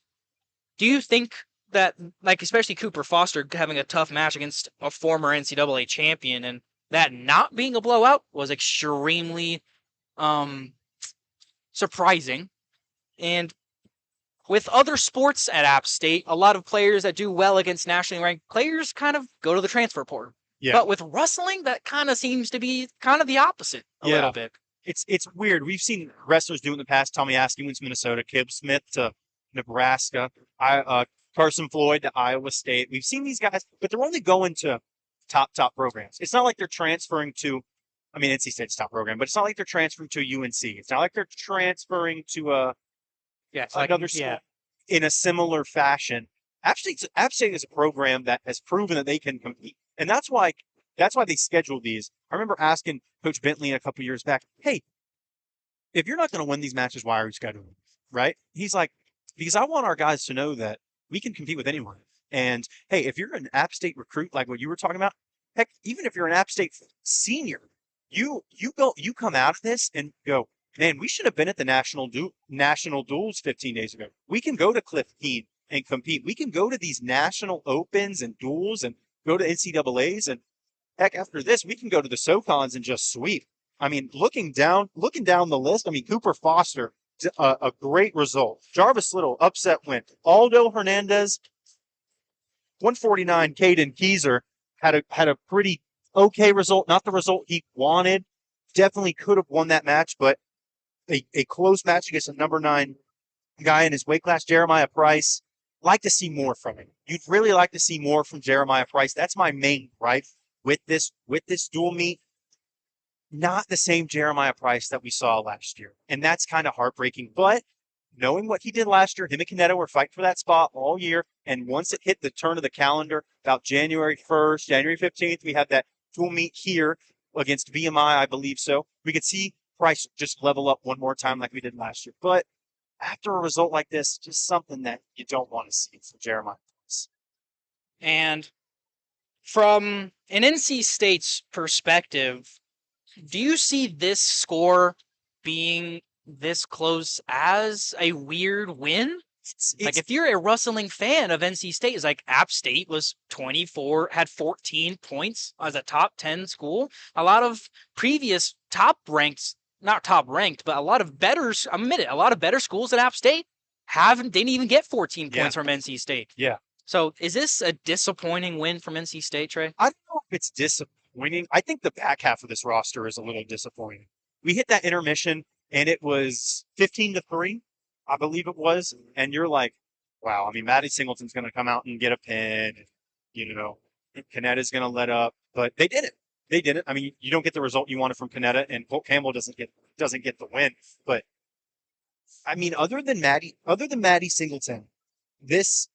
do you think that, especially Cooper Foster having a tough match against a former NCAA champion, and that not being a blowout was extremely surprising? And with other sports at App State, a lot of players that do well against nationally ranked players kind of go to the transfer portal. Yeah. But with wrestling, that kind of seems to be kind of the opposite a little bit. It's weird. We've seen wrestlers do it in the past. Tommy Askey went to Minnesota, Kib Smith to Nebraska, Carson Floyd to Iowa State. We've seen these guys, but they're only going to top programs. It's not like they're transferring to, I mean, NC State's top program, but it's not like they're transferring to UNC. It's not like they're transferring to Yeah, it's like another school yeah. in a similar fashion. App State is a program that has proven that they can compete, and that's why they scheduled these. I remember asking Coach Bentley a couple years back, "Hey, if you're not going to win these matches, why are you scheduling them?" Right? He's like, "Because I want our guys to know that we can compete with anyone. And hey, if you're an App State recruit, like what you were talking about, heck, even if you're an App State senior, you come out of this and go, man, we should have been at the national duels 15 days ago. We can go to Cliff Keen and compete. We can go to these national opens and duels and go to NCAAs. And heck, after this, we can go to the SoCons and just sweep." I mean, looking down the list, I mean, Cooper Foster, a great result. Jarvis Little, upset win. Aldo Hernandez, 149. Caden Keyser had a pretty okay result. Not the result he wanted. Definitely could have won that match, but a close match against a number 9 guy in his weight class, Jeremiah Price. Like to see more from him. You'd really like to see more from Jeremiah Price. That's my main gripe with this dual meet. Not the same Jeremiah Price that we saw last year. And that's kind of heartbreaking. But knowing what he did last year, him and Canetta were fighting for that spot all year. And once it hit the turn of the calendar, about January 1st, January 15th, we had that dual meet here against VMI, I believe so. We could see Price just level up one more time like we did last year. But after a result like this, just something that you don't want to see from Jeremiah Price. And from an NC State's perspective, do you see this score being this close as a weird win? Like, if you're a wrestling fan of NC State, it's like App State was 24, had 14 points as a top 10 school. A lot of previous not top ranked, but a lot of better schools at App State didn't even get 14 points from NC State. Yeah. So is this a disappointing win from NC State, Trey? I don't know if it's disappointing. I think the back half of this roster is a little disappointing. We hit that intermission and it was 15-3, I believe it was. And you're like, wow, I mean, Maddie Singleton's going to come out and get a pin. Canetta's going to let up, but they did it. They did it. I mean, you don't get the result you wanted from Canetta, and Colt Campbell doesn't get the win. But I mean, other than Maddie Singleton, this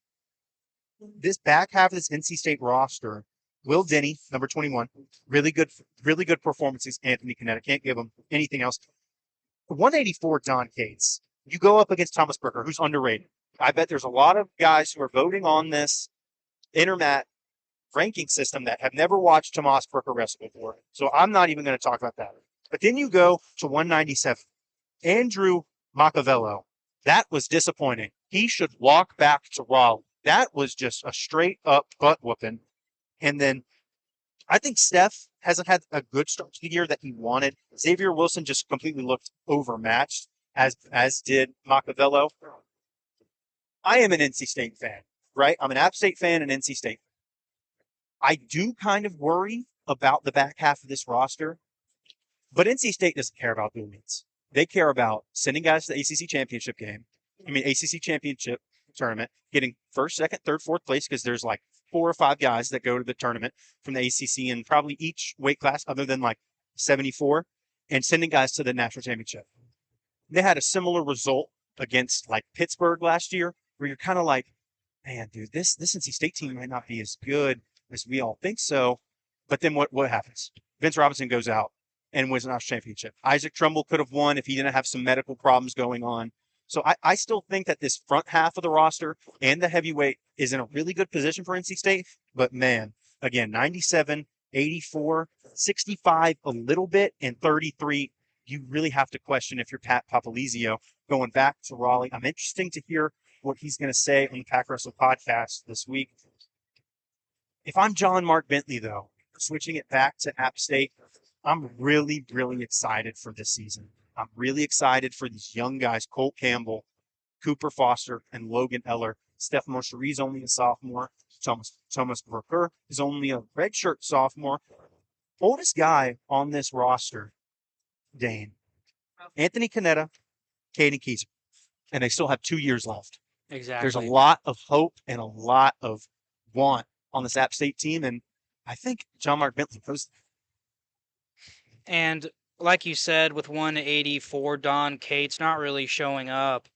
back half of this NC State roster, Will Denny, number 21, really good performances. Anthony Canetta, can't give him anything else. 184, Don Cates. You go up against Thomas Brooker, who's underrated. I bet there's a lot of guys who are voting on this Intermat ranking system that have never watched Tomas Brooker wrestle before. So I'm not even going to talk about that. But then you go to 197. Andrew Machiavello. That was disappointing. He should walk back to Raleigh. That was just a straight up butt whooping. And then I think Steph hasn't had a good start to the year that he wanted. Xavier Wilson just completely looked overmatched, as did Machiavello. I am an NC State fan, right? I'm an App State fan and NC State. I do kind of worry about the back half of this roster, but NC State doesn't care about dual meets. They care about sending guys to the ACC championship tournament, getting first, second, third, fourth place, because there's like 4 or 5 guys that go to the tournament from the ACC and probably each weight class other than like 74, and sending guys to the national championship. They had a similar result against like Pittsburgh last year, where you're kind of like, man, dude, this NC State team might not be as good as we all think so. But then what happens? Vince Robinson goes out and wins a national championship. Isaac Trumbull could have won if he didn't have some medical problems going on. So I still think that this front half of the roster and the heavyweight is in a really good position for NC State. But man, again, 97, 84, 65 a little bit, and 33, you really have to question if you're Pat Papalizio going back to Raleigh. I'm interested to hear what he's going to say on the Pack Wrestle podcast this week. If I'm John Mark Bentley, though, switching it back to App State, I'm really, really excited for this season. I'm really excited for these young guys, Colt Campbell, Cooper Foster, and Logan Eller. Steph Moscherie is only a sophomore. Thomas Brooker is only a redshirt sophomore. Oldest guy on this roster, Dane, Anthony Canetta, Caden Keyser. And they still have 2 years left. Exactly. There's a lot of hope and a lot of want on this App State team. And I think John Mark Bentley knows that. And like you said, with 184, Don Cates not really showing up.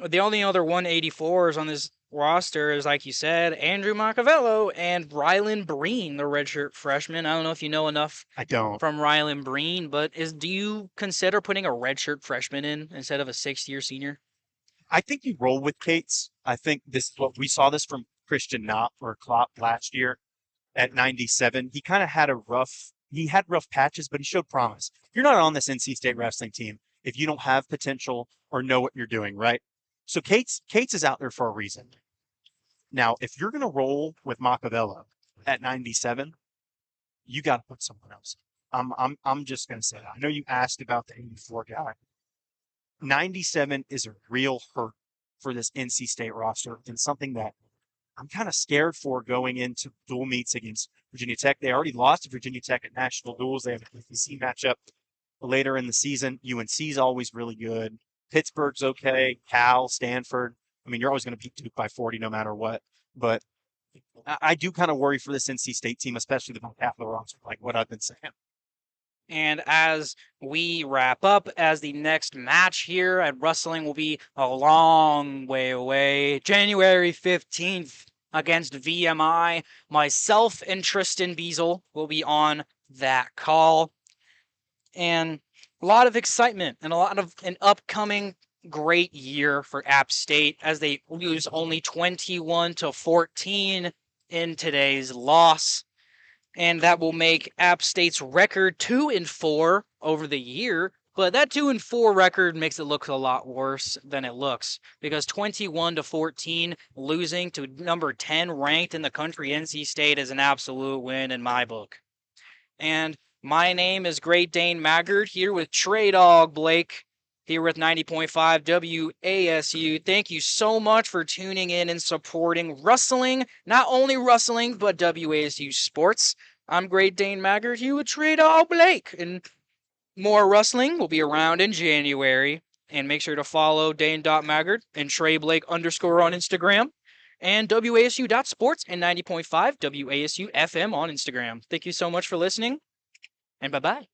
The only other 184s on this roster is, like you said, Andrew Machiavello and Rylan Breen, the redshirt freshman. I don't know if you know enough I don't. from Rylan Breen, but do you consider putting a redshirt freshman in instead of a sixth-year senior? I think you roll with Cates. I think this is what we saw this from Christian Knopp or Klopp last year at 97. He kind of had rough patches, but he showed promise. You're not on this NC State wrestling team if you don't have potential or know what you're doing, right? So Cates is out there for a reason. Now, if you're going to roll with Machiavello at 97, you got to put someone else. I'm just going to say that. I know you asked about the 84 guy. 97 is a real hurt for this NC State roster and something that I'm kind of scared for going into dual meets against Virginia Tech. They already lost to Virginia Tech at national duels. They have an ACC matchup later in the season. UNC is always really good. Pittsburgh's okay. Cal, Stanford. I mean, you're always going to beat Duke by 40 no matter what. But I do kind of worry for this NC State team, especially the back half of the roster, like what I've been saying. And as we wrap up, as the next match here at wrestling will be a long way away, January 15th against VMI. Myself and Tristan Beazle will be on that call. And a lot of excitement and a lot of an upcoming great year for App State as they lose only 21-14 in today's loss. And that will make App State's record 2-4 over the year. But that 2-4 record makes it look a lot worse than it looks, because 21-14 losing to number 10 ranked in the country, NC State, is an absolute win in my book. And my name is Great Dane Maggard, here with Trey Dog Blake, here with 90.5 WASU. Thank you so much for tuning in and supporting wrestling, not only wrestling, but WASU sports. I'm Great Dane Maggard, here with Trey Dog Blake, and more wrestling will be around in January. And make sure to follow Dane.Maggard and Trey Blake _ on Instagram, and WASU.sports and 90.5 WASU FM on Instagram. Thank you so much for listening, and bye-bye.